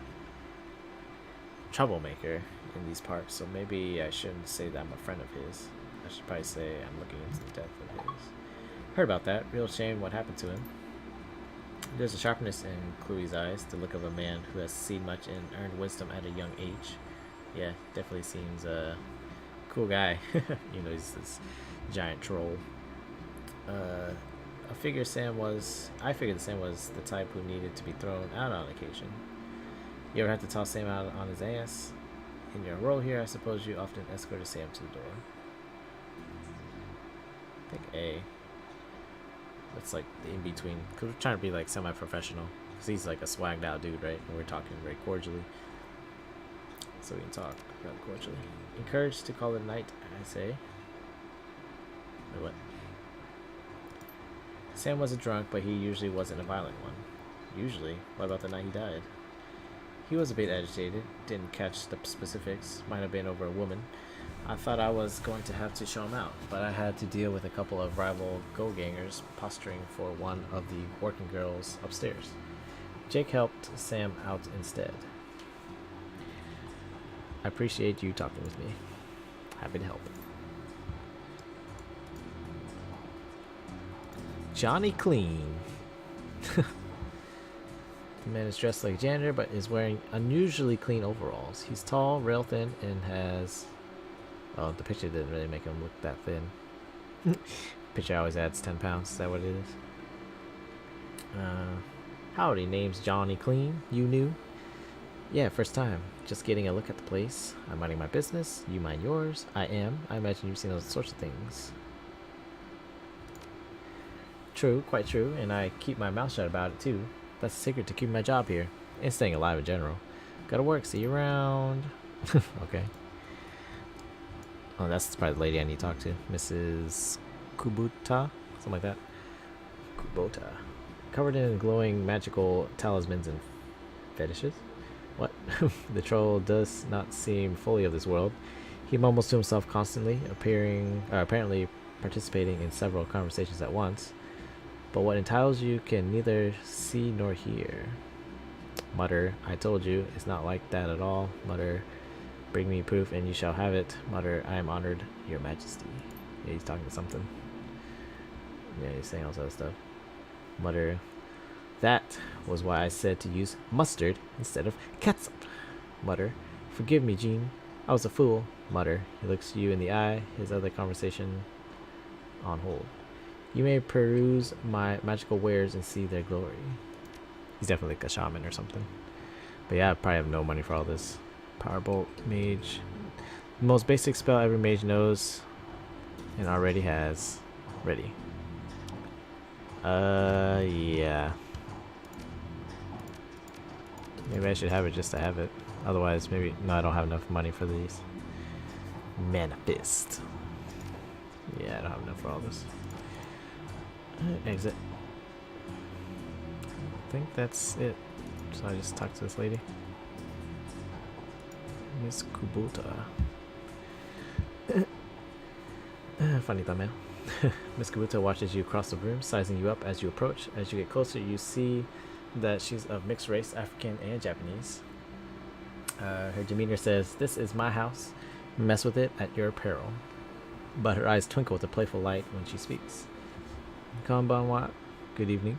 troublemaker in these parts, so maybe I shouldn't say that I'm a friend of his. I should probably say I'm looking into the death of his. Heard about that. Real shame what happened to him. There's a sharpness in Chloe's eyes, the look of a man who has seen much and earned wisdom at a young age. Yeah, definitely seems a cool guy. You know, he's this giant troll. I figured Sam was the type who needed to be thrown out on occasion. You ever have to toss Sam out on his ass? In your role here, I suppose you often escorted Sam to the door. I think A. That's like the in between. Cause we're trying to be like semi-professional. Cause he's like a swagged out dude, right? And we're talking very cordially, so we can talk rather cordially. Encouraged to call it a night, I say. Wait, what? Sam was a drunk, but he usually wasn't a violent one. Usually? What about the night he died? He was a bit agitated. Didn't catch the specifics. Might have been over a woman. I thought I was going to have to show him out, but I had to deal with a couple of rival go-gangers posturing for one of the working girls upstairs. Jake helped Sam out instead. I appreciate you talking with me. Happy to help. Johnny Clean. The man is dressed like a janitor, but is wearing unusually clean overalls. He's tall, rail thin, and has... Oh, the picture didn't really make him look that thin. Picture always adds 10 pounds. Is that what it is? Howdy, name's Johnny Clean. You new? Yeah, first time. Just getting a look at the place. I'm minding my business. You mind yours. I am. I imagine you've seen those sorts of things. True, quite true, and I keep my mouth shut about it too. That's the secret to keeping my job here, and staying alive in general. Gotta work, see you around. Okay. Oh, that's probably the lady I need to talk to. Mrs. Kubota? Something like that. Kubota. Covered in glowing magical talismans and fetishes? What? The troll does not seem fully of this world. He mumbles to himself constantly, apparently participating in several conversations at once. But what entitles you can neither see nor hear. Mutter, I told you, it's not like that at all. Mutter, bring me proof and you shall have it. Mutter, I am honored, your majesty. Yeah, he's talking to something. Yeah, he's saying all sorts of stuff. Mutter, that was why I said to use mustard instead of catsup. Mutter, forgive me, Jean. I was a fool. Mutter, he looks you in the eye, his other conversation on hold. You may peruse my magical wares and see their glory. He's definitely like a shaman or something. But yeah, I probably have no money for all this. Powerbolt, mage. The most basic spell every mage knows and already has. Ready. Yeah. Maybe I should have it just to have it. Otherwise, maybe... No, I don't have enough money for these. Manifest. Yeah, I don't have enough for all this. Exit. I think that's it. So I just talked to this lady. Miss Kubota. Funny thumbnail. Miss Kubota watches you across the room, sizing you up as you approach. As you get closer, you see that she's of mixed race, African and Japanese. Her demeanor says, "This is my house. Mess with it at your peril." But her eyes twinkle with a playful light when she speaks. Konbanwa. Good evening.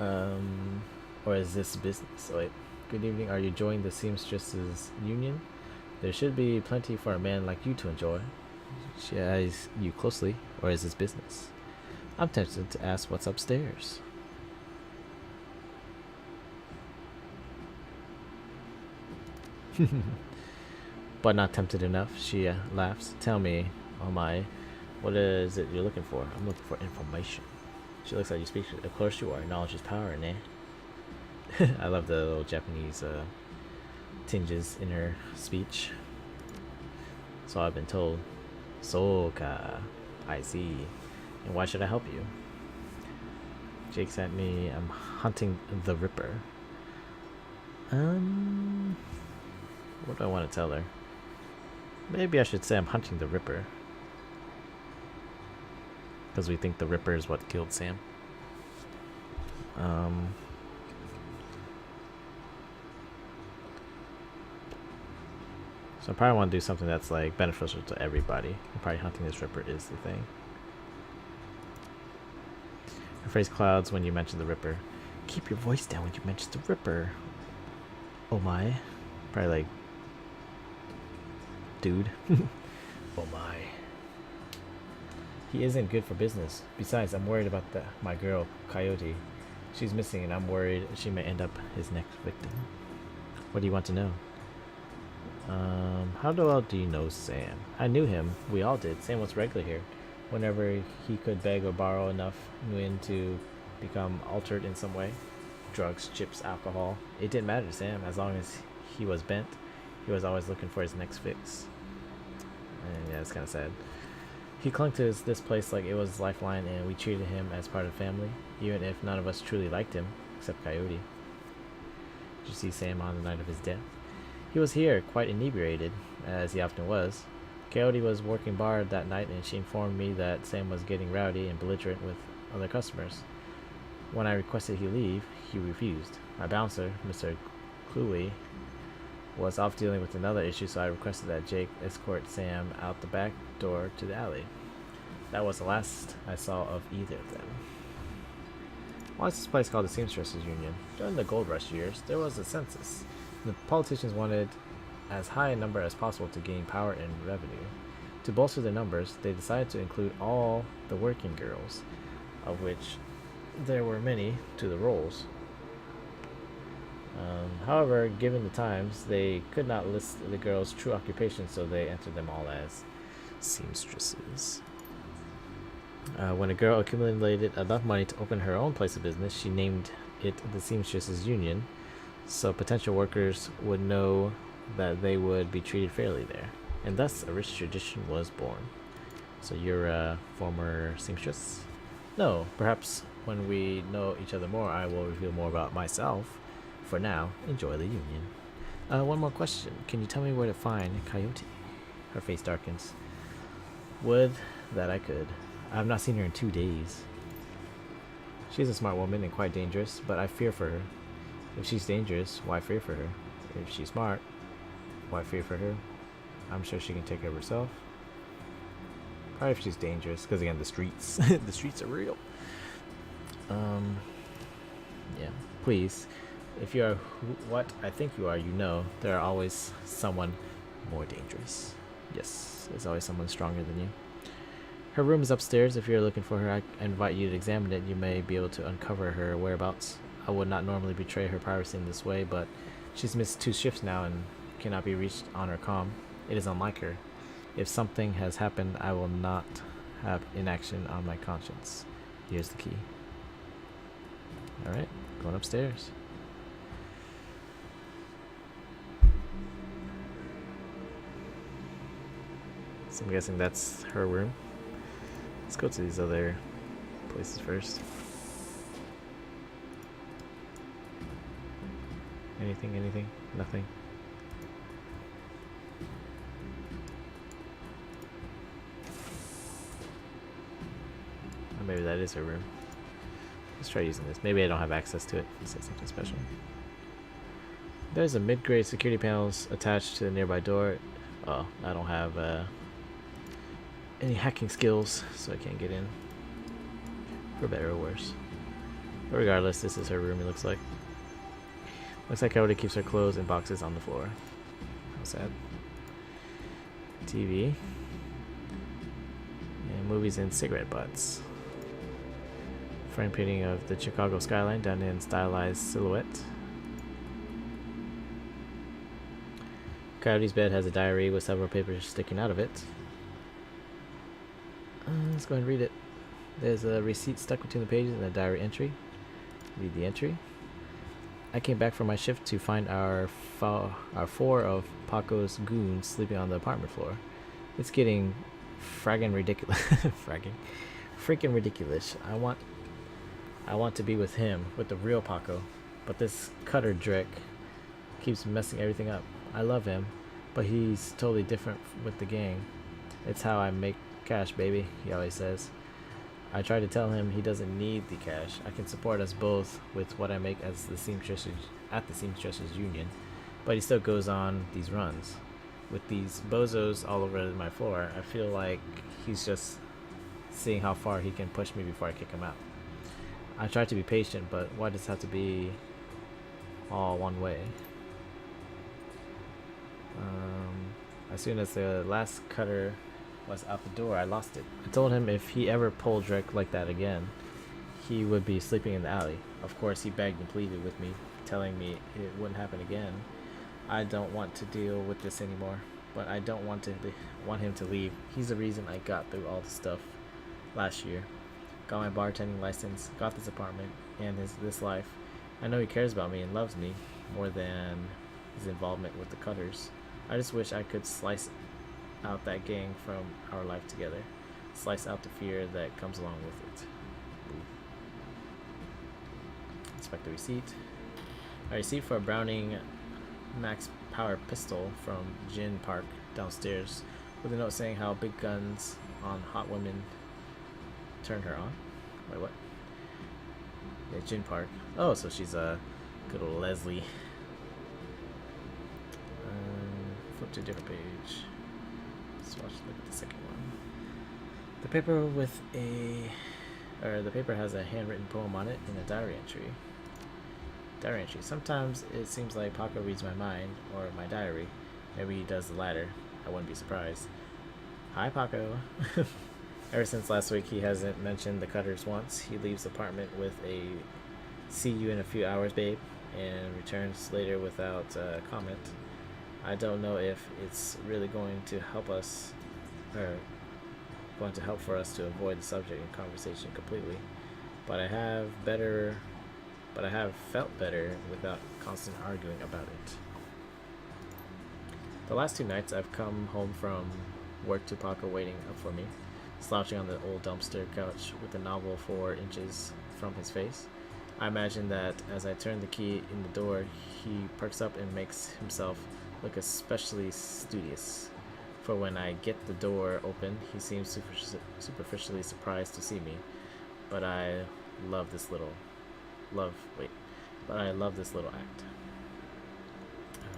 Or is this business? Oh, wait. Good evening. Are you joining the seamstresses union? There should be plenty for a man like you to enjoy. She eyes you closely. Or is this business? I'm tempted to ask what's upstairs. But not tempted enough, she laughs. Tell me, oh my, what is it you're looking for? I'm looking for information. She looks like you speak. Of course you are. Knowledge is power, né? I love the little Japanese tinges in her speech. So I've been told. Soka. I see. And why should I help you? Jake's at me. I'm hunting the Ripper. What do I want to tell her? Maybe I should say I'm hunting the Ripper. because we think the Ripper is what killed Sam. So I probably want to do something that's like beneficial to everybody. Probably hunting this Ripper is the thing. Your face clouds when you mention the Ripper. Keep your voice down when you mention the Ripper. Oh my. Probably like, dude. Oh my. He isn't good for business. Besides, I'm worried about my girl, Coyote. She's missing and I'm worried she may end up his next victim. What do you want to know? How well do you know Sam? I knew him. We all did. Sam was regular here. Whenever he could beg or borrow enough wind to become altered in some way. Drugs, chips, alcohol. It didn't matter to Sam. As long as he was bent, he was always looking for his next fix. And yeah, it's kind of sad. He clung to this place like it was his lifeline, and we treated him as part of the family, even if none of us truly liked him, except Coyote. Did you see Sam on the night of his death? He was here, quite inebriated, as he often was. Coyote was working bar that night, and she informed me that Sam was getting rowdy and belligerent with other customers. When I requested he leave, he refused. My bouncer, Mr. Cluey, was off dealing with another issue, so I requested that Jake escort Sam out the back door to the alley. That was the last I saw of either of them. Why is this place called the Seamstresses Union? During the gold rush years, there was a census. The politicians wanted as high a number as possible to gain power and revenue. To bolster their numbers, they decided to include all the working girls, of which there were many, to the rolls. However, given the times, they could not list the girls' true occupations, so they entered them all as seamstresses. When a girl accumulated enough money to open her own place of business, she named it the Seamstresses Union, so potential workers would know that they would be treated fairly there. And thus, a rich tradition was born. So you're a former seamstress? No, perhaps when we know each other more, I will reveal more about myself. For now, enjoy the union. One more question. Can you tell me where to find Coyote? Her face darkens. Would that I could. I have not seen her in 2 days. She's a smart woman and quite dangerous, but I fear for her. If she's dangerous, why fear for her? If she's smart, why fear for her? I'm sure she can take care of herself. Probably if she's dangerous, because again, the streets. The streets are real. Yeah, please. If you are what I think you are, you know there are always someone more dangerous. Yes, there's always someone stronger than you. Her room is upstairs. If you're looking for her, I invite you to examine it. You may be able to uncover her whereabouts. I would not normally betray her privacy in this way, but she's missed 2 shifts now and cannot be reached on her comm. It is unlike her. If something has happened, I will not have inaction on my conscience. Here's the key. Alright, going upstairs. So I'm guessing that's her room. Let's go to these other places first. Anything? Nothing. Or maybe that is her room. Let's try using this. Maybe I don't have access to it. Let's say something special. There's a mid-grade security panels attached to the nearby door. Oh, I don't have any hacking skills, so I can't get in. For better or worse. But regardless, this is her room, it looks like. Looks like Coyote keeps her clothes in boxes on the floor. How sad. TV. And movies and cigarette butts. Frame painting of the Chicago skyline done in stylized silhouette. Coyote's bed has a diary with several papers sticking out of it. Let's go ahead and read it. There's a receipt stuck between the pages and a diary entry. Read the entry. I came back from my shift to find our 4 of Paco's goons sleeping on the apartment floor. It's getting fragging ridiculous. Freaking ridiculous. I want to be with him, with the real Paco, but this cutter Drek keeps messing everything up. I love him, but he's totally different with the gang. It's how I make cash, baby, he always says. I try to tell him he doesn't need the cash. I can support us both with what I make as the seamstresses at the seamstresses union, but he still goes on these runs. With these bozos all over my floor, I feel like he's just seeing how far he can push me before I kick him out. I try to be patient, but why does it have to be all one way? As soon as the last cutter was out the door, I lost it. I told him if he ever pulled Drake like that again, he would be sleeping in the alley. Of course, he begged and pleaded with me, telling me it wouldn't happen again. I don't want to deal with this anymore, but I don't want him to leave. He's the reason I got through all the stuff last year. Got my bartending license, got this apartment, and this life. I know he cares about me and loves me more than his involvement with the Cutters. I just wish I could slice out that gang from our life together. Slice out the fear that comes along with it. Inspect the receipt. A receipt for a Browning Max Power pistol from Gin Park downstairs, with a note saying how big guns on hot women turn her on. Wait, what? Yeah, Gin Park. Oh, so she's a good old Leslie. Flip to a different page. Let's look at the second one. The paper has a handwritten poem on it and a diary entry. Diary entry. Sometimes it seems like Paco reads my mind or my diary. Maybe he does the latter. I wouldn't be surprised. Hi, Paco. Ever since last week, he hasn't mentioned the Cutters once. He leaves the apartment with a "see you in a few hours, babe," and returns later without comment. I don't know if it's really going to help us, or going to help for us to avoid the subject in conversation completely. But I have felt better without constant arguing about it. The last 2 nights I've come home from work to Paco waiting up for me, slouching on the old dumpster couch with a novel 4 inches from his face. I imagine that as I turn the key in the door, he perks up and makes himself look especially studious. For when I get the door open, he seems superficially surprised to see me. But I love this little act.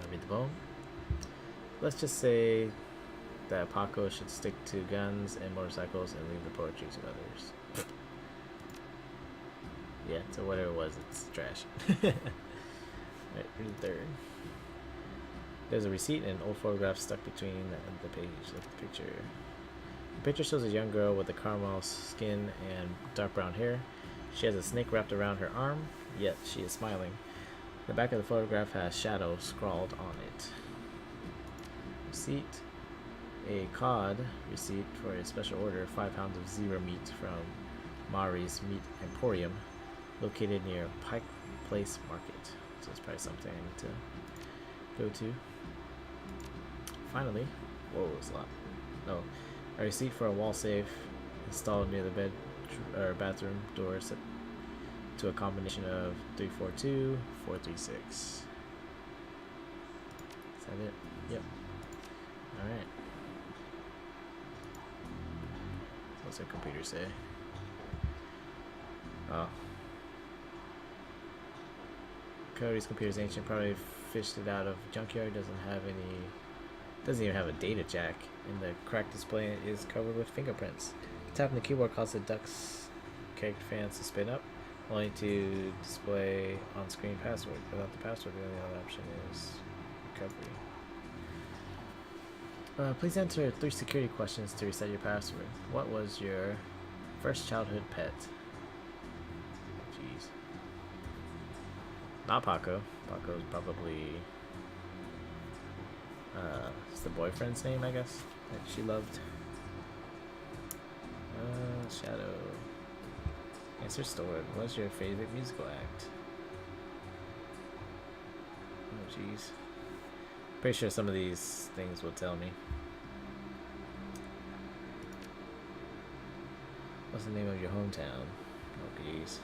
Read the poem. Let's just say that Paco should stick to guns and motorcycles and leave the poetry to others. Yeah, so whatever it was, it's trash. Right, read the third. There's a receipt and an old photograph stuck between the page. Look at the picture. The picture shows a young girl with a caramel skin and dark brown hair. She has a snake wrapped around her arm, yet she is smiling. The back of the photograph has shadow scrawled on it. Receipt. A cod receipt for a special order, 5 pounds of zebra meat from Mari's Meat Emporium, located near Pike Place Market. So it's probably something I need to go to. Finally, whoa, it's a lot. No, a receipt for a wall safe installed near the bathroom door set to a combination of 342, 436. Is that it? Yep. Alright. What's our computer say? Oh. Cody's computer's ancient, probably fished it out of junkyard, doesn't even have a data jack, and the cracked display is covered with fingerprints. Tapping the keyboard causes the Ducks character fans to spin up, only to display on-screen password. Without the password, the only other option is recovery. Please answer 3 security questions to reset your password. What was your first childhood pet? Jeez. Not Paco. Paco's probably it's the boyfriend's name, I guess, that she loved. Shadow. Answer stored. What's your favorite musical act? Oh jeez. Pretty sure some of these things will tell me. What's the name of your hometown? Oh jeez.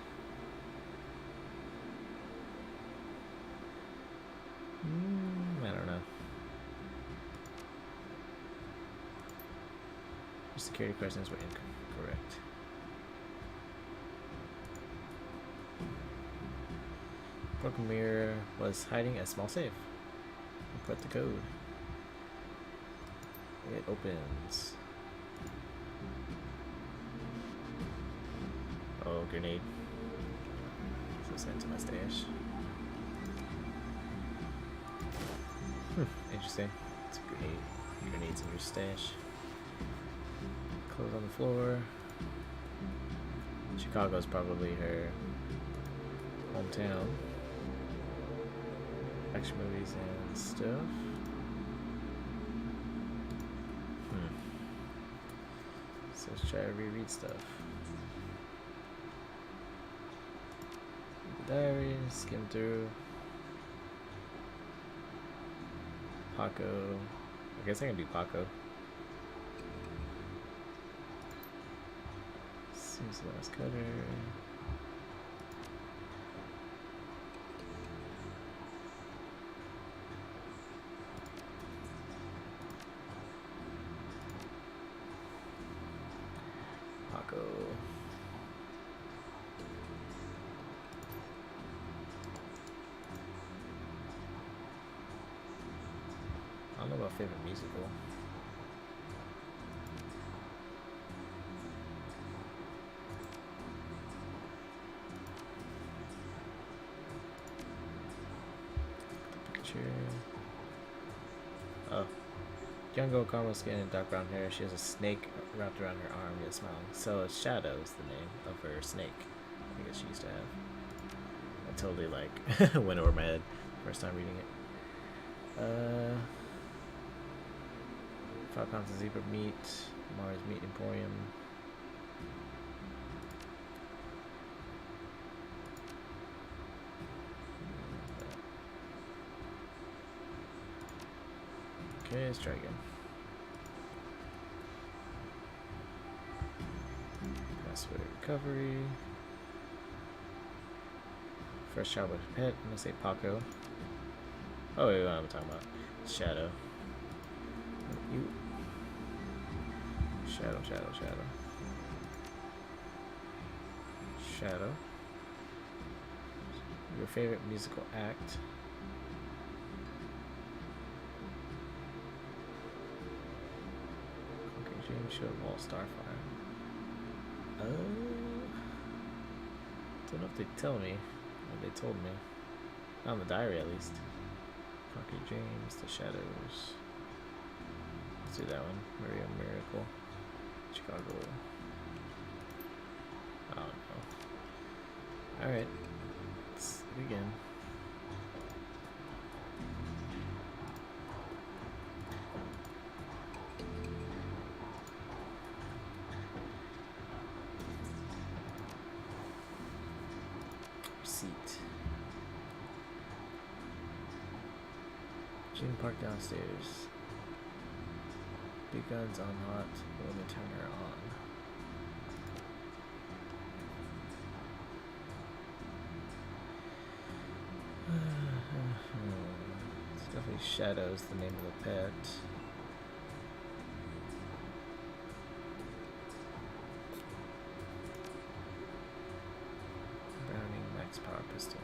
I don't know. Your security questions were incorrect. Broken mirror was hiding a small safe. Input the code. It opens. Oh, grenade. So sent to my stash. Interesting. It's a grenade. Grenades in your stash. Clothes on the floor. Chicago's probably her hometown. Action movies and stuff. So let's try to reread stuff. The diary, skim through. Paco. I guess I can do Paco. Seems the last cutter. Paco. I don't know about favorite musical. Picture. Oh. Young girl, caramel skin and dark brown hair. She has a snake wrapped around her arm, yet smiling. So it's Shadow is the name of her snake. I guess she used to have. I totally like went over my head first time reading it. 5 pounds of zebra meat, Mars Meat Emporium. Okay, let's try again. Password recovery. First child with a pet. I'm gonna say Paco. Oh wait, what am I talking about? Shadow. You. Shadow. Shadow. Your favorite musical act. Okay, James Show Wall Starfire. Don't know if they tell me. Or they told me. Not in the diary, at least. Crocky James, The Shadows. Let's do that one. Maria Miracle. Chicago. I don't know. Alright. Let's begin. Receipt. Gene Park downstairs. Big guns on hot. Let me turn her on. It's definitely Shadows, the name of the pet. Browning Max Power Pistol.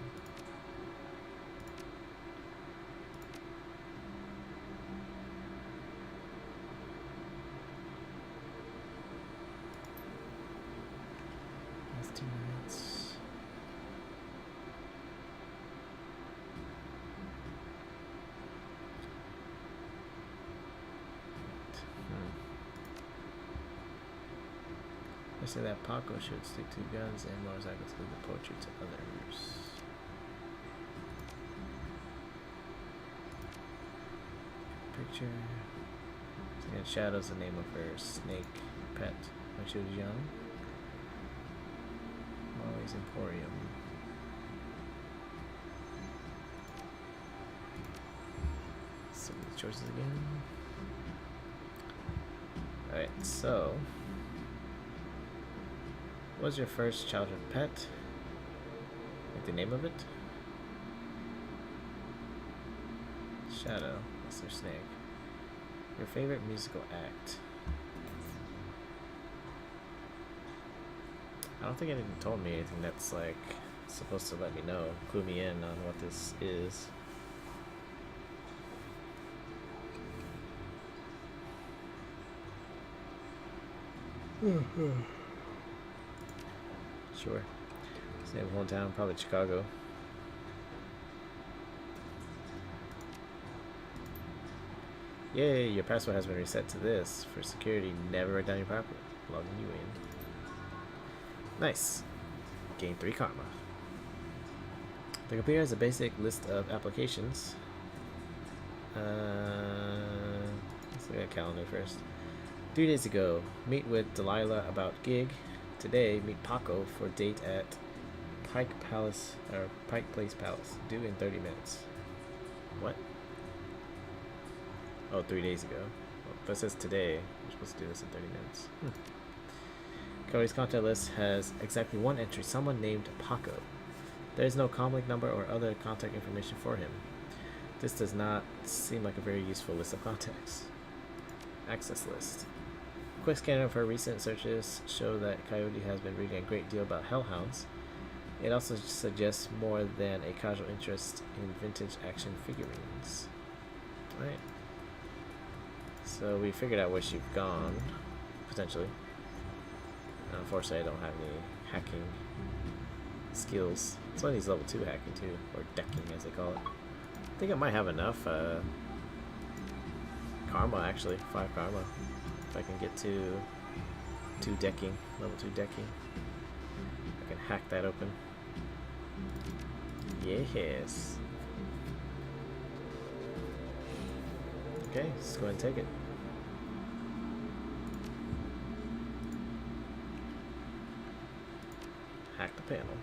That's 2 minutes. I say that Paco should stick to guns and motorcycles to the poetry to others. Picture. Again, Shadow's the name of her snake pet when she was young. Molly's Emporium. So the choices again. Alright, so what's your first childhood pet? Like the name of it? Shadow. That's their snake. Your favorite musical act? I don't think anything told me anything that's like It's supposed to let me know, clue me in on what this is. Sure. Same hometown, probably Chicago. Yay, your password has been reset to this. For security, never write down your password. Logging you in. Nice. Gain 3 karma. The computer has a basic list of applications. Let's look at calendar first. 3 days ago, meet with Delilah about gig. Today, meet Paco for date at Pike Place Palace. Due in 30 minutes. What? Oh, 3 days ago. Well, that says today. We're supposed to do this in 30 minutes. Cody's contact list has exactly 1 entry. Someone named Paco. There is no comlink number or other contact information for him. This does not seem like a very useful list of contacts. Access list. Quick scan of her recent searches show that Coyote has been reading a great deal about hellhounds. It also suggests more than a casual interest in vintage action figurines. Alright. So we figured out where she's gone, potentially. Unfortunately, I don't have any hacking skills. It's only level 2 hacking too, or decking as they call it. I think I might have enough karma actually, 5 karma. If I can get to 2 decking, level 2 decking. I can hack that open. Yes. Okay, let's go ahead and take it. Hack the panel.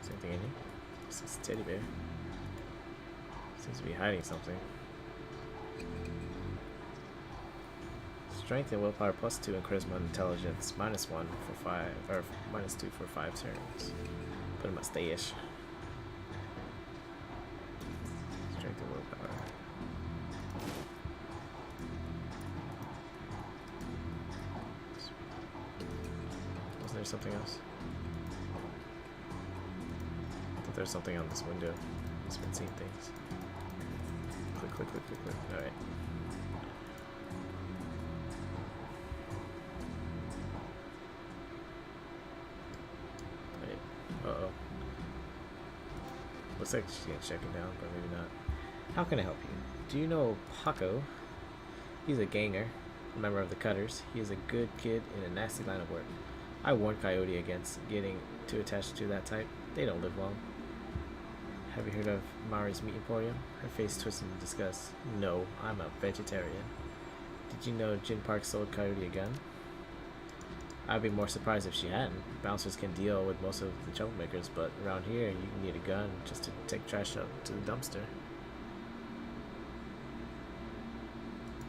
Same thing in here. This is a teddy bear. Seems to be hiding something. Strength and willpower +2 and charisma and intelligence -1 for 5, or -2 for 5 turns. Put in my stash. Strength and willpower. Wasn't there something else? I thought there was something on this window. It's been seeing things. Click, click, click, click, click. Alright. Uh-oh. Looks like she's gonna check it down, but maybe not. How can I help you? Do you know Paco? He's a ganger, a member of the Cutters. He is a good kid in a nasty line of work. I warned Coyote against getting too attached to that type. They don't live long. Have you heard of Mari's Meat Emporium? Her face twisted in disgust. No, I'm a vegetarian. Did you know Jin Park sold Coyote a gun? I'd be more surprised if she hadn't. Bouncers can deal with most of the troublemakers, but around here you need a gun just to take trash out to the dumpster.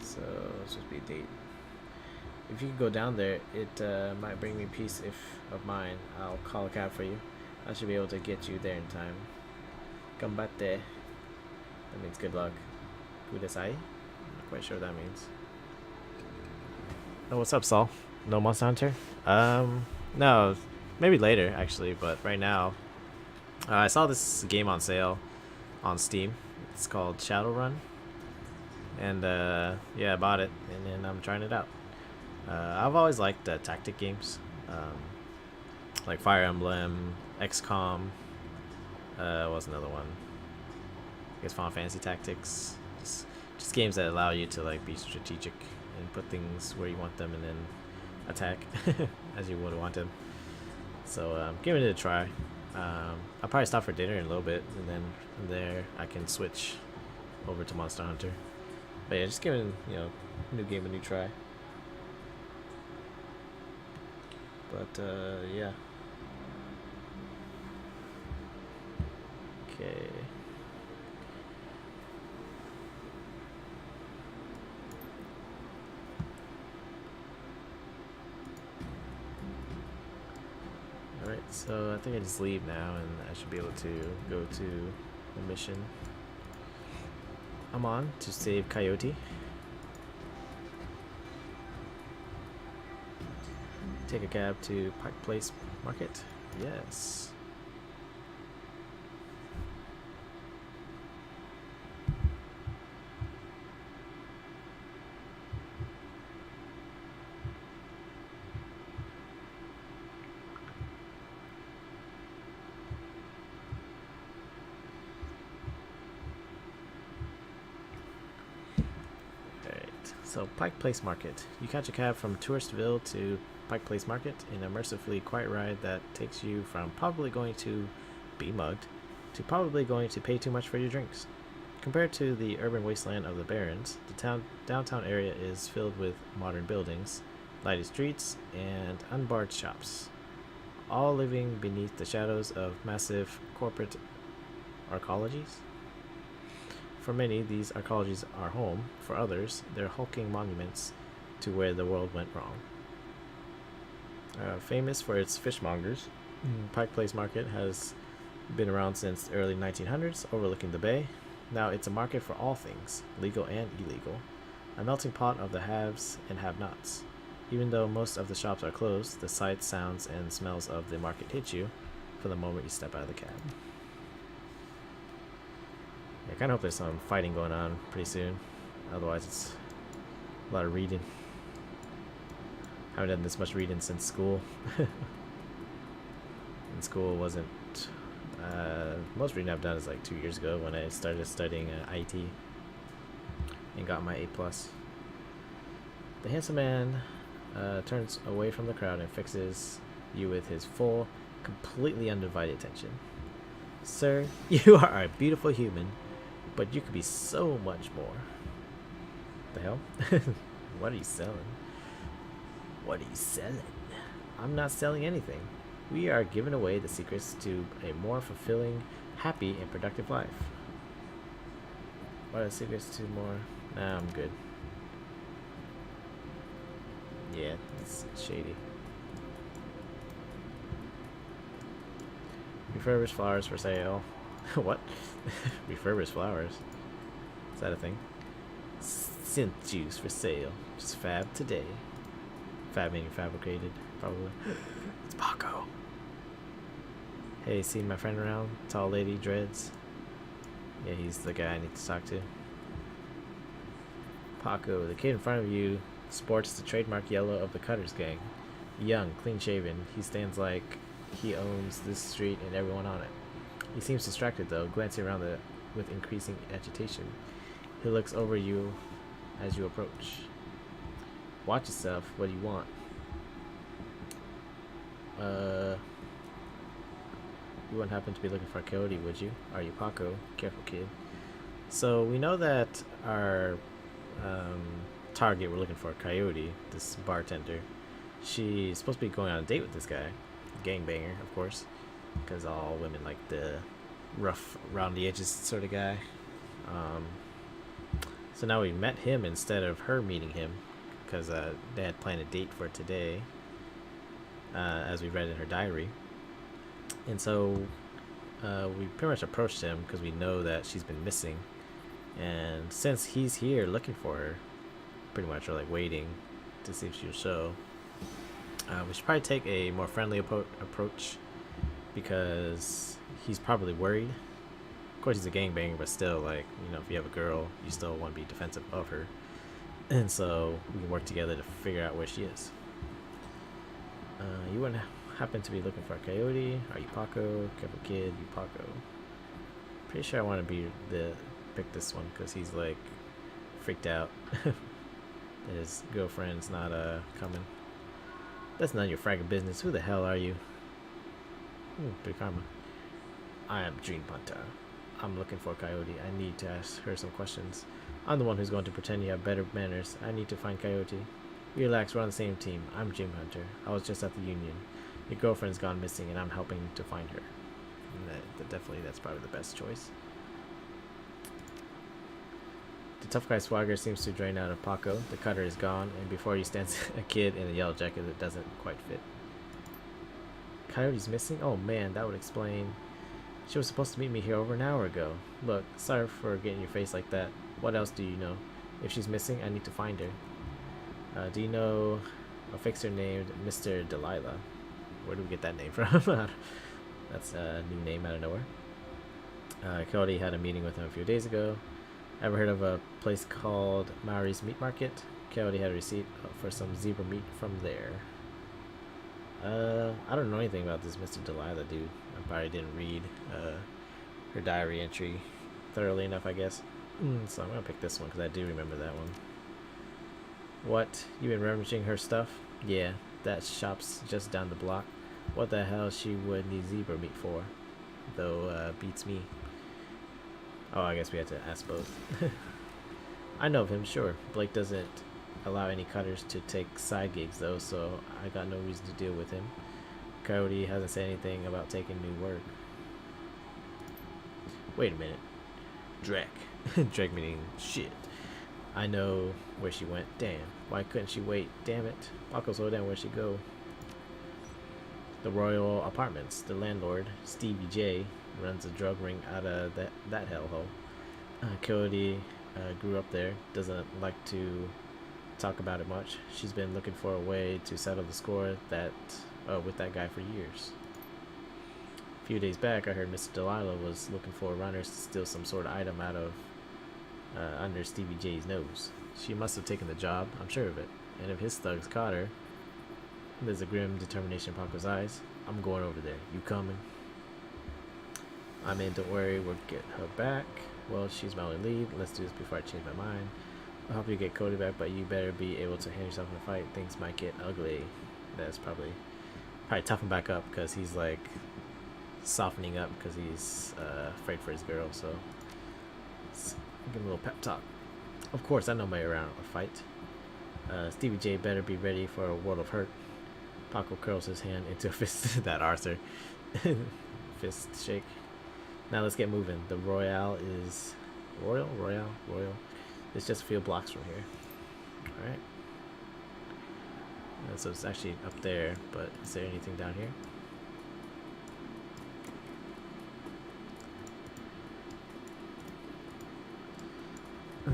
So it's supposed to be a date. If you can go down there, it might bring me peace of mind. I'll call a cab for you. I should be able to get you there in time. Combate. That means good luck. Kudasai? I'm not quite sure what that means. Oh, what's up, Saul? No Monster Hunter? No, maybe later actually, but right now, I saw this game on sale on Steam. It's called Shadowrun, and yeah, I bought it, and then I'm trying it out. I've always liked tactic games, like Fire Emblem, XCOM. What's another one? I guess Final Fantasy Tactics. Just games that allow you to like be strategic and put things where you want them, and then attack as you would want them. So giving it a try. I'll probably stop for dinner in a little bit, and then from there I can switch over to Monster Hunter. But yeah, just giving, you know, new game a new try. But yeah. Okay. Alright, so I think I just leave now and I should be able to go to the mission I'm on to save Coyote. take a cab to Pike Place Market? Yes. So, Pike Place Market. You catch a cab from Touristville to Pike Place Market, an immersively quiet ride that takes you from probably going to be mugged to probably going to pay too much for your drinks. Compared to the urban wasteland of the Barrens, the downtown area is filled with modern buildings, lighted streets, and unbarred shops, all living beneath the shadows of massive corporate arcologies. For many, these arcologies are home. For others, they're hulking monuments to where the world went wrong. Famous for its fishmongers, Pike Place Market has been around since the early 1900s, overlooking the bay. Now it's a market for all things, legal and illegal, a melting pot of the haves and have-nots. Even though most of the shops are closed, the sights, sounds, and smells of the market hit you for the moment you step out of the cab. I kind of hope there's some fighting going on pretty soon. Otherwise, it's a lot of reading. Haven't done this much reading since school. And school wasn't. Most reading I've done is like 2 years ago when I started studying IT and got my A+. The handsome man turns away from the crowd and fixes you with his full, completely undivided attention. Sir, you are a beautiful human, but you could be so much more. The hell? What are you selling? What are you selling? I'm not selling anything. We are giving away the secrets to a more fulfilling, happy, and productive life. What are the secrets to more? Nah, I'm good. Yeah, it's shady. Refurbished flowers for sale. What? Refurbished flowers? Is that a thing? Synth juice for sale. Just fab today. Fab meaning fabricated, probably. It's Paco. Hey, seen my friend around? Tall lady, dreads. Yeah, he's the guy I need to talk to. Paco, the kid in front of you, sports the trademark yellow of the Cutters gang. Young, clean-shaven, he stands like he owns this street and everyone on it. He seems distracted though, glancing around with increasing agitation. He looks over you as you approach. Watch yourself, what do you want? You wouldn't happen to be looking for a coyote, would you? Are you Paco? Careful, kid. So we know that our target, we're looking for a coyote, this bartender. She's supposed to be going on a date with this guy. Gangbanger, of course. Because all women like the rough, around the edges sort of guy. So now we met him instead of her meeting him. Because they had planned a date for today. As we read in her diary. And so we pretty much approached him because we know that she's been missing. And since he's here looking for her, pretty much are like waiting to see if she'll show. We should probably take a more friendly approach because he's probably worried. Of course, he's a gangbanger, but still, like, you know, if you have a girl, you still want to be defensive of her. And so we can work together to figure out where she is. You wouldn't happen to be looking for a coyote? Are you Paco? Careful, kid. You Paco. Pretty sure I want to pick this one because he's like freaked out. His girlfriend's not coming. That's none of your fragging business. Who the hell are you? Good karma. I am Dream Hunter. I'm looking for a coyote. I need to ask her some questions. I'm the one who's going to pretend you have better manners. I need to find Coyote. Relax, we're on the same team. I'm Dream Hunter. I was just at the union. Your girlfriend's gone missing and I'm helping to find her. And definitely, that's probably the best choice. The tough guy swagger seems to drain out of Paco. The cutter is gone, and before you stands a kid in a yellow jacket that doesn't quite fit. Coyote's missing? Oh man, that would explain. She was supposed to meet me here over an hour ago. Look, sorry for getting your face like that. What else do you know? If she's missing, I need to find her. Do you know A fixer named Mr. Delilah. Where do we get that name from? That's a new name out of nowhere. Cody had a meeting with him a few days ago. Ever heard of a place called Maori's Meat Market? Cody had a receipt for some zebra meat from there. I don't know anything about this Mr. Delilah dude. I probably didn't read her diary entry thoroughly enough, I guess. So I'm gonna pick this one because I do remember that one. What? You been rummaging her stuff? Yeah, that shop's just down the block. What the hell she would need zebra meat for? Though, beats me. Oh, I guess we had to ask both. I know of him, sure. Blake doesn't allow any cutters to take side gigs, though, so I got no reason to deal with him. Coyote hasn't said anything about taking new work. Wait a minute. Drek. Drek meaning shit. I know where she went. Damn. Why couldn't she wait? Damn it. Paco, slow down. Where'd she go? The Royal Apartments. The landlord, Stevie J, runs a drug ring out of that hellhole. Coyote grew up there. Doesn't like to talk about it much. She's been looking for a way to settle the score with that guy for years. A few days back, I heard Mr. Delilah was looking for runners to steal some sort of item out of under Stevie J's nose. She must have taken the job, I'm sure of it. And if his thugs caught her, there's a grim determination in Paco's eyes. I'm going over there. You coming? I'm in, don't worry, we'll get her back. Well, she's my only lead. Let's do this before I change my mind. I'll help you get Cody back, but you better be able to handle yourself in a fight. Things might get ugly. That's probably toughen back up because he's like softening up because he's afraid for his girl. So give him a little pep talk. Of course, I know my way around a fight. Stevie J better be ready for a world of hurt. Paco curls his hand into a fist. That Arthur fist shake. Now let's get moving. The Royale is Royal. It's just a few blocks from here. All right. So it's actually up there, but is there anything down here?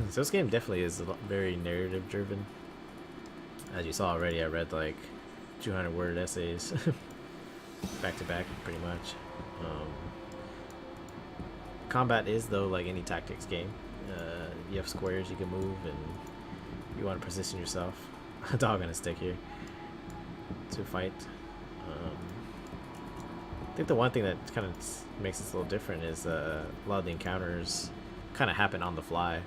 So this game definitely is very narrative driven. As you saw already, I read like 200 word essays back to back pretty much. Combat is though like any tactics game. You have squares you can move and you want to position yourself. A dog on a stick here to fight. I think the one thing that kind of makes this a little different is a lot of the encounters kind of happen on the fly.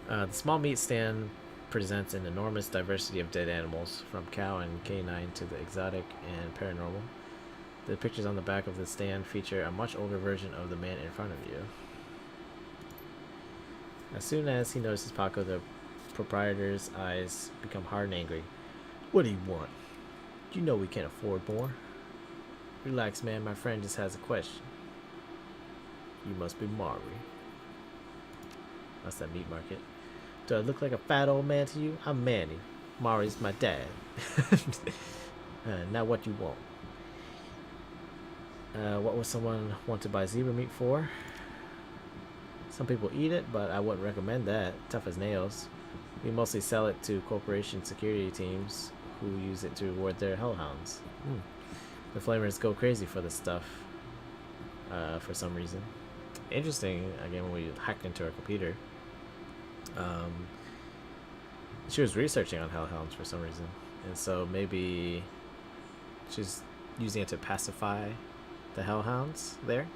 The small meat stand presents an enormous diversity of dead animals, from cow and canine to the exotic and paranormal. The pictures on the back of the stand feature a much older version of the man in front of you. As soon as he notices Paco, the proprietor's eyes become hard and angry. What do you want? You know we can't afford more. Relax, man. My friend just has a question. You must be Mari. That's that meat market. Do I look like a fat old man to you? I'm Manny. Mari's my dad. Now what you want? What would someone want to buy zebra meat for? Some people eat it, but I wouldn't recommend that. Tough as nails. We mostly sell it to corporation security teams who use it to reward their hellhounds. The flamers go crazy for this stuff for some reason. Interesting, again, when we hacked into her computer. She was researching on hellhounds for some reason. And so maybe she's using it to pacify the hellhounds there.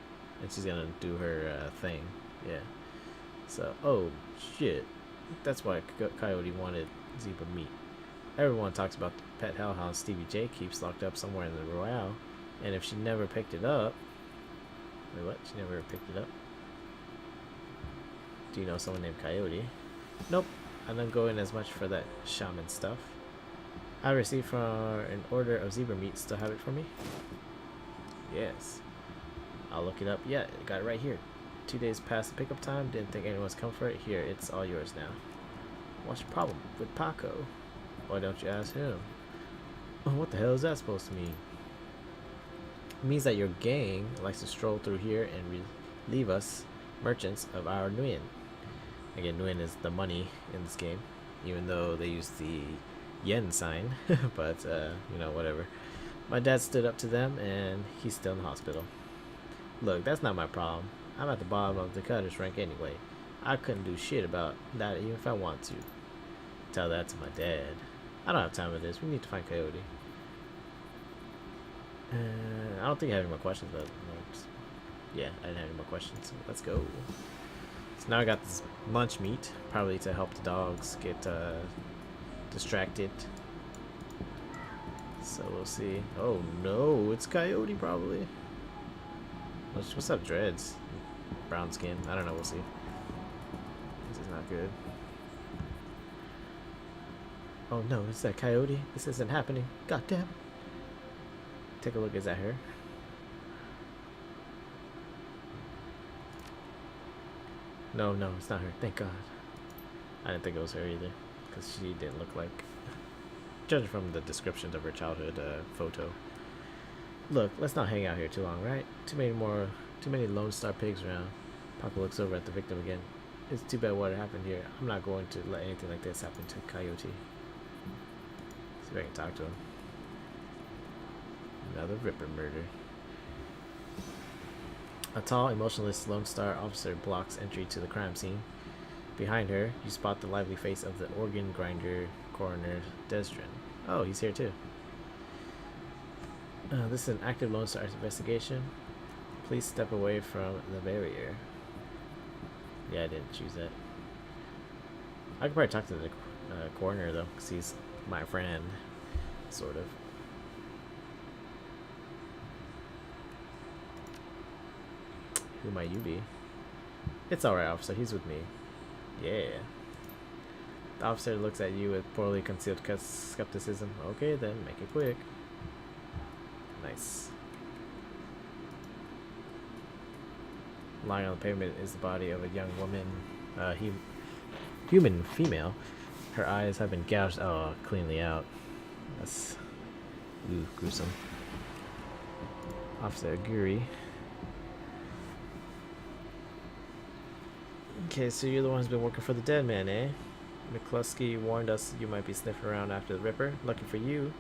And she's gonna do her thing. Yeah. So, oh shit. That's why Coyote wanted zebra meat. Everyone talks about the pet hellhound Stevie J keeps locked up somewhere in the Royale. And if she never picked it up... Wait, what? She never picked it up? Do you know someone named Coyote? Nope. I don't go in as much for that shaman stuff. I received for an order of zebra meat. Still have it for me? Yes. I'll look it up. Yeah, got it right here. 2 days past the pickup time. Didn't think anyone's come for it. Here, it's all yours now. What's your problem with Paco? Why don't you ask him? What the hell is that supposed to mean? It means that your gang likes to stroll through here and relieve us merchants of our Nguyen. Again, Nguyen is the money in this game, even though they use the yen sign, but you know, whatever. My dad stood up to them, and he's still in the hospital. Look, that's not my problem. I'm at the bottom of the cutters rank anyway. I couldn't do shit about that even if I want to. Tell that to my dad. I don't have time for this. We need to find Coyote. I don't think I have any more questions, but yeah, I didn't have any more questions. So let's go. So now I got this lunch meat, probably to help the dogs get distracted. So we'll see. Oh no, it's Coyote probably. What's up, Dreads? Brown skin. I don't know. We'll see. This is not good. Oh no, is that Coyote? This isn't happening. God damn. Take a look. Is that her? No, no, it's not her. Thank God. I didn't think it was her either, because she didn't look like. Judging from the descriptions of her childhood photo. Look, let's not hang out here too long, right? Too many Lone Star pigs around. Papa looks over at the victim again. It's too bad what happened here. I'm not going to let anything like this happen to Coyote. See if I can talk to him. Another Ripper murder. A tall, emotionless Lone Star officer blocks entry to the crime scene. Behind her, you spot the lively face of the organ grinder coroner Desdrin. Oh, he's here too. This is an active Lone Star investigation. Please step away from the barrier. Yeah, I didn't choose that. I could probably talk to the coroner though, because he's my friend, sort of. Who might you be? It's alright, officer. He's with me. Yeah. The officer looks at you with poorly concealed skepticism. Okay, then, make it quick. Nice. Lying on the pavement is the body of a young woman, human female. Her eyes have been gouged cleanly out. That's gruesome. Officer Aguri. Okay, so you're the one who's been working for the dead man, eh? McCluskey warned us you might be sniffing around after the Ripper. Lucky for you,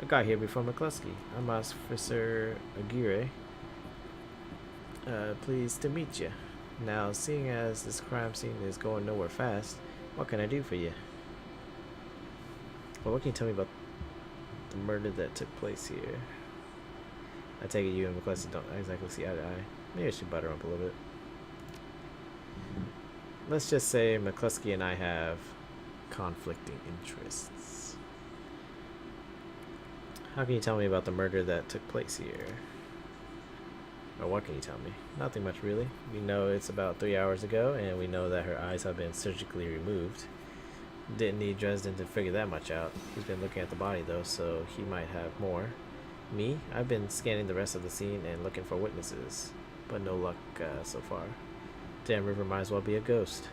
I got here before McCluskey. I'm Officer Aguirre. Pleased to meet you. Now, seeing as this crime scene is going nowhere fast, what can I do for you? Well, what can you tell me about the murder that took place here? I take it you and McCluskey don't exactly see eye to eye. Maybe I should butter up a little bit. Let's just say McCluskey and I have conflicting interests. How can you tell me about the murder that took place here? Or what can you tell me? Nothing much, really. We know it's about 3 hours ago, and we know that her eyes have been surgically removed. Didn't need Dresden to figure that much out. He's been looking at the body, though, so he might have more. Me? I've been scanning the rest of the scene and looking for witnesses, but no luck so far. Damn River might as well be a ghost.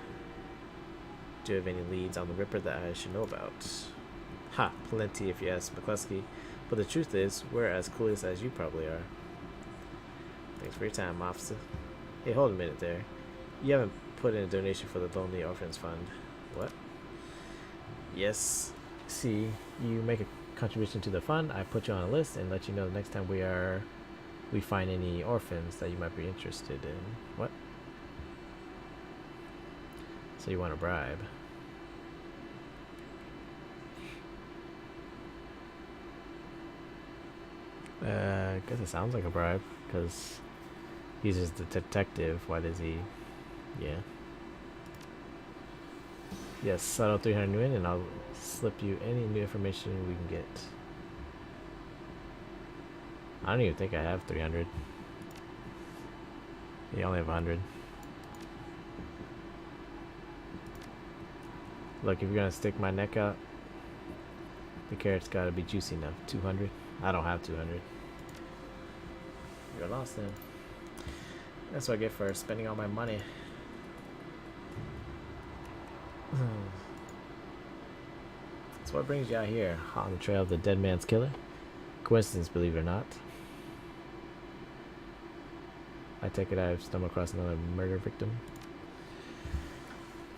Do you have any leads on the Ripper that I should know about? Ha, plenty if you ask McCluskey. But the truth is, we're as clueless as you probably are. Thanks for your time, officer. Hey, hold a minute there. You haven't put in a donation for the Lonely Orphans Fund. What? Yes. See, you make a contribution to the fund, I put you on a list and let you know the next time we find any orphans that you might be interested in. What? So you want a bribe? I guess it sounds like a bribe, because he's just the detective. Why does he? Yeah. Yes, settle 300 new in, and I'll slip you any new information we can get. I don't even think I have 300. You only have 100. Look, if you're gonna stick my neck out, the carrot's gotta be juicy enough. 200? I don't have 200. You're lost then. That's what I get for spending all my money. So what brings you out here? Hot on the trail of the dead man's killer? Coincidence, believe it or not. I take it I've stumbled across another murder victim.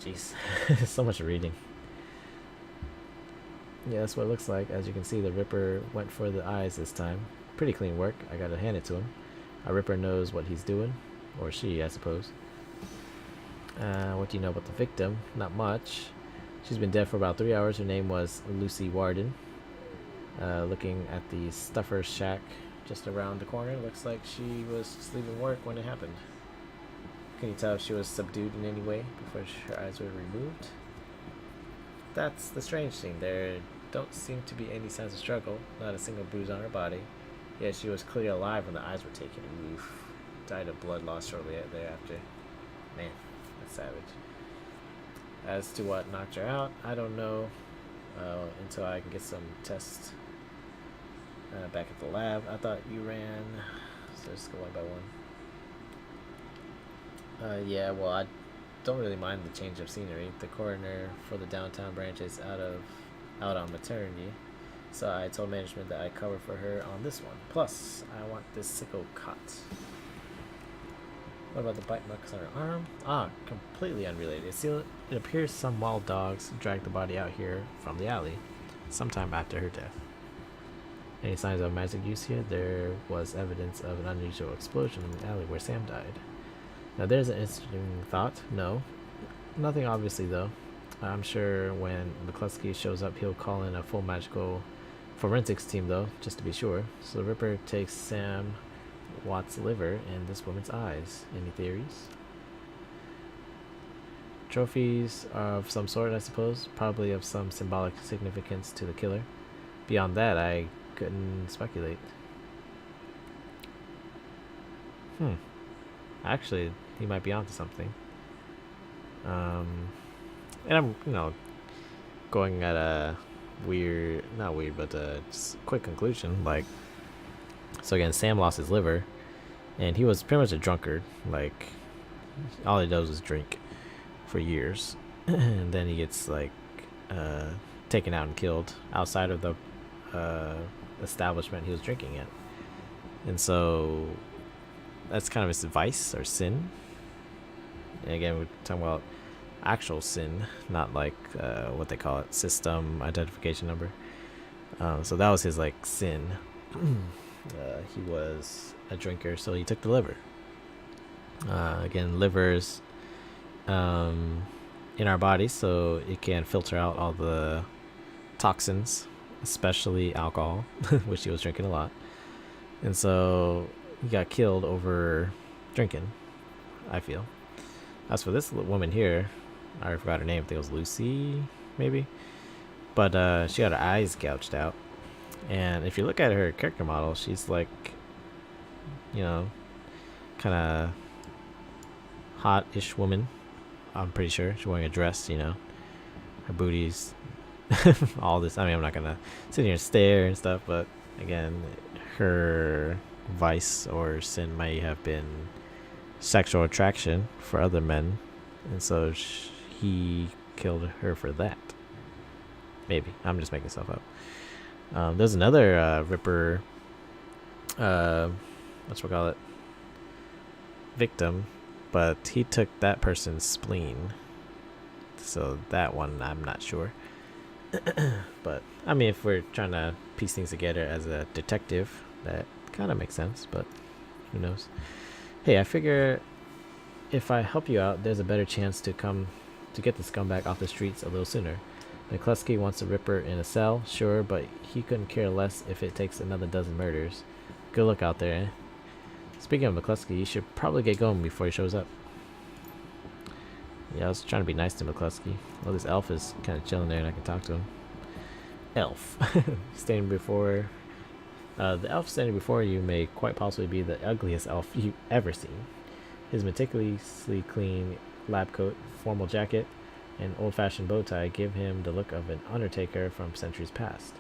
Jeez, so much reading. Yeah, that's what it looks like. As you can see, the Ripper went for the eyes this time. Pretty clean work. I gotta hand it to him. Our Ripper knows what he's doing. Or she, I suppose. What do you know about the victim? Not much. She's been dead for about 3 hours. Her name was Lucy Warden. Looking at the stuffer shack just around the corner, looks like she was just leaving work when it happened. Can you tell if she was subdued in any way before her eyes were removed? That's the strange thing. There don't seem to be any signs of struggle, not a single bruise on her body. Yet she was clearly alive when the eyes were taken. Oof. Died of blood loss shortly thereafter. Man, that's savage. As to what knocked her out, I don't know until I can get some tests back at the lab. I thought you ran, so let's go one by one. Yeah, well, I don't really mind the change of scenery. The coroner for the downtown branch is out on maternity, so I told management that I cover for her on this one. Plus, I want this sicko caught. What about the bite marks on her arm? Ah, completely unrelated. It appears some wild dogs dragged the body out here from the alley sometime after her death. Any signs of magic use here? There was evidence of an unusual explosion in the alley where Sam died. Now there's an interesting thought. No. Nothing obviously though. I'm sure when McCluskey shows up he'll call in a full magical forensics team though, just to be sure. So the Ripper takes Sam Watt's liver and this woman's eyes. Any theories? Trophies of some sort, I suppose. Probably of some symbolic significance to the killer. Beyond that, I couldn't speculate. Actually, he might be onto something. And I'm, going at a not weird, but just quick conclusion. Like, so again, Sam lost his liver, and he was pretty much a drunkard. Like, all he does is drink for years, and then he gets taken out and killed outside of the establishment he was drinking at. And so that's kind of his vice or sin. And again, we're talking about actual sin, not like what they call it, system identification number. So that was his sin. He was a drinker, so he took the liver. Again, livers in our body, so it can filter out all the toxins, especially alcohol, which he was drinking a lot. And so he got killed over drinking, I feel. As for this woman here, I forgot her name. I think it was Lucy, maybe. But she got her eyes gouged out. And if you look at her character model, she's kind of hot-ish woman. I'm pretty sure. She's wearing a dress, her booties, all this. I mean, I'm not going to sit here and stare and stuff, but again, her vice or sin might have been sexual attraction for other men, and so he killed her for that. Maybe. I'm just making stuff up. There's another Ripper, victim, but he took that person's spleen. So that one, I'm not sure. But, I mean, if we're trying to piece things together as a detective, that kind of makes sense, but who knows. Hey, I figure if I help you out, there's a better chance to get the scumbag off the streets a little sooner. McCluskey wants a Ripper in a cell, sure, but he couldn't care less if it takes another dozen murders. Good luck out there, eh? Speaking of McCluskey, you should probably get going before he shows up. Yeah, I was trying to be nice to McCluskey. Well, this elf is kind of chilling there and I can talk to him. Elf. Standing before... the elf standing before you may quite possibly be the ugliest elf you've ever seen. His meticulously clean lab coat, formal jacket, and old-fashioned bow tie give him the look of an undertaker from centuries past.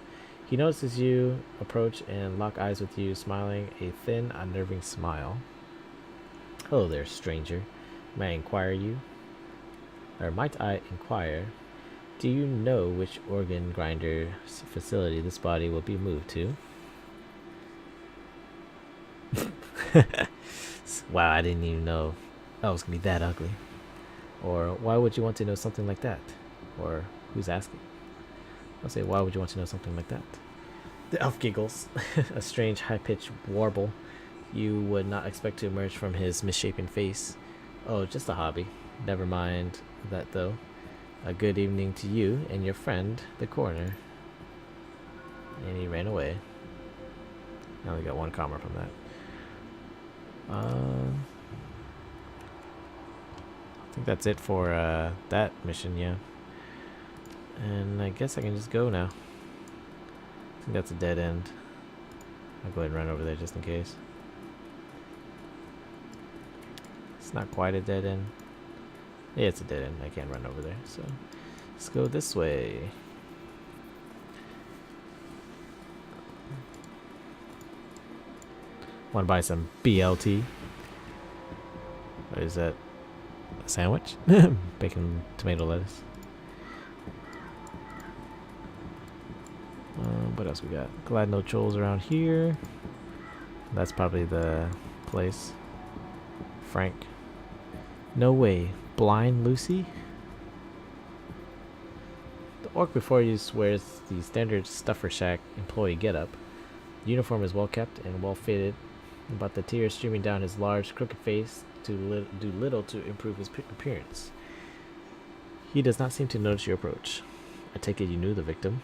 He notices you approach and lock eyes with you, smiling a thin, unnerving smile. Hello there, stranger. May I inquire, do you know which organ grinder facility this body will be moved to? Wow, I didn't even know I was gonna be that ugly. Or why would you want to know something like that? Or who's asking? I'll say, why would you want to know something like that? The elf giggles, a strange high-pitched warble you would not expect to emerge from his misshapen face. Oh, just a hobby. Never mind that, though. A good evening to you and your friend, the coroner. And he ran away. I only got one comma from that. I think that's it for that mission, yeah. And I guess I can just go now. I think that's a dead end. I'll go ahead and run over there just in case. It's not quite a dead end. Yeah, it's a dead end. I can't run over there, so let's go this way. Want to buy some BLT? What is that? A sandwich? Bacon, tomato, lettuce. What else we got? Glad no trolls around here. That's probably the place. Frank. No way. Blind Lucy? The orc before you wears the standard Stuffer Shack employee getup. The uniform is well kept and well fitted, but the tears streaming down his large, crooked face do little to improve his appearance. He does not seem to notice your approach. I take it you knew the victim.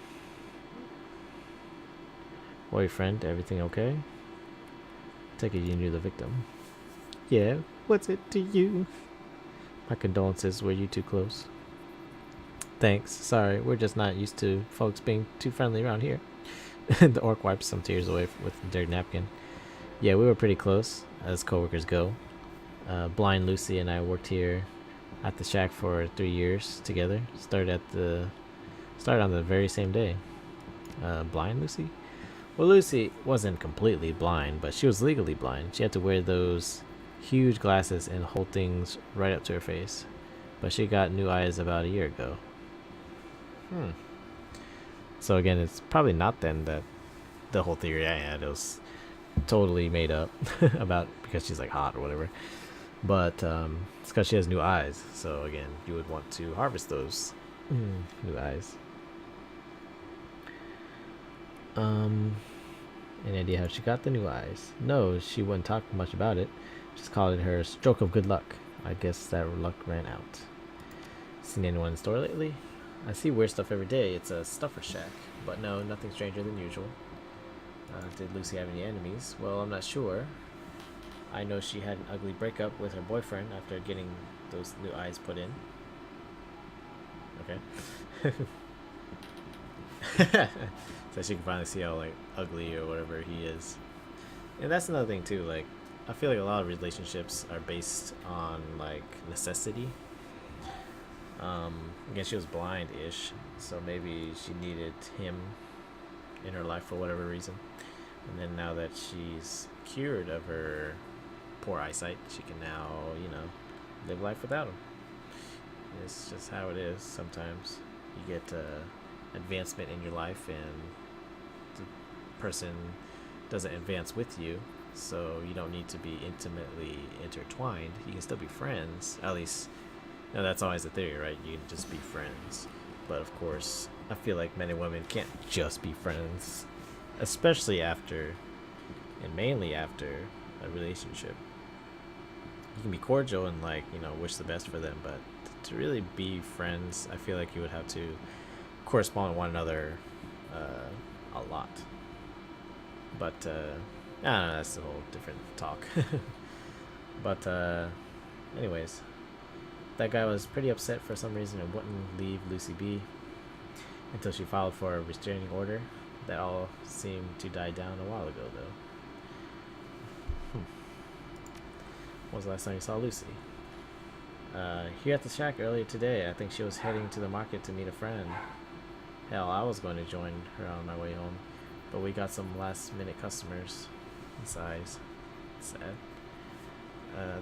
Boy, friend, everything okay? I take it you knew the victim. Yeah, what's it to you? My condolences, were you too close? Thanks, sorry, we're just not used to folks being too friendly around here. The orc wipes some tears away with a dirty napkin. Yeah, we were pretty close, as coworkers go. Blind Lucy and I worked here at the shack for 3 years together. Started on the very same day. Blind Lucy? Well, Lucy wasn't completely blind, but she was legally blind. She had to wear those huge glasses and hold things right up to her face. But she got new eyes about a year ago. So again, it's probably not then that the whole theory I had was totally made up about because she's like hot or whatever. But it's because she has new eyes. So again, you would want to harvest those new eyes. Any idea how she got the new eyes? No, she wouldn't talk much about it. Just called it her stroke of good luck. I guess that luck ran out. Seen anyone in the store lately? I see weird stuff every day. It's a Stuffer Shack. But no, nothing stranger than usual. Did Lucy have any enemies? Well, I'm not sure. I know she had an ugly breakup with her boyfriend after getting those new eyes put in. Okay. So she can finally see how like ugly or whatever he is. And that's another thing too, like I feel like a lot of relationships are based on like necessity. Again, she was blind-ish, so maybe she needed him in her life for whatever reason. And then now that she's cured of her poor eyesight, she can now, live life without him. It's just how it is sometimes. You get advancement in your life and the person doesn't advance with you, so you don't need to be intimately intertwined. You can still be friends, at least. That's always the theory, right? You can just be friends. But of course, I feel like men and women can't just be friends, especially after, and mainly after, a relationship. You can be cordial and wish the best for them, but to really be friends, I feel like you would have to correspond with one another a lot. But I don't know, that's a whole different talk. But anyways, that guy was pretty upset for some reason and wouldn't leave Lucy be until she filed for a restraining order. That all seemed to die down a while ago, though. When was the last time you saw Lucy? Here at the shack earlier today. I think she was heading to the market to meet a friend. Hell, I was going to join her on my way home, but we got some last-minute customers. Sighs. Sad.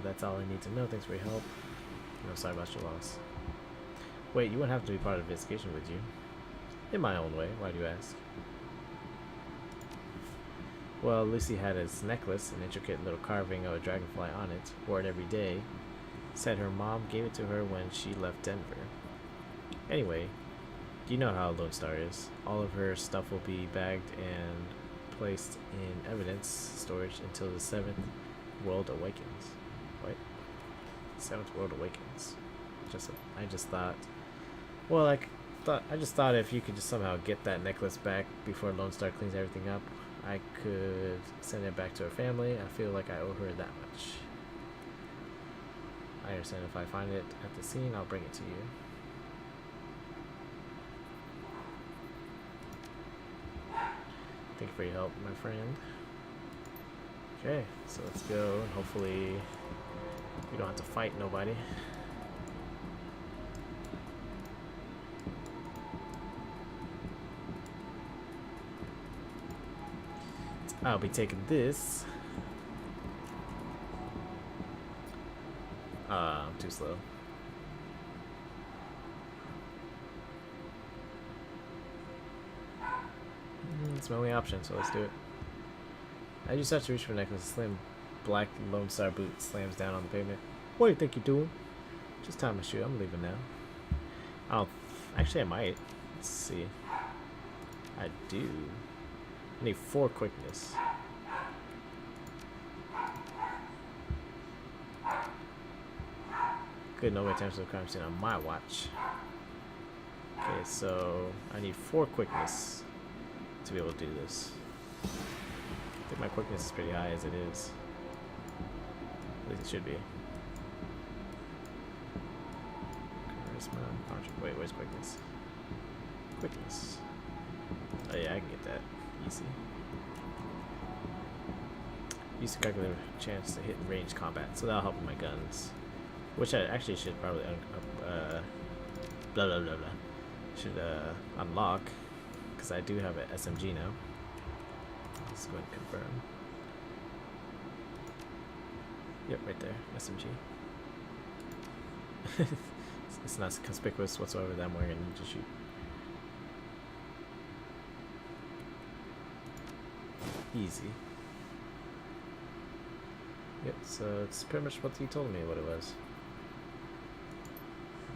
That's all I need to know. Thanks for your help. I'm sorry about your loss. Wait, you wouldn't have to be part of the investigation, would you? In my own way. Why do you ask? Well, Lucy had his necklace, an intricate little carving of a dragonfly on it, wore it every day. Said her mom gave it to her when she left Denver. Anyway, You know how Lone Star is. All of her stuff will be bagged and placed in evidence storage until the seventh world awakens. What? Seventh world awakens. I just thought. Well, I just thought if you could just somehow get that necklace back before Lone Star cleans everything up, I could send it back to her family. I feel like I owe her that much. I understand if I find it at the scene, I'll bring it to you. Thank you for your help, my friend. Okay, so let's go, and hopefully we don't have to fight nobody. I'll be taking this. I'm too slow. It's my only option, so let's do it. As you start to reach for the necklace, a slim black Lone Star boot slams down on the pavement. What do you think you're doing? Just tie my shoe. I'm leaving now. Oh, actually I might. Let's see. I do. I need 4 quickness. Good, no attempts to the crime scene on my watch. Okay, so I need 4 quickness to be able to do this. I think my quickness is pretty high as it is. At least it should be. Charisma, wait, where's quickness? Quickness. Oh yeah, I can get that. Easy. Use the calculator chance to hit in range combat, so that'll help with my guns. Which I actually should probably should unlock, because I do have an SMG now. Let's go ahead and confirm. Yep, right there, SMG. It's not conspicuous whatsoever that I'm wearing a ninja shoot. Easy. Yep, so it's pretty much what you told me what it was.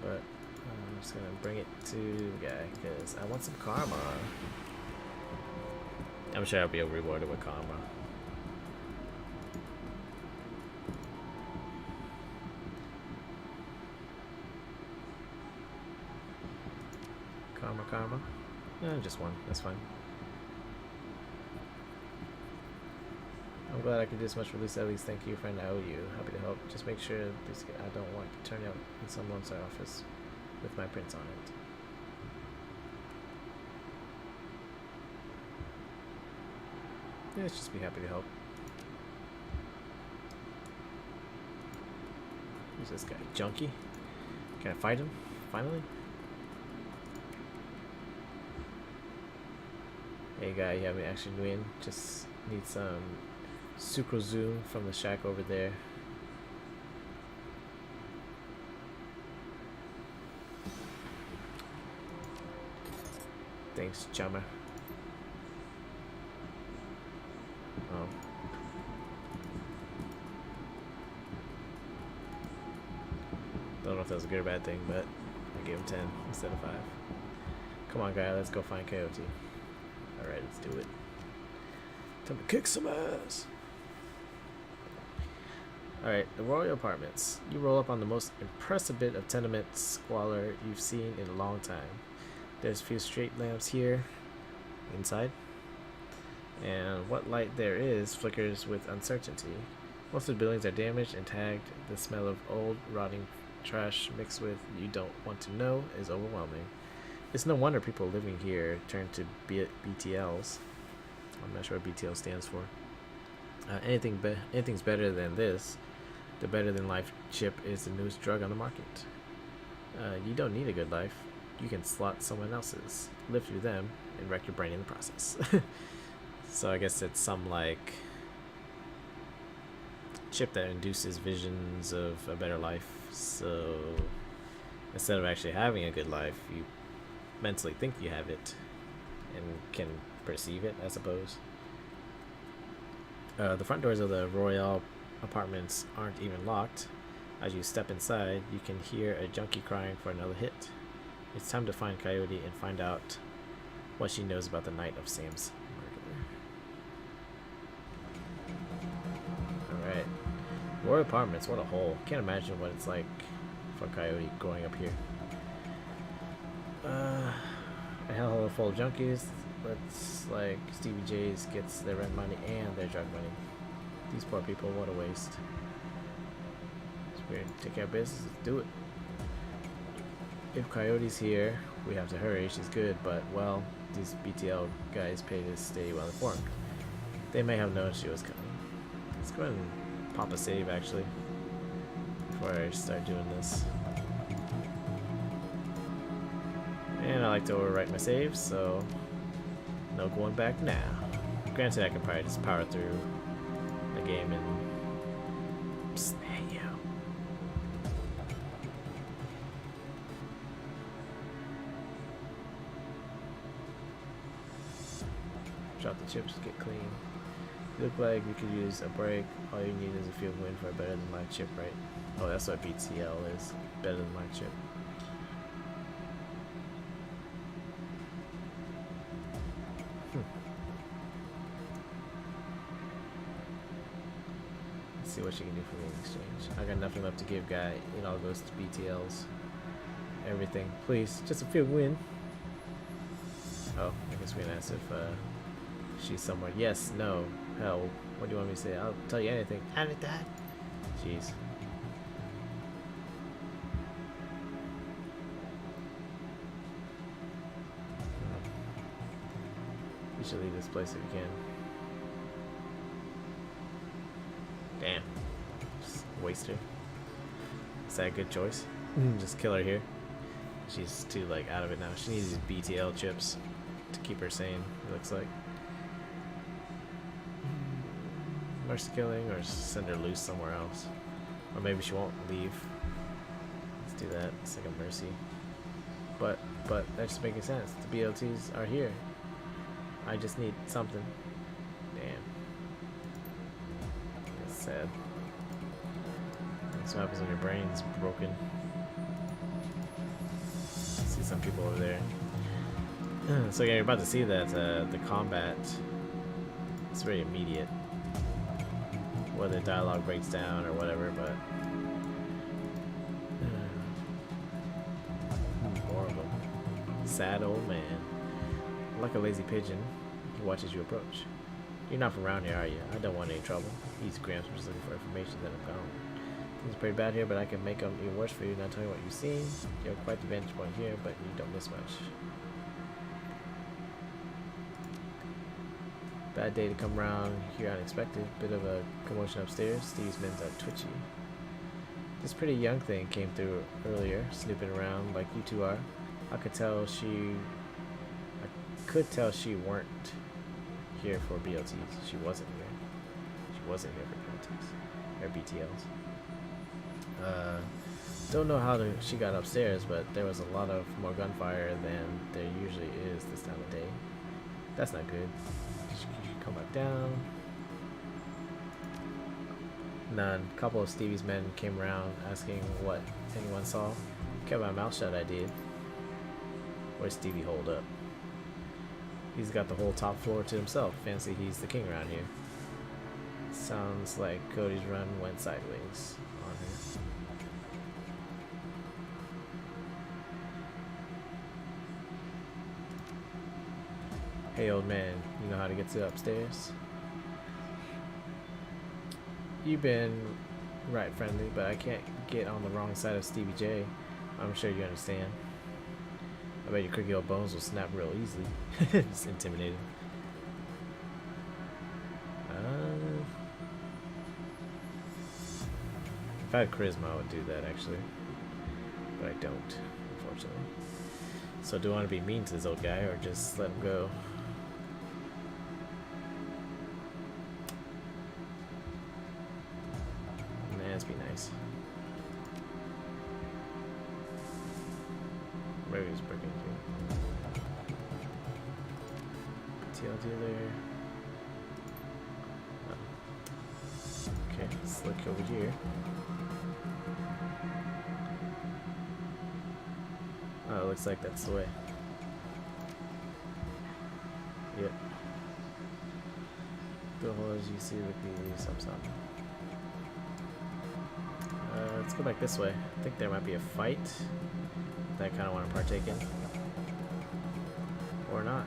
But I'm just gonna bring it to the guy because I want some karma. I'm sure I'll be rewarded with karma. Karma. Just one. That's fine. I'm glad I could do this much for Lisa. At least thank you, friend. I owe you. Happy to help. Just make sure this, I don't want to turn out in some Lone Star office with my prints on it. Yeah, let's just be happy to help. Who's this guy? Junkie? Can I fight him? Finally? Hey guy, you have an action win. Just need some Sucro Zoom from the shack over there. Thanks, chummer. Oh. Don't know if that was a good or bad thing, but I gave him 10 instead of 5. Come on, guy, let's go find Coyote. Alright, let's do it. Time to kick some ass. Alright, the Royal Apartments. You roll up on the most impressive bit of tenement squalor you've seen in a long time. There's a few street lamps here, inside. And what light there is flickers with uncertainty. Most of the buildings are damaged and tagged. The smell of old, rotting trash mixed with you don't want to know is overwhelming. It's no wonder people living here turn to BTLs. I'm not sure what BTL stands for. Anything's better than this. The better than life chip is the newest drug on the market. You don't need a good life. You can slot someone else's, live through them, and wreck your brain in the process. So I guess it's some like chip that induces visions of a better life. So instead of actually having a good life, you mentally think you have it and can perceive it, I suppose. The front doors of the Royal Apartments aren't even locked. As you step inside, you can hear a junkie crying for another hit. It's time to find Coyote and find out what she knows about the night of Sam's murder. Alright. Royal Apartments, what a hole. Can't imagine what it's like for Coyote growing up here. A hellhole full of junkies. Looks like Stevie J's gets their rent money and their drug money. These poor people, what a waste. It's weird. Take care of business, let's do it. If Coyote's here, we have to hurry. She's good, but, well, these BTL guys pay to stay well informed. They may have known she was coming. Let's go ahead and pop a save, actually, before I start doing this. And I like to overwrite my saves, so no going back now. Granted, I can probably just power through the game and snag you. Drop the chips, get clean. You look like we could use a break. All you need is a field win for better than my chip, right? Oh, that's what BTL is. Better than my chip. Let's see what she can do for me in exchange. I got nothing left to give, guy. It all goes to BTLs. Everything. Please, just a field win. Oh, I guess we can ask if she's somewhere. Yes, no, hell. What do you want me to say? I'll tell you anything. Anything. Jeez. We should leave this place if we can. Damn. Just waste her. Is that a good choice? Just kill her here. She's too, like, out of it now. She needs these BTL chips to keep her sane, it looks like. Mercy killing, or send her loose somewhere else. Or maybe she won't leave. Let's do that. It's like a mercy. But that's just making sense. The BLTs are here. I just need something. Damn. That's sad. That's what happens when your brain's broken. See some people over there. So yeah, you're about to see that the combat is very immediate. Whether dialogue breaks down or whatever, but more of them. Sad old man. Like a lazy pigeon, he watches you approach. You're not from around here, are you? I don't want any trouble. He's Gramps, I'm just looking for information that I'm gone. Things are pretty bad here, but I can make them even worse for you. Not telling you what you've seen. You have quite the vantage point here, but you don't miss much. Bad day to come around here unexpected. Bit of a commotion upstairs. Steve's men's are twitchy. This pretty young thing came through earlier, snooping around like you two are. I could tell she weren't here for BLTs. She wasn't here. She wasn't here for BLTs. Or BTLs. Don't know how she got upstairs, but there was a lot of more gunfire than there usually is this time of day. That's not good. She should come back down. None. A couple of Stevie's men came around asking what anyone saw. Kept my mouth shut, I did. Where's Stevie holed up? He's got the whole top floor to himself. Fancy he's the king around here. Sounds like Cody's run went sideways on her. Hey old man, you know how to get to upstairs? You've been right friendly, but I can't get on the wrong side of Stevie J. I'm sure you understand. I bet your cricky old bones will snap real easily. Just intimidated. If I had charisma, I would do that actually. But I don't, unfortunately. So do I want to be mean to this old guy or just let him go? Nah, let's be nice. Maybe he's breaking through. TL dealer. Oh. Okay, let's look over here. Oh, looks like that's the way. Yep. The hole as you see with the something. Let's go back this way. I think there might be a fight that I kind of want to partake in. Or not.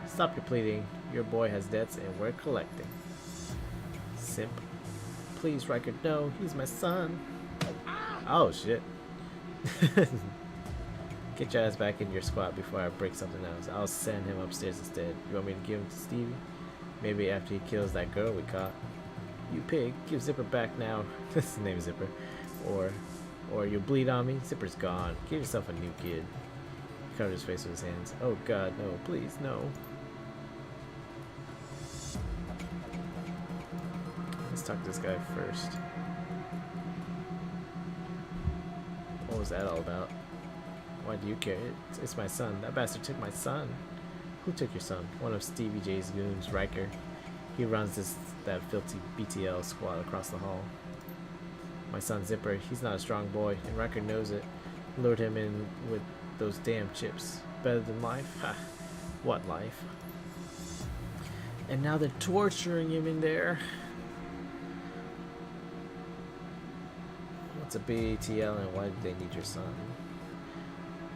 Stop your pleading. Your boy has debts and we're collecting. Simp. Please, Riker, no. He's my son. Oh, shit. Get your ass back in your squat before I break something else. I'll send him upstairs instead. You want me to give him to Stevie? Maybe after he kills that girl we caught. You pig, give Zipper back now. His name is Zipper. Or you bleed on me. Zipper's gone. Give yourself a new kid. He covered his face with his hands. Oh God, no! Please, no. Let's talk to this guy first. What was that all about? Why do you care? It's my son. That bastard took my son. Who took your son? One of Stevie J's goons, Riker. He runs that filthy BTL squad across the hall. My son Zipper, he's not a strong boy, and Riker knows it. Lured him in with those damn chips. Better than life? Ha! What life? And now they're torturing him in there. What's a BTL and why do they need your son?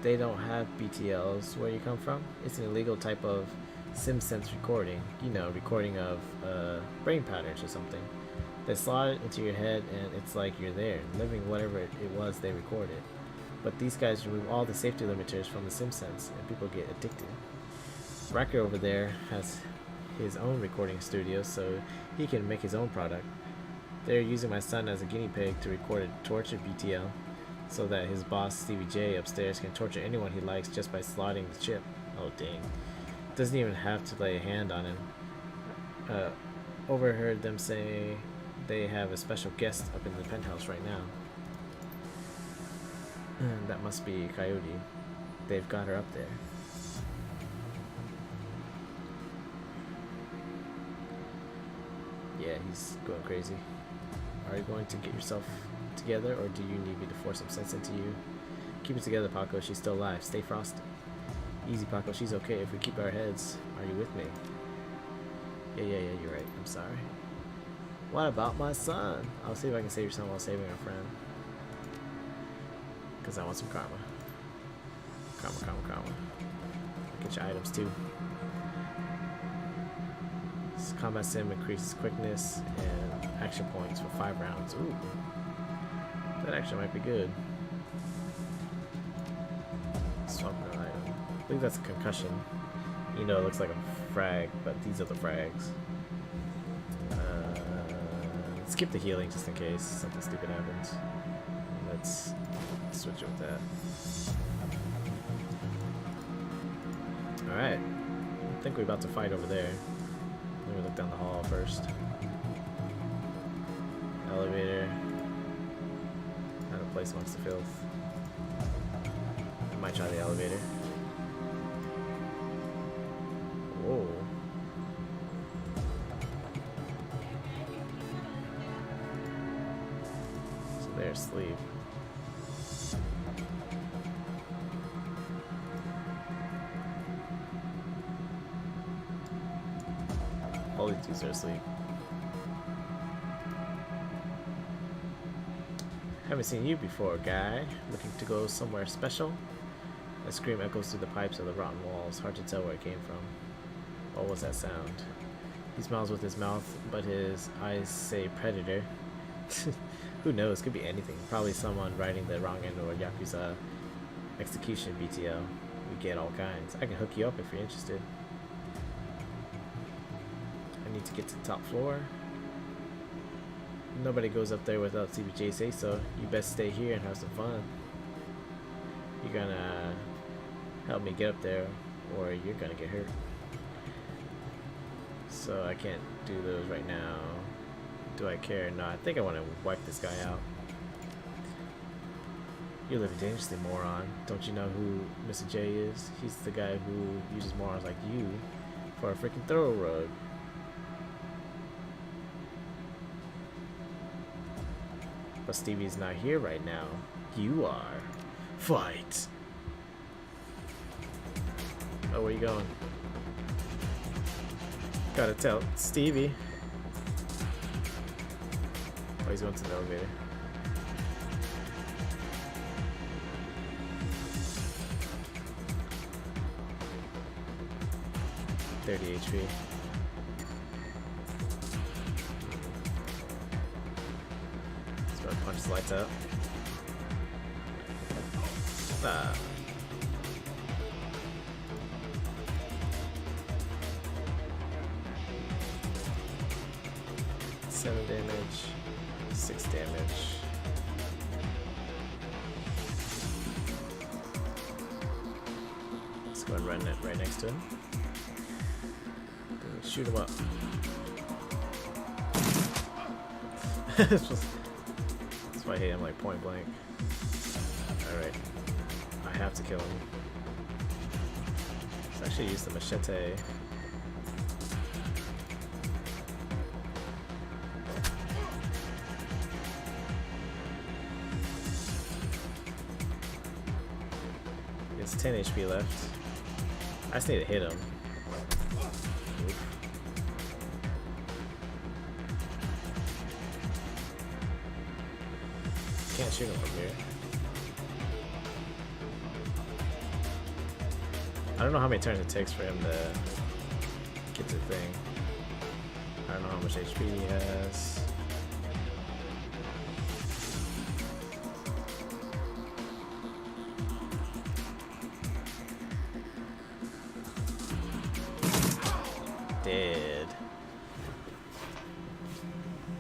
They don't have BTLs where you come from. It's an illegal type of SimSense recording. You know, recording of brain patterns or something. They slot it into your head and it's like you're there, living whatever it was they recorded. But these guys remove all the safety limiters from the SimSense and people get addicted. Riker over there has his own recording studio so he can make his own product. They're using my son as a guinea pig to record a tortured BTL so that his boss Stevie J upstairs can torture anyone he likes just by slotting the chip. Oh dang. Doesn't even have to lay a hand on him. Overheard them say they have a special guest up in the penthouse right now. That must be Coyote. They've got her up there. Yeah, he's going crazy. Are you going to get yourself together, or do you need me to force some sense into you? Keep it together, Paco. She's still alive. Stay frosty. Easy, Paco. She's okay if we keep our heads. Are you with me? Yeah, you're right. I'm sorry. What about my son? I'll see if I can save your son while saving our friend. Because I want some karma. Karma. Get your items too. This combat sim increases quickness and action points for 5 rounds. Ooh. That actually might be good. Swap an item. I believe that's a concussion. You know, it looks like a frag, but these are the frags. Skip the healing just in case something stupid happens. Let's switch it with that. Alright. I think we're about to fight over there. Let me look down the hall first. Elevator. Out of place amongst the filth. I might try the elevator. Whoa. So they're asleep. All these dudes are asleep. Haven't seen you before, guy. Looking to go somewhere special? A scream echoes through the pipes of the rotten walls. Hard to tell where it came from. What was that sound? He smiles with his mouth, but his eyes say predator. Who knows? Could be anything. Probably someone riding the wrong end or Yakuza execution BTL. We get all kinds. I can hook you up if you're interested. I need to get to the top floor. Nobody goes up there without CBJ say so. You best stay here and have some fun. You're gonna help me get up there or you're gonna get hurt. So I can't do those right now. Do I care? No, I think I want to wipe this guy out. You're living dangerously, moron. Don't you know who Mr. J is? He's the guy who uses morons like you for a freaking throw rug. But Stevie's not here right now. You are. Fight! Oh, where you going? Gotta tell Stevie. Oh, he's going to the elevator. $30 HP. Just gonna punch his lights out. Ah. 7 damage, 6 damage. Let's go and run it right next to him. Shoot him up. That's why I hate him like point blank. Alright. I have to kill him. Let's actually use the machete. It's 10 HP left. I just need to hit him. Oof. Can't shoot him from here. I don't know how many turns it takes for him to get to the thing. I don't know how much HP he has. Dead.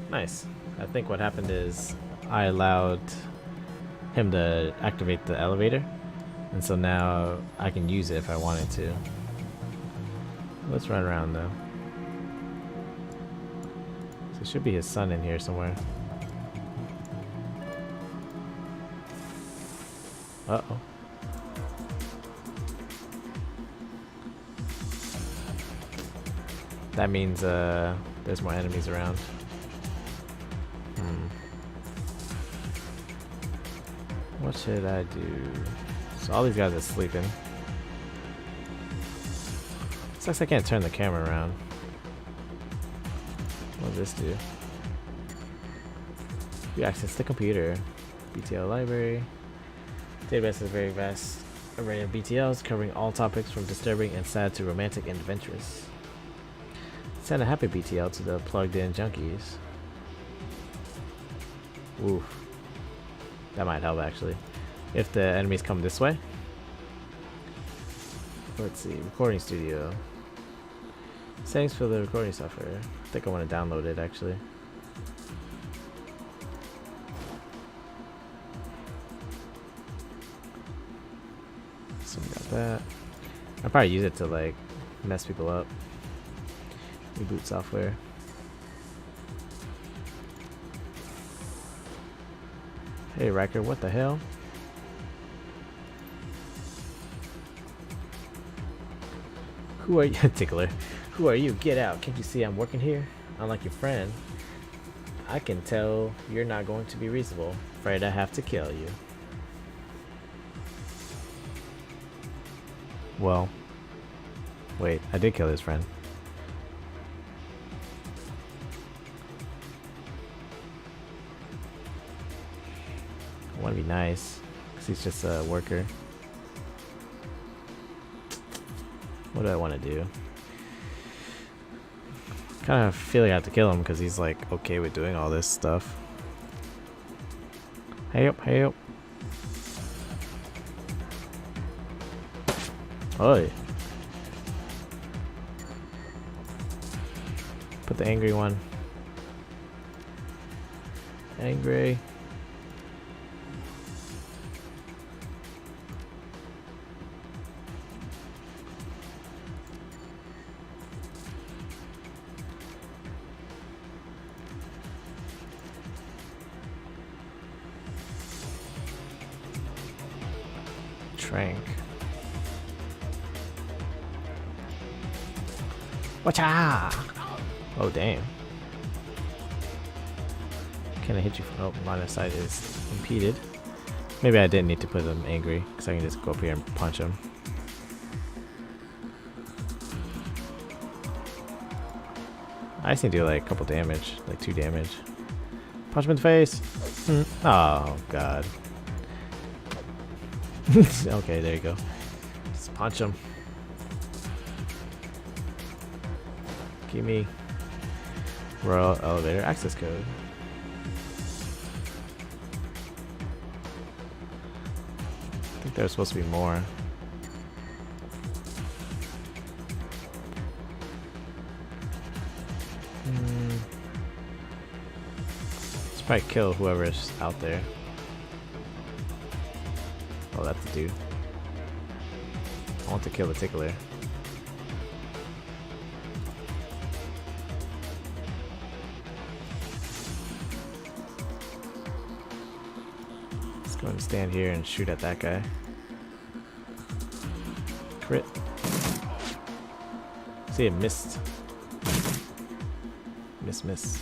Nice. I think what happened is I allowed him to activate the elevator, and so now I can use it if I wanted to. Let's run around though. So there should be his son in here somewhere. Uh-oh. That means there's more enemies around. What should I do? So all these guys are sleeping. Sucks I can't turn the camera around. What does this do? You access the computer. BTL library. Database is a very vast array of BTLs covering all topics from disturbing and sad to romantic and adventurous. Send a happy BTL to the plugged in junkies. Oof. That might help actually. If the enemies come this way. Let's see. Recording studio. Settings for the recording software. I think I want to download it actually. So we got that. I'll probably use it to like mess people up. Reboot software. Hey Riker, what the hell? Who are you? Tickler. Who are you? Get out. Can't you see I'm working here? Unlike your friend. I can tell you're not going to be reasonable. Afraid I have to kill you. Well. Wait, I did kill his friend. I want to be nice, because he's just a worker. What do I want to do? Kind of feel like I have to kill him because he's like okay with doing all this stuff. Hey up, hey up. Oi. Put the angry one. Angry. Trank. Watcha! Oh damn. Can I hit you from line of sight is impeded. Maybe I didn't need to put him angry because I can just go up here and punch him. I just need to do like a couple damage, like 2 damage. Punch him in the face. Oh god. Okay, there you go. Just punch him. Give me Royal Elevator access code. I think there's supposed to be more. Let's probably kill whoever's out there. Oh, that's the dude. I want to kill the tickler. Let's go and stand here and shoot at that guy. Crit. See, it missed. Miss.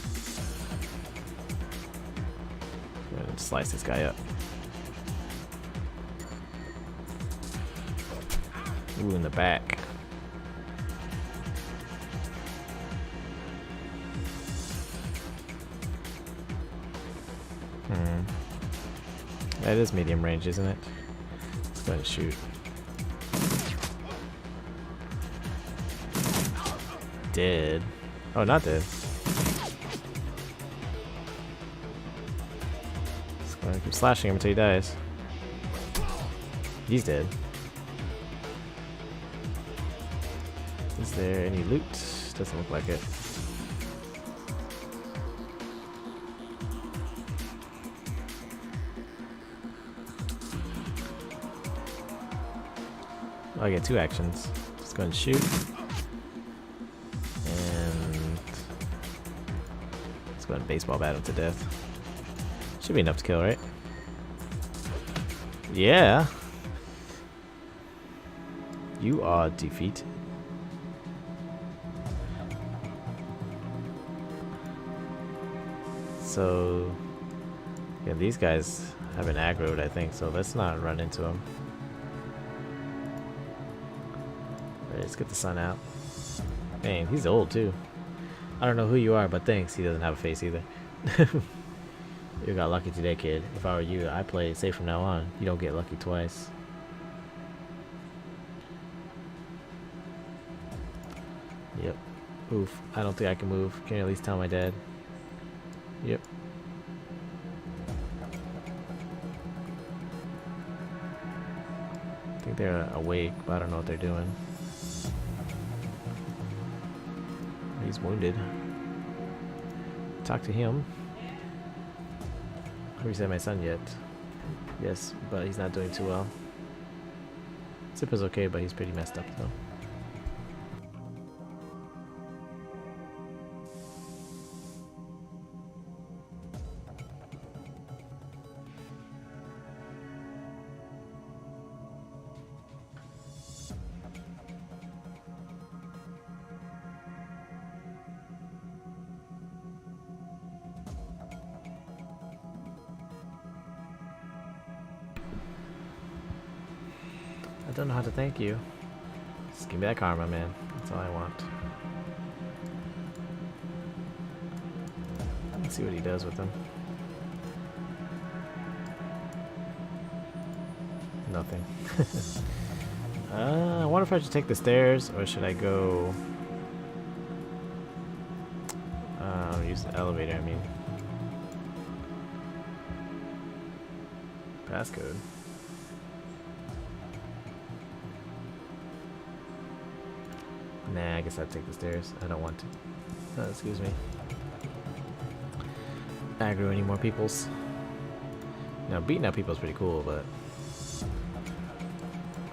Go ahead and slice this guy up. Ooh, in the back. That is medium range, isn't it? Let's go ahead and shoot. Dead. Oh, not dead. Just gonna keep slashing him until he dies. He's dead. Is there any loot? Doesn't look like it. Oh, I get 2 actions. Just go ahead and shoot. And let's go ahead and baseball bat him to death. Should be enough to kill, right? Yeah. You are defeated. So, yeah, these guys have been aggroed, I think, so let's not run into them. Alright, let's get the sun out. Dang, he's old too. I don't know who you are, but thanks, he doesn't have a face either. You got lucky today, kid. If I were you, I'd play it safe from now on. You don't get lucky twice. Yep. Oof, I don't think I can move. Can you at least tell my dad? Yep. I think they're awake, but I don't know what they're doing. He's wounded. Talk to him. Reset my son yet? Yes, but he's not doing too well. Zipper's okay, but he's pretty messed up though. I don't know how to thank you. Just give me that karma, man. That's all I want. Let's see what he does with them. Nothing. I wonder if I should take the stairs or should I go... use the elevator, I mean. Passcode. Nah, I guess I'd take the stairs. I don't want to. Oh, excuse me. Aggro any more peoples. Now, beating up people is pretty cool, but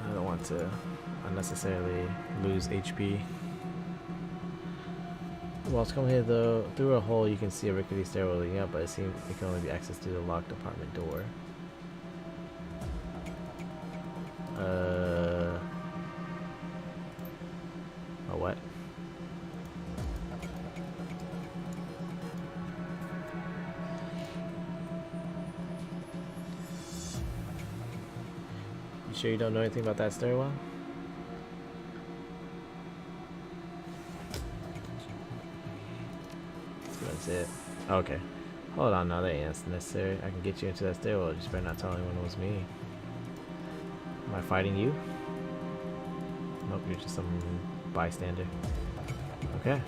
I don't want to unnecessarily lose HP. While it's coming here, though, through a hole you can see a rickety stairwell leading up, but it seems it can only be accessed through the locked apartment door. Oh, what? You sure you don't know anything about that stairwell? That's it. Okay. Hold on, no, that ain't necessary. I can get you into that stairwell. Just better not tell anyone it was me. Am I fighting you? Nope, you're just some bystander. Okay.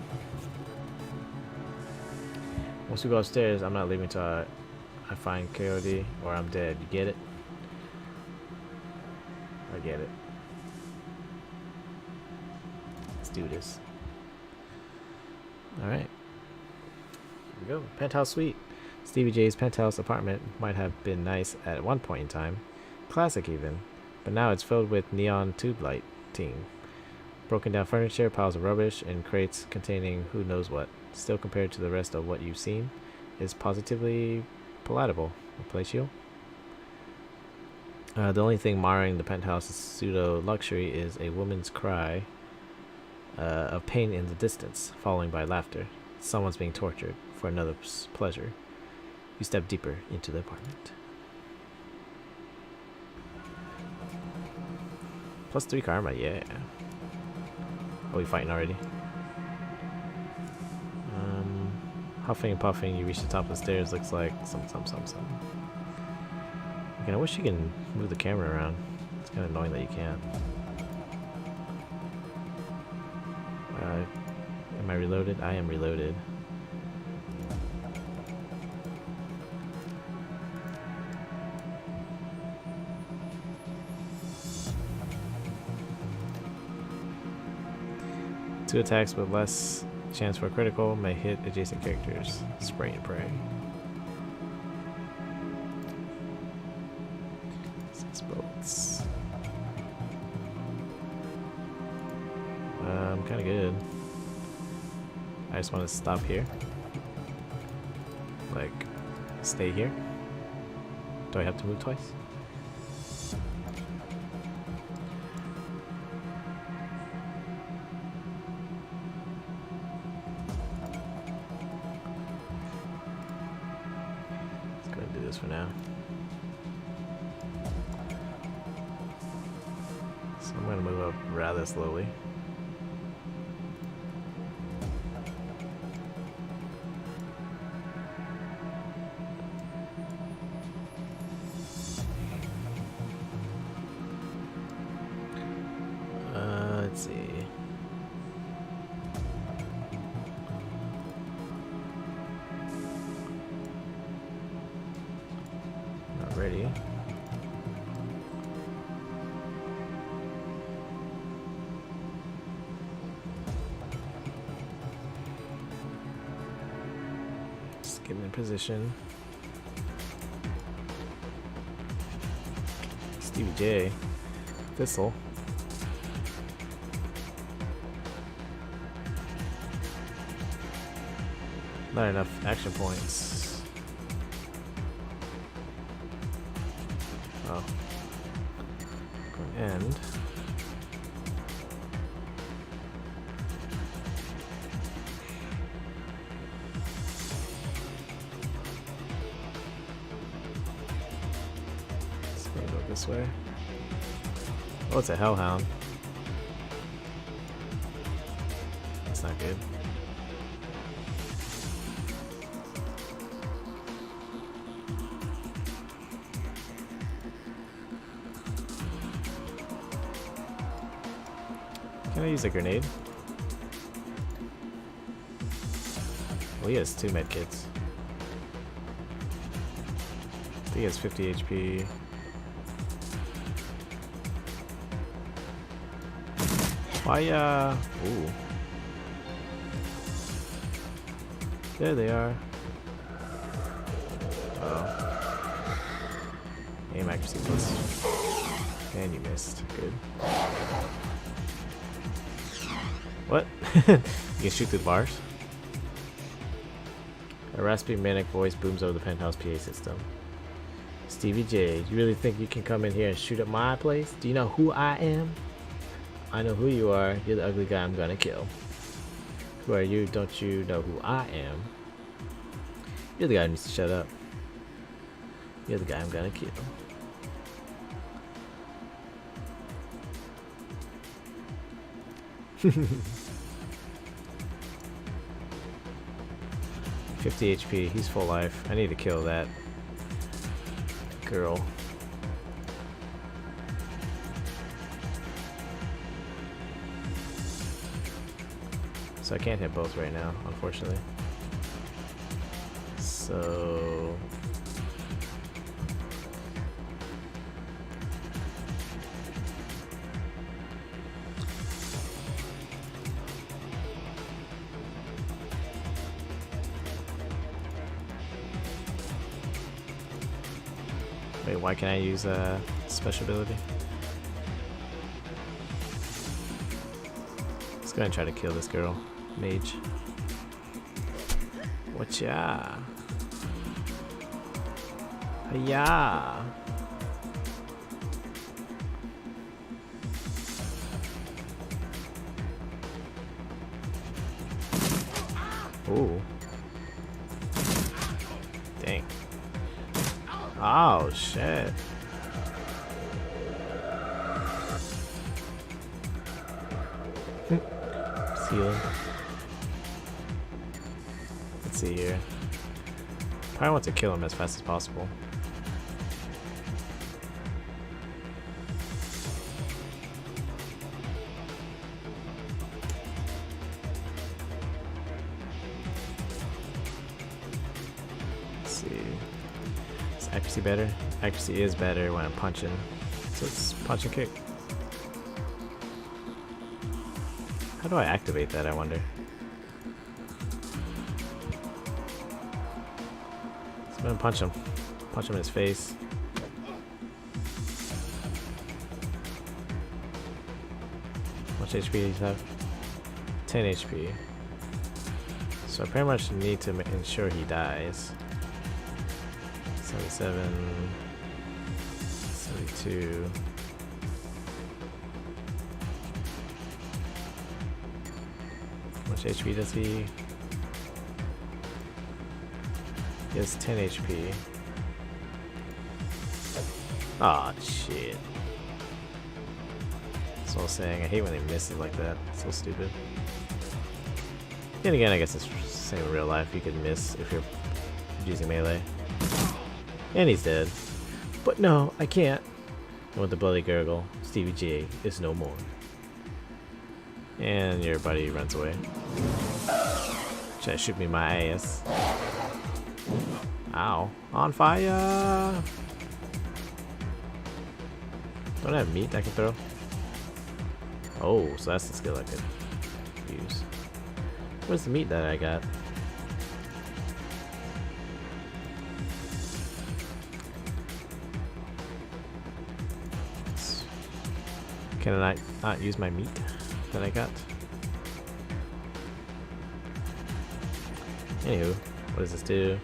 Once we go upstairs, I'm not leaving till I find KOD or I'm dead. You get it? I get it. Let's do this. Alright. Here we go. Penthouse suite. Stevie J's penthouse apartment might have been nice at one point in time. Classic even. But now it's filled with neon tube lighting. Broken down furniture, piles of rubbish, and crates containing who knows what. Still, compared to the rest of what you've seen, is positively palatable. Palatial? The only thing marring the penthouse's pseudo-luxury is a woman's cry of pain in the distance, followed by laughter. Someone's being tortured for another's pleasure. You step deeper into the apartment. +3 karma, yeah. Are we fighting already? Huffing and puffing, you reach the top of the stairs. Looks like some. Again, I wish you can move the camera around. It's kind of annoying that you can't. Am I reloaded? I am reloaded. Two attacks with less chance for a critical may hit adjacent characters. Spray and pray. 6 bullets. Kind of good. I just want to stop here. Like, stay here. Do I have to move twice? For now. So I'm going to move up rather slowly. Let's see. Ready. Just getting in position. Stevie J. Thistle. Not enough action points. Oh. Going to end. Just gonna go this way. Oh, it's a hellhound. That's not good. Can I use a grenade? Well, he has 2 medkits. I think he has 50 HP. Fire! Ooh. There they are. Uh-oh. Aim accuracy plus. And you missed. Good. What? You can shoot through the bars? A raspy manic voice booms over the penthouse PA system. Stevie J, you really think you can come in here and shoot at my place? Do you know who I am? I know who you are. You're the ugly guy I'm gonna kill. Who are you? Don't you know who I am? You're the guy who needs to shut up. You're the guy I'm gonna kill. 50 HP. He's full life. I need to kill that girl. So I can't hit both right now, unfortunately. So wait, why can't I use a special ability? Let's go ahead and try to kill this girl. Mage. Whatcha? Hiya! Ooh. Dang. Oh, shit. Just healing. Let's see here. Probably want to kill him as fast as possible. Let's see. Is accuracy better? Accuracy is better when I'm punching. So it's punch and kick. How do I activate that, I wonder? I'm gonna punch him. Punch him in his face. How much HP does he have? 10 HP. So I pretty much need to ensure he dies. 77, 72. How much HP does he? He has 10 HP. Aw, shit. That's what I was saying. I hate when they miss it like that. It's so stupid. Then again, I guess it's the same in real life. You could miss if you're using melee. And he's dead. But no, I can't. And with the bloody gurgle, Stevie J is no more. And your buddy runs away. Try to shoot me in my ass. Ow. On fire! Don't I have meat I can throw? Oh, so that's the skill I could use. Where's the meat that I got? Can I not use my meat that I got? Anywho, what does this do?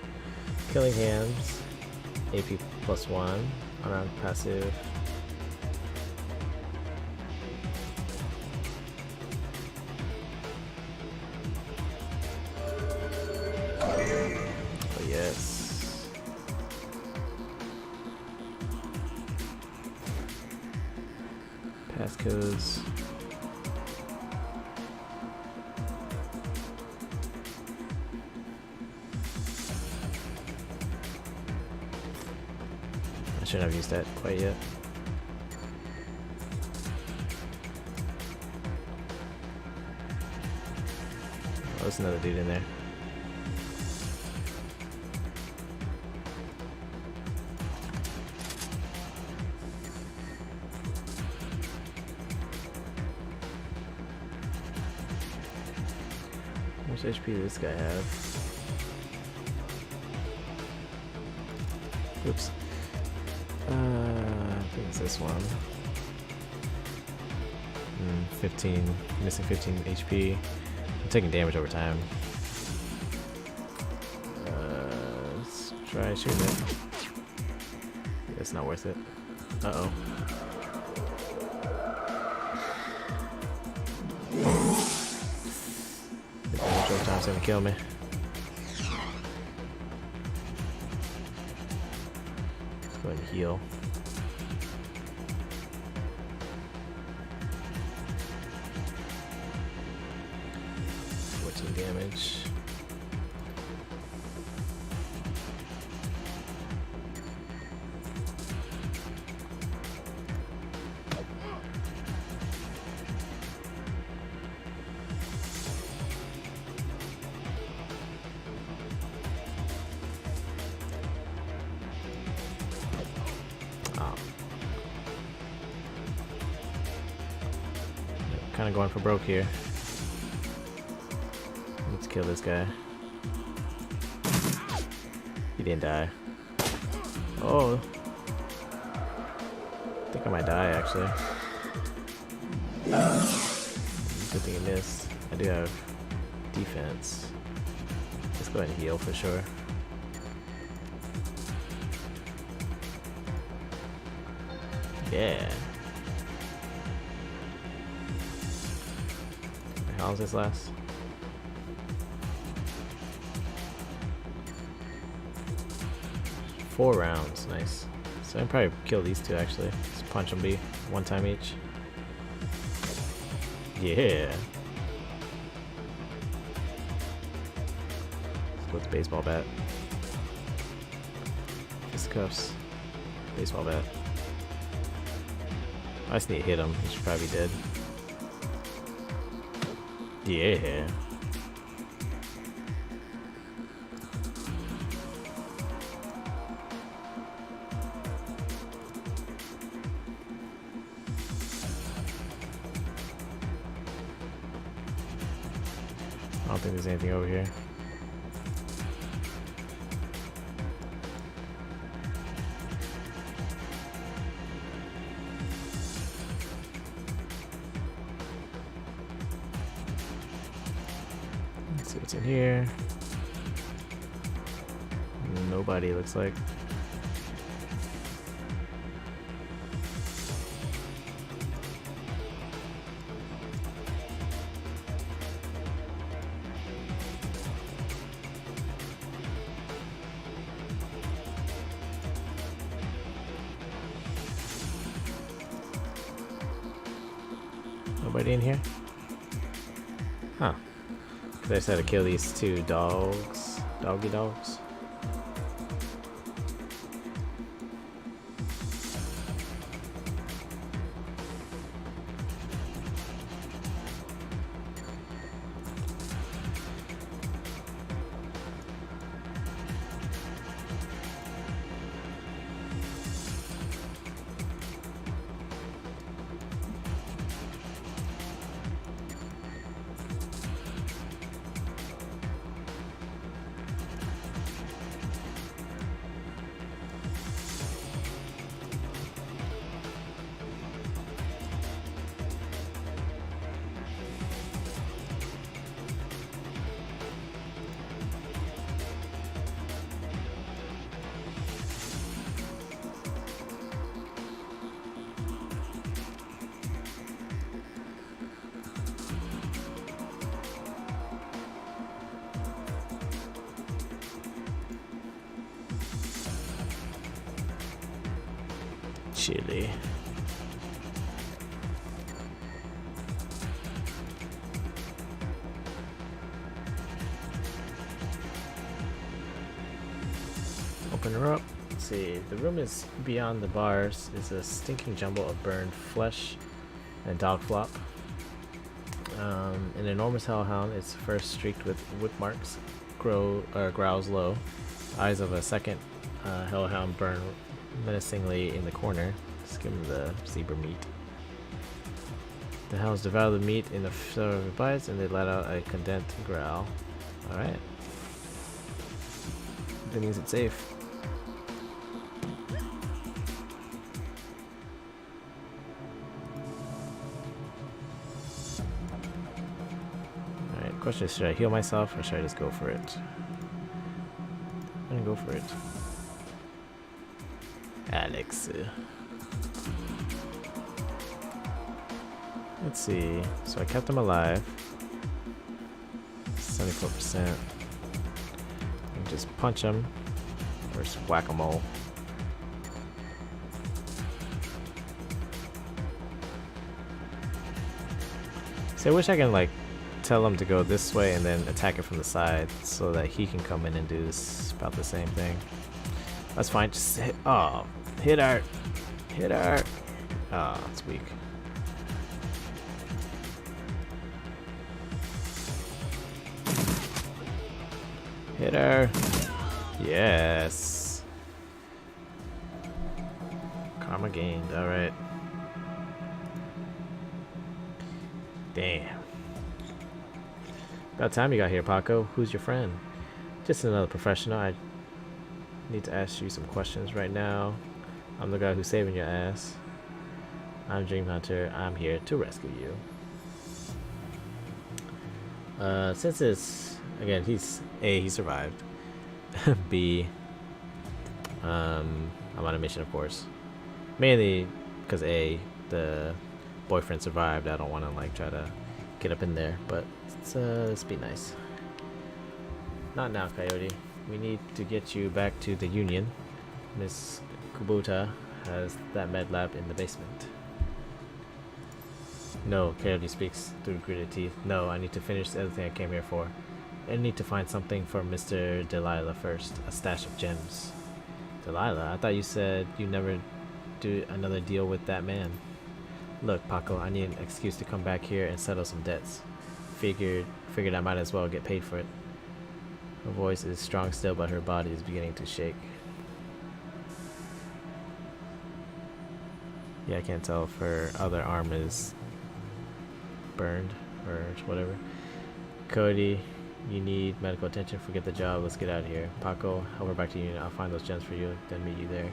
Killing hands, AP +1, unarmed passive. Oh yes. Passcodes. I shouldn't have used that quite yet. Oh, there's another dude in there. How much HP does this guy have? Oops. I think it's this one. 15, missing 15 HP. I'm taking damage over time. Let's try shooting it. Yeah, it's not worth it. Uh-oh. The damage over time's gonna kill me. Go ahead and heal. Damage. Oh. Kind of going for broke here. Let's kill this guy. He didn't die. Oh. I think I might die actually. Good thing I missed. I do have defense. Let's go ahead and heal for sure. Yeah. How long does this last? Four rounds, nice. So I can probably kill these two actually. Just punch them, be one time each. Yeah. Let's go with the baseball bat. Fisticuffs. Baseball bat. I just need to hit him. He should probably be dead. Yeah. I don't think there's anything over here. Let's see what's in here. Nobody looks like. Nobody in here? Huh. Cause I just had to kill these two dogs. Doggy dogs. Chili. Open her up. Let's see. The room is beyond the bars is a stinking jumble of burned flesh and dog flop. An enormous hellhound, its fur streaked with whip marks, growls low. Eyes of a second hellhound burn menacingly in the corner. Skim the zebra meat. The hounds devour the meat in a flow of bites and they let out a condensed growl. Alright. That means it's safe. Alright, question is, should I heal myself or should I just go for it? I'm gonna go for it. Alex. Let's see. So I kept him alive. 74%. Just punch him. Or just whack-a-mole. So I wish I can like tell him to go this way and then attack it from the side so that he can come in and do this about the same thing. That's fine. Just hit. Oh, hit art. Hit art. Oh, it's weak. Hit her. Yes. Karma gained. Alright. Damn. About time you got here, Paco. Who's your friend? Just another professional. I need to ask you some questions right now. I'm the guy who's saving your ass. I'm Dream Hunter. I'm here to rescue you. Since it's again, he survived. B, I'm on a mission, of course. Mainly because A, the boyfriend survived. I don't want to like try to get up in there, but let's be nice. Not now, Coyote. We need to get you back to the Union. Miss Kubota has that med lab in the basement. No, Coyote speaks through gritted teeth. No, I need to finish everything I came here for. I need to find something for Mr. Delilah first. A stash of gems. Delilah? I thought you said you never do another deal with that man. Look, Paco, I need an excuse to come back here and settle some debts. Figured I might as well get paid for it. Her voice is strong still, but her body is beginning to shake. Yeah, I can't tell if her other arm is burned or whatever. Cody, you need medical attention. Forget the job. Let's get out of here. Paco, help her back to Union. I'll find those gems for you, then meet you there.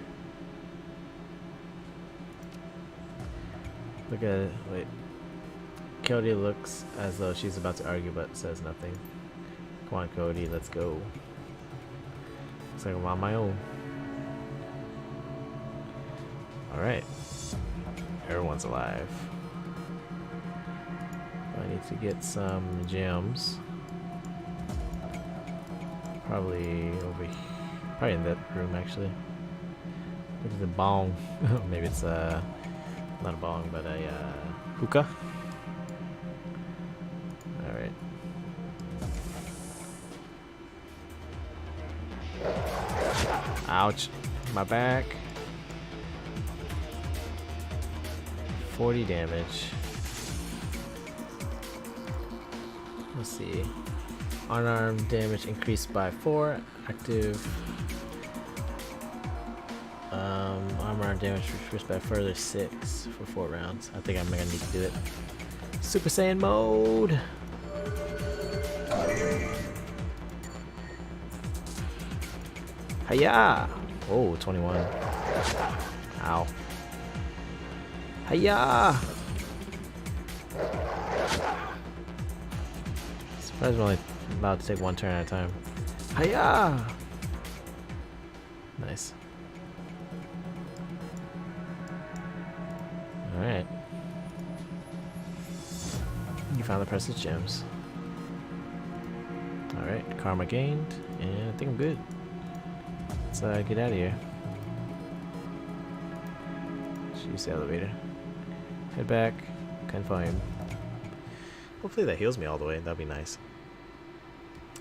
Look at it. Wait. Cody looks as though she's about to argue, but says nothing. Come on, Cody, let's go. Looks like I'm on my own. Alright. Everyone's alive. I need to get some gems. Probably over here. Probably in that room, actually. Look at the bong. Maybe it's not a bong, but a hookah. Alright. Ouch. My back. 40 damage. Let's see. Unarmed damage increased by 4. Active. Armor damage increased by further 6 for 4 rounds. I think I'm gonna need to do it. Super Saiyan mode! Hiya! Oh, 21. Ow. Hiya! Surprised I'm only allowed to take one turn at a time. Hiya! Nice. Alright. You found the precious gems. Alright, karma gained, and I think I'm good. Let's get out of here. Let's use the elevator. Head back, confirm. Hopefully that heals me all the way, that'd be nice.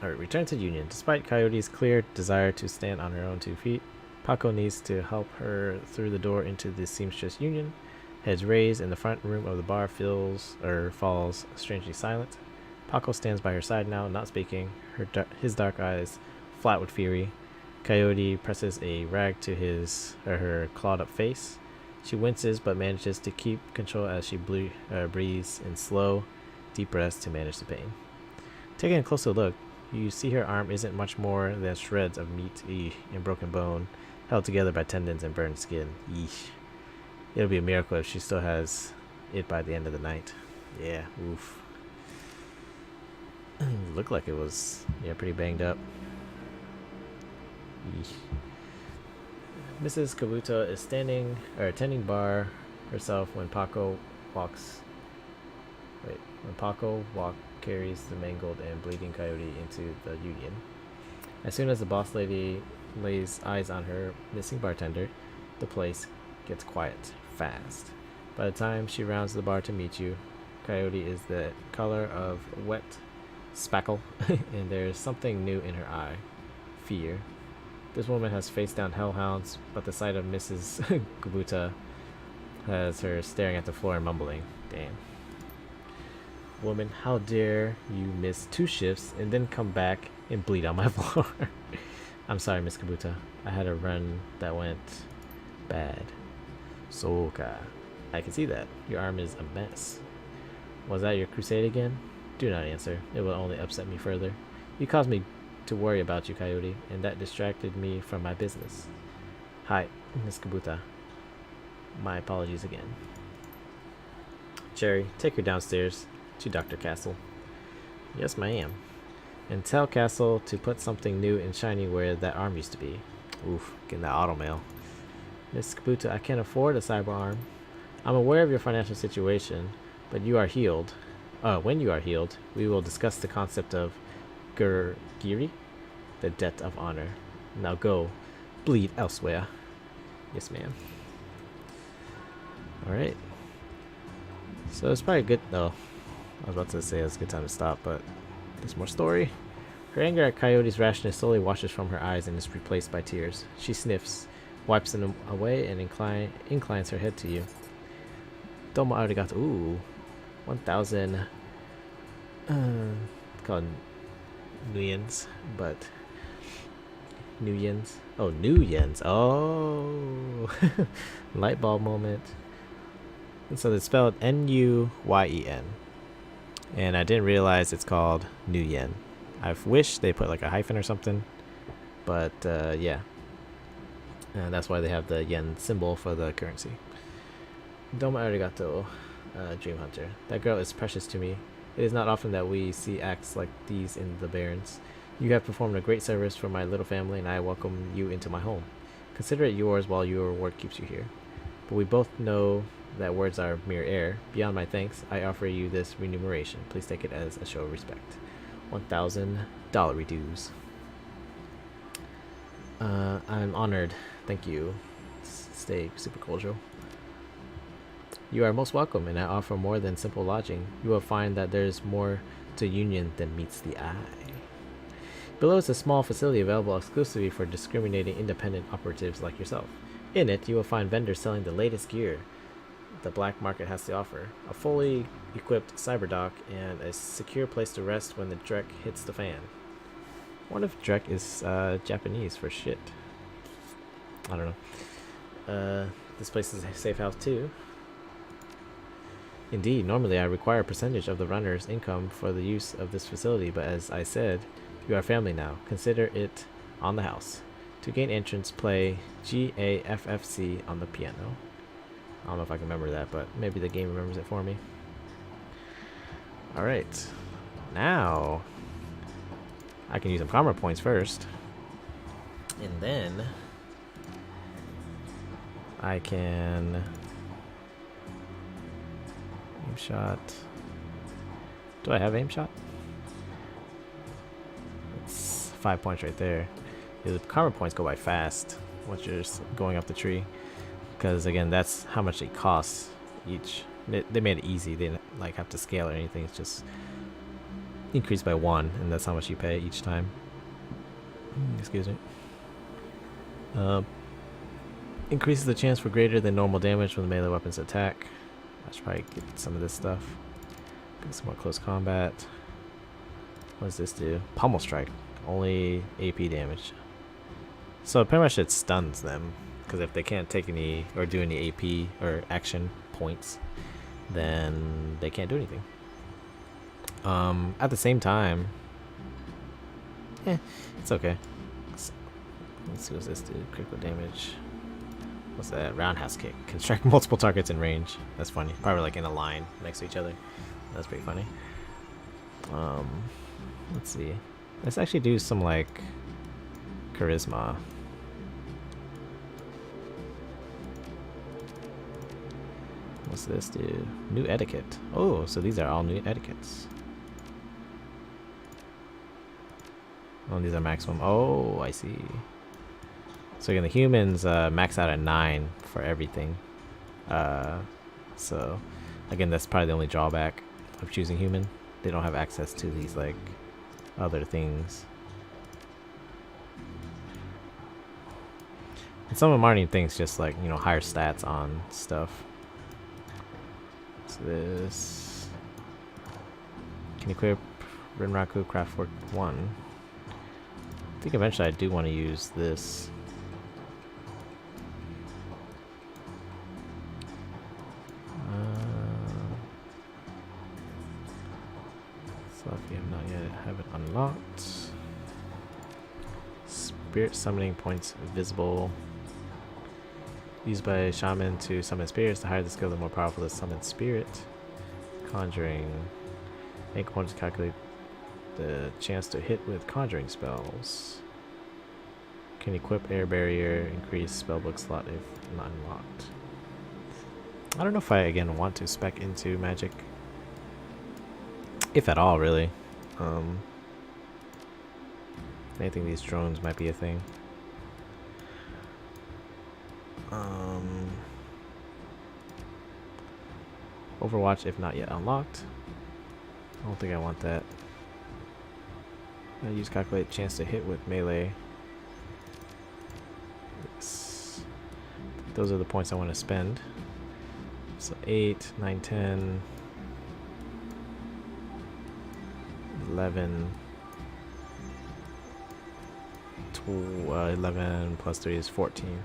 Alright, return to Union. Despite Coyote's clear desire to stand on her own 2 feet, Paco needs to help her through the door into the seamstress Union. Heads raised, and the front room of the bar falls strangely silent. Paco stands by her side now, not speaking, his dark eyes flat with fury. Coyote presses a rag to her clawed up face. She winces but manages to keep control as she breathes in slow, deep breaths to manage the pain. Taking a closer look, you see her arm isn't much more than shreds of meat and broken bone, held together by tendons and burned skin. Yeesh. It'll be a miracle if she still has it by the end of the night. Yeah, oof. Looked like it was, pretty banged up. Yeesh. Mrs. Kabuto is attending bar herself when Paco carries the mangled and bleeding Coyote into the Union. As soon as the boss lady lays eyes on her missing bartender, the place gets quiet fast. By the time she rounds the bar to meet you, Coyote is the color of wet spackle, and there's something new in her eye. Fear. This woman has faced down hellhounds, but the sight of Mrs. Kabuta has her staring at the floor and mumbling. Damn. Woman, how dare you miss 2 shifts and then come back and bleed on my floor? I'm sorry, Miss Kabuta. I had a run that went bad. Soka. I can see that. Your arm is a mess. Was that your crusade again? Do not answer. It will only upset me further. You caused me to worry about you, Coyote, and that distracted me from my business. Hi, Miss Kabuta. My apologies again. Cherry, take her downstairs to Dr. Castle. Yes, ma'am. And tell Castle to put something new and shiny where that arm used to be. Oof, getting that auto mail. Miss Kabuta, I can't afford a cyber arm. I'm aware of your financial situation, but you are healed. When you are healed, we will discuss the concept of Giri, the debt of honor. Now go, bleed elsewhere. Yes, ma'am. Alright. So it's probably good. No, I was about to say it's a good time to stop, but there's more story. Her anger at Coyote's rashness slowly washes from her eyes and is replaced by tears. She sniffs, wipes them away, and inclines her head to you. Domo arigato. Ooh. 1,000 called Nuyens, but Nuyens. Oh, Nuyens. Oh, light bulb moment. And so it's spelled Nuyen, and I didn't realize it's called Nuyen. I wish they put like a hyphen or something, but yeah, and that's why they have the yen symbol for the currency. Domo arigato. Dream Hunter. That girl is precious to me. It is not often that we see acts like these in the Barrens. You have performed a great service for my little family, and I welcome you into my home. Consider it yours while your work keeps you here. But we both know that words are mere air. Beyond my thanks, I offer you this remuneration. Please take it as a show of respect. $1,000 dues. I'm honored. Thank you. Stay super cordial. You are most welcome, and I offer more than simple lodging. You will find that there is more to Union than meets the eye. Below is a small facility available exclusively for discriminating independent operatives like yourself. In it, you will find vendors selling the latest gear the black market has to offer, a fully equipped cyber dock, and a secure place to rest when the Drek hits the fan. I wonder if Drek is Japanese for shit. I don't know. This place is a safe house too. Indeed, normally I require a percentage of the runner's income for the use of this facility, but as I said, you are family now. Consider it on the house. To gain entrance, play GAFFC on the piano. I don't know if I can remember that, but maybe the game remembers it for me. Alright. Now, I can use some karma points first. And then, I can... aim shot. Do I have aim shot? It's 5 points right there. Yeah, the karma points go by fast once you're just going up the tree, because again, that's how much it costs each. They made it easy. They didn't like have to scale or anything. It's just increased by 1, and that's how much you pay each time. Excuse me. Increases the chance for greater than normal damage when the melee weapons attack. I should probably get some of this stuff. Get some more close combat. What does this do? Pummel strike. Only AP damage. So pretty much it stuns them, because if they can't take any or do any AP or action points, then they can't do anything. At the same time, it's okay. Let's see what this do. Critical damage. What's that? Roundhouse kick. Can strike multiple targets in range. That's funny. Probably like in a line next to each other. That's pretty funny. Let's see. Let's actually do some like charisma. What's this do? New etiquette. Oh, so these are all new etiquettes. Oh, these are maximum. Oh, I see. So again, the humans max out at 9 for everything. So again, that's probably the only drawback of choosing human. They don't have access to these like other things. And some of them aren't even things, just like, you know, higher stats on stuff. So this can equip Rinraku Craftwork 1. I think eventually I do want to use this. So if you have not yet have it unlocked. Spirit summoning points visible. Used by shaman to summon spirits. The higher the skill, the more powerful the summoned spirit. Conjuring. Make opponents calculate the chance to hit with conjuring spells. Can equip air barrier, increase spellbook slot if not unlocked. I don't know if I again want to spec into magic. If at all, really. I think these drones might be a thing. Overwatch if not yet unlocked. I don't think I want that. I use calculate chance to hit with melee. Yes. Those are the points I want to spend. So 8, 9, 10, 11, 11 plus 3 is 14.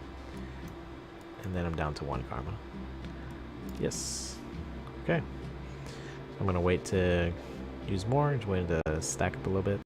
And then I'm down to 1 karma. Yes. Okay. I'm going to wait to use more. Just wait to stack up a little bit.